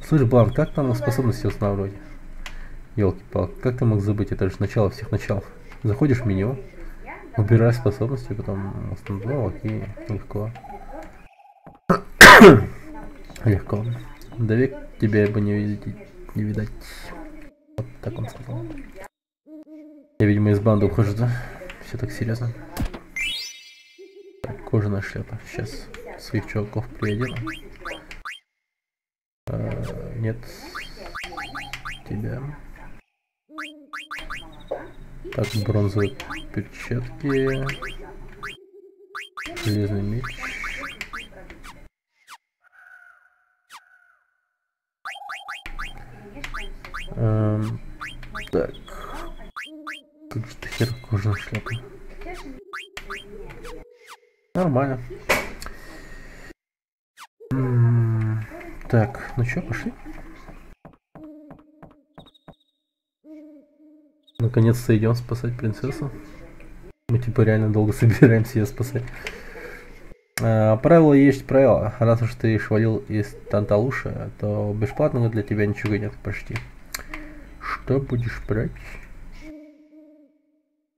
Слышь, Блан, как там способности устанавливать? Ёлки-палки, как ты мог забыть? Это же начало всех начал. Заходишь в меню, выбираешь способности, потом установил, окей, легко. Легко. Да век тебя бы не видать. Вот так он сказал. Я, видимо, из банды ухожу, да? Все так серьезно. Так, кожаная шляпа. Сейчас своих чуваков приодену. Нет. Тебя. Так, бронзовые перчатки. Железный меч. Так. Как же ты хер кожаная шляпа? Нормально. Так, ну чё, пошли? Наконец-то идем спасать принцессу. Мы типа реально долго собираемся ее спасать. Правило есть правило. Раз уж ты швалил из Танталуша, то бесплатного для тебя ничего нет почти. Что будешь брать?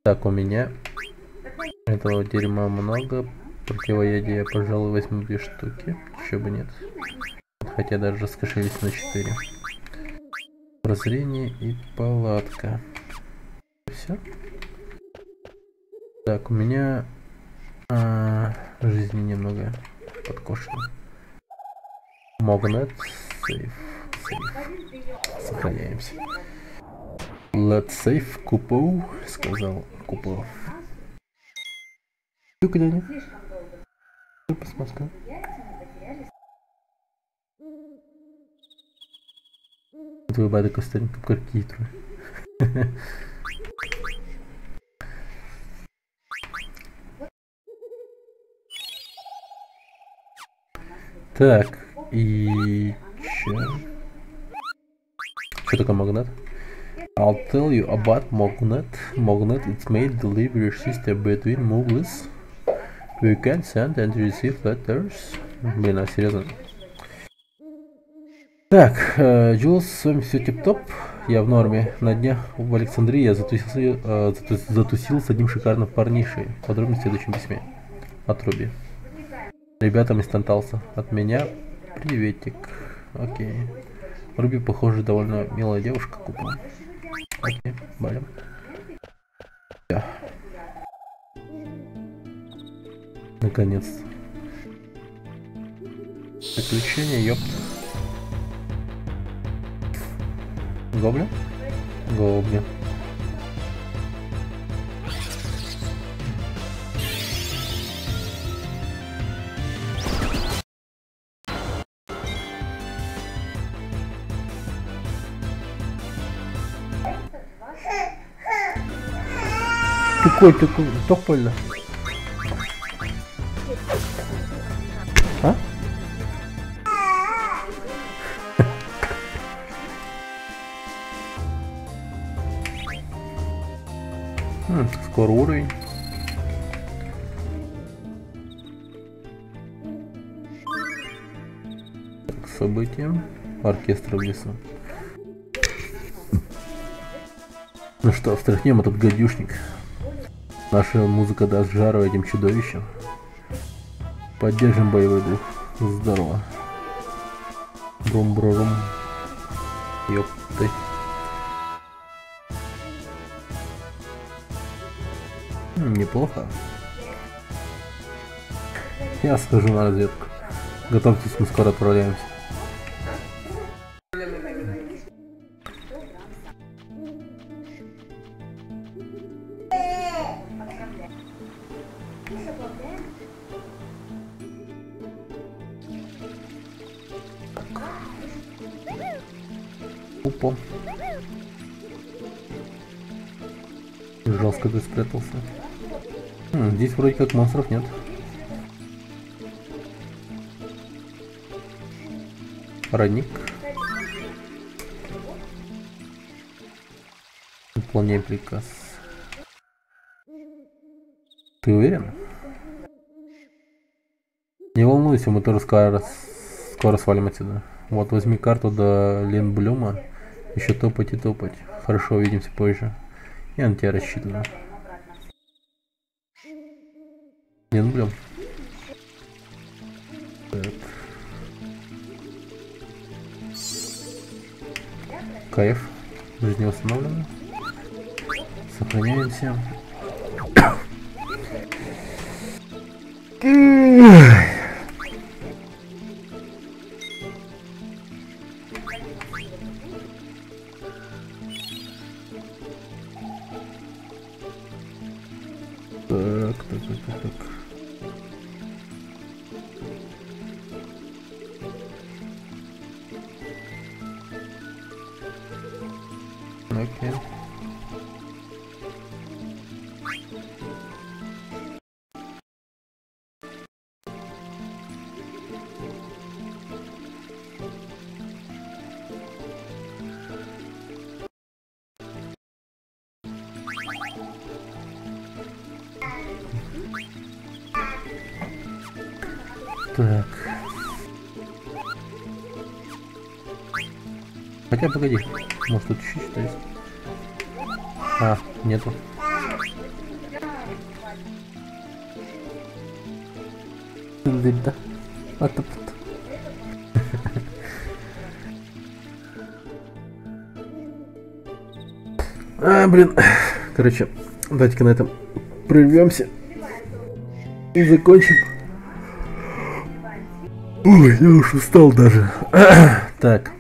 Так, у меня этого дерьма много. Противоядия, пожалуй, возьму 2 штуки. Еще бы нет. Хотя даже раскошелись на 4. Прозрение и палатка. Все. Так, у меня жизни немного подкошено. Магнет, сейф. Сохраняемся. Let's save Купо, сказал Купо. Юка, дядя. Посмотри. Твой бадок оставим как хитрый. Так, и чё? Что такое магнат? I'll tell you about Mognet. Mognet it's made delivery system between movies. We can send and receive letters. Блин, а серьезно? Так, Джулс, с вами все тип-топ. Я в норме. На днях в Александрии я затусил с одним шикарным парнишей. Подробности в следующем письме. От Руби. Ребятам из Танталса. От меня приветик. Окей. Руби, похоже, довольно милая девушка. Купила. Окей, валим. Да. Наконец-то. Приключения, ёпт. Гоблин? Гоблин. Такой, тополь. А? Скоро уровень. Так, события. Оркестр в лесу. Ну что, встряхнем этот гадюшник. Наша музыка даст жару этим чудовищам. Поддержим боевой дух. Здорово. Брум-брум. Ёпты. Неплохо. Я схожу на разведку. Готовьтесь, мы скоро отправляемся. Опа. Жестко ты спрятался. Здесь вроде как монстров нет. Родник. Выполняй приказ. Ты уверен? Не волнуйся, мы тоже скоро свалим отсюда. Вот, возьми карту до Ленблюма. Еще топать и топать. Хорошо, увидимся позже. Я на тебя рассчитываю. Ленблюм. Так. Кайф. Жизнь восстановлена. Сохраняемся. Так. Окей. Так. Хотя погоди, может тут еще что-то есть? А, нету. Да. Блин. Короче, давайте-ка на этом прервемся и закончим. Ой, я уж устал даже. Так.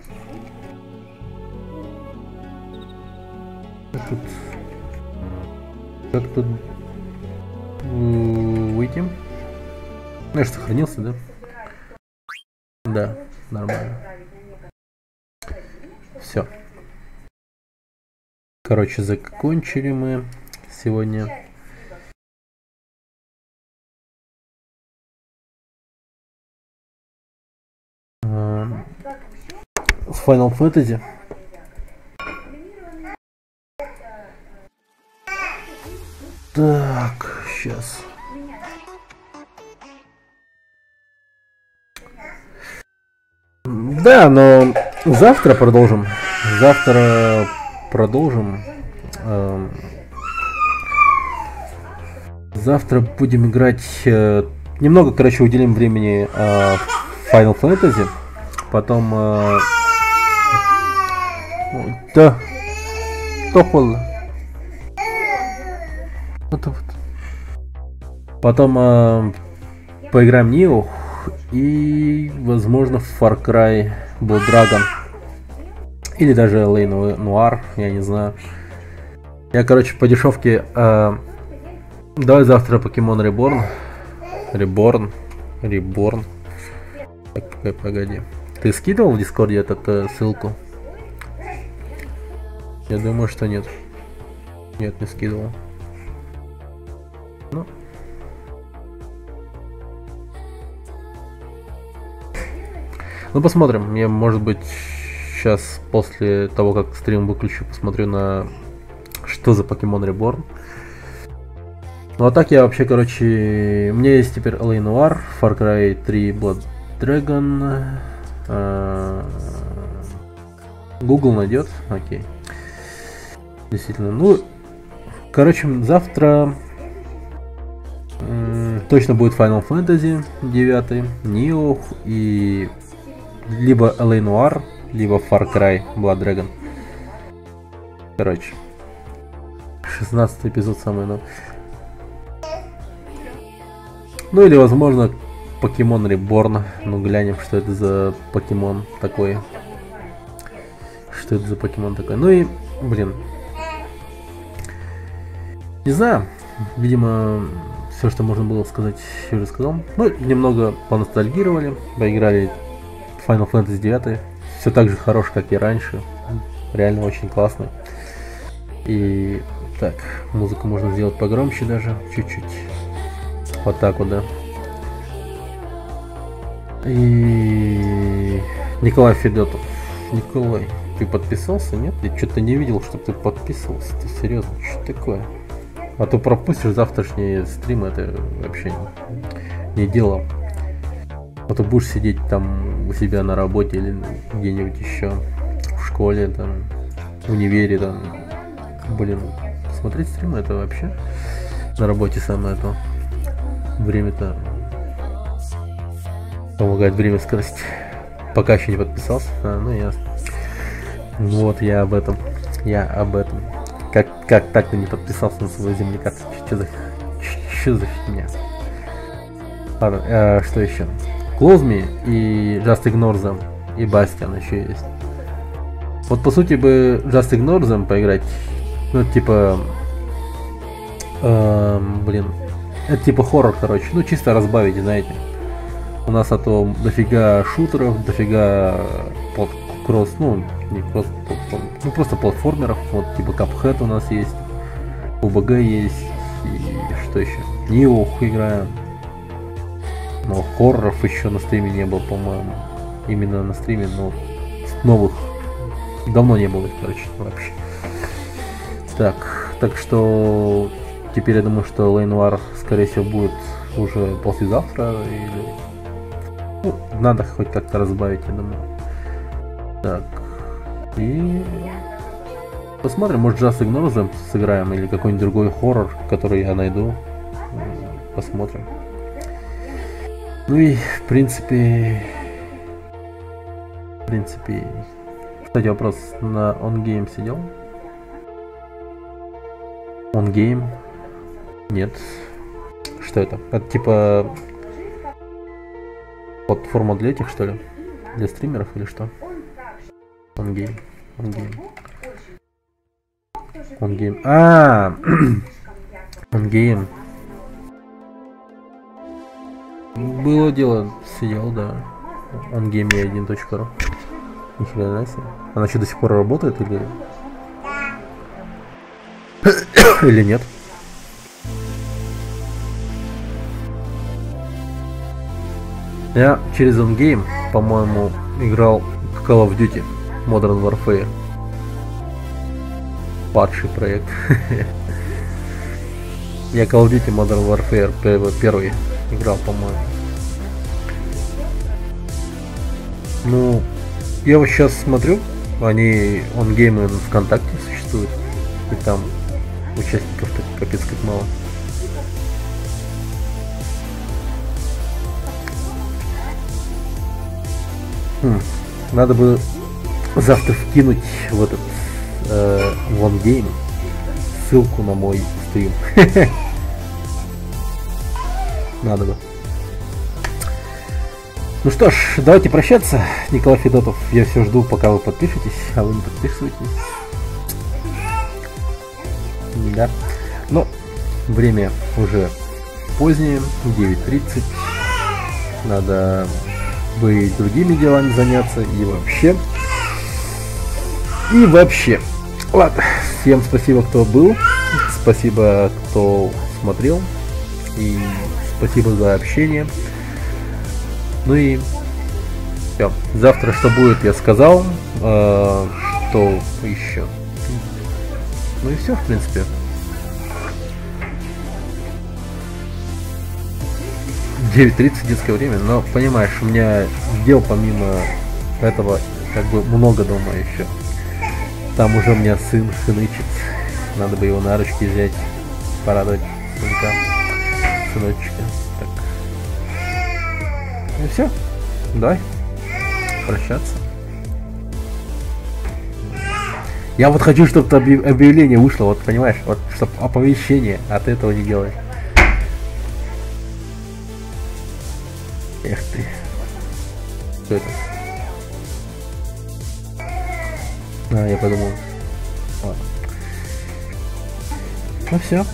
Как тут выйти? Я же сохранился, да? Да, нормально. Все. Короче, закончили мы сегодня. С Final Fantasy. Так, сейчас. Да, но завтра продолжим. Завтра продолжим. Завтра будем играть. Немного, короче, уделим времени Final Fantasy. Потом. Да. Топол. Вот. Потом поиграем в Nioh и, возможно, в Far Cry Blood Dragon. Или даже LA Noire, я не знаю. Я, короче, по дешевке. Давай завтра Pokemon Reborn. Так, погоди. Ты скидывал в Дискорде эту ссылку? Я думаю, что нет. Нет, не скидывал. Ну, посмотрим. Я, может быть, сейчас, после того, как стрим выключу, посмотрю на что за Pokemon Reborn. Ну, а так я вообще, короче... У меня есть теперь LA Noire, Far Cry 3 Blood Dragon. Google найдет. Окей. Действительно. Ну, короче, завтра... точно будет Final Fantasy 9, Nioh и... либо LA Noire, либо Far Cry Blood Dragon. Короче. 16 эпизод самый новый. Ну или, возможно, Pokemon Reborn. Ну, глянем, что это за покемон такой. Что это за покемон такой. Ну и, блин. Не знаю. Видимо, все, что можно было сказать, я уже сказал. Ну, немного поностальгировали. Поиграли Final Fantasy 9. Все так же хорош, как и раньше. Реально очень классно. И так, музыку можно сделать погромче даже. Чуть-чуть. Вот так вот, да. И Николай Федотов. Николай, ты подписался? Нет? Я что-то не видел, что ты подписывался. Ты серьезно? Что такое? А то пропустишь завтрашние стримы, это вообще не дело. А то будешь сидеть там у себя на работе или где-нибудь еще в школе, там, в универе, там. Блин, смотреть стримы это вообще на работе самое то. Время-то помогает время скорость. Пока еще не подписался. Ну ясно. Вот я об этом. Как так ты не подписался на свою земляка? Что за фигня? Ладно, что еще? Close Me и Just Ignore Them и Bastion еще есть. Вот по сути бы Just Ignore Them поиграть. Ну типа... блин. Это типа хоррор, короче. Ну чисто разбавить, знаете. У нас дофига шутеров, дофига кросс, ну не кросс, ну просто платформеров. Вот типа Cuphead у нас есть, УБГ есть, и что еще? Nioh играем. Но хорроров еще на стриме не было, по-моему. Именно на стриме, но новых давно не было, короче, вообще. Так что теперь я думаю, что LA Noire, скорее всего, будет уже послезавтра. Или... Ну, надо хоть как-то разбавить, я думаю. Так. И... посмотрим, может Just Ignore Them сыграем, или какой-нибудь другой хоррор, который я найду. Посмотрим. Ну и, в принципе... Кстати, вопрос. На OnGame сидел? OnGame? Нет. Что это? Это типа... платформа для этих, что ли? Для стримеров или что? OnGame. OnGame. Было дело, сидел, да. OnGame1.ru. Нихрена себе. Она что, до сих пор работает или... или нет? Я через OnGame, по-моему, играл в Call of Duty Modern Warfare. Падший проект. Я Call of Duty Modern Warfare первый играл, по-моему. Ну, я вот сейчас смотрю, они онгеймы ВКонтакте существуют, и там участников-то капец как мало. Надо бы завтра вкинуть в этот в онгейм ссылку на мой стрим. Надо бы. Ну что ж, давайте прощаться. Николай Федотов, я все жду, пока вы подпишетесь, а вы не подписываетесь. Да. Но время уже позднее, 9:30. Надо бы и другими делами заняться, и вообще. Ладно, всем спасибо, кто был. Спасибо, кто смотрел. И спасибо за общение. Ну и все. Завтра что будет, я сказал. Что еще? Ну и все, в принципе. 9:30 детское время, но понимаешь, у меня дел помимо этого как бы много дома еще. Там уже у меня сын хнычет. Надо бы его на ручки взять, порадовать сыночка. Так. Ну и все. Давай прощаться. Я вот хочу, чтобы объявление вышло, вот понимаешь, вот чтобы оповещение, а ты этого не делаешь. Эх ты. Что это? А, я подумал. Ладно. Ну все.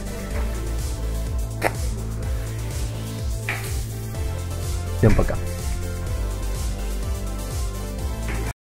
Всем пока.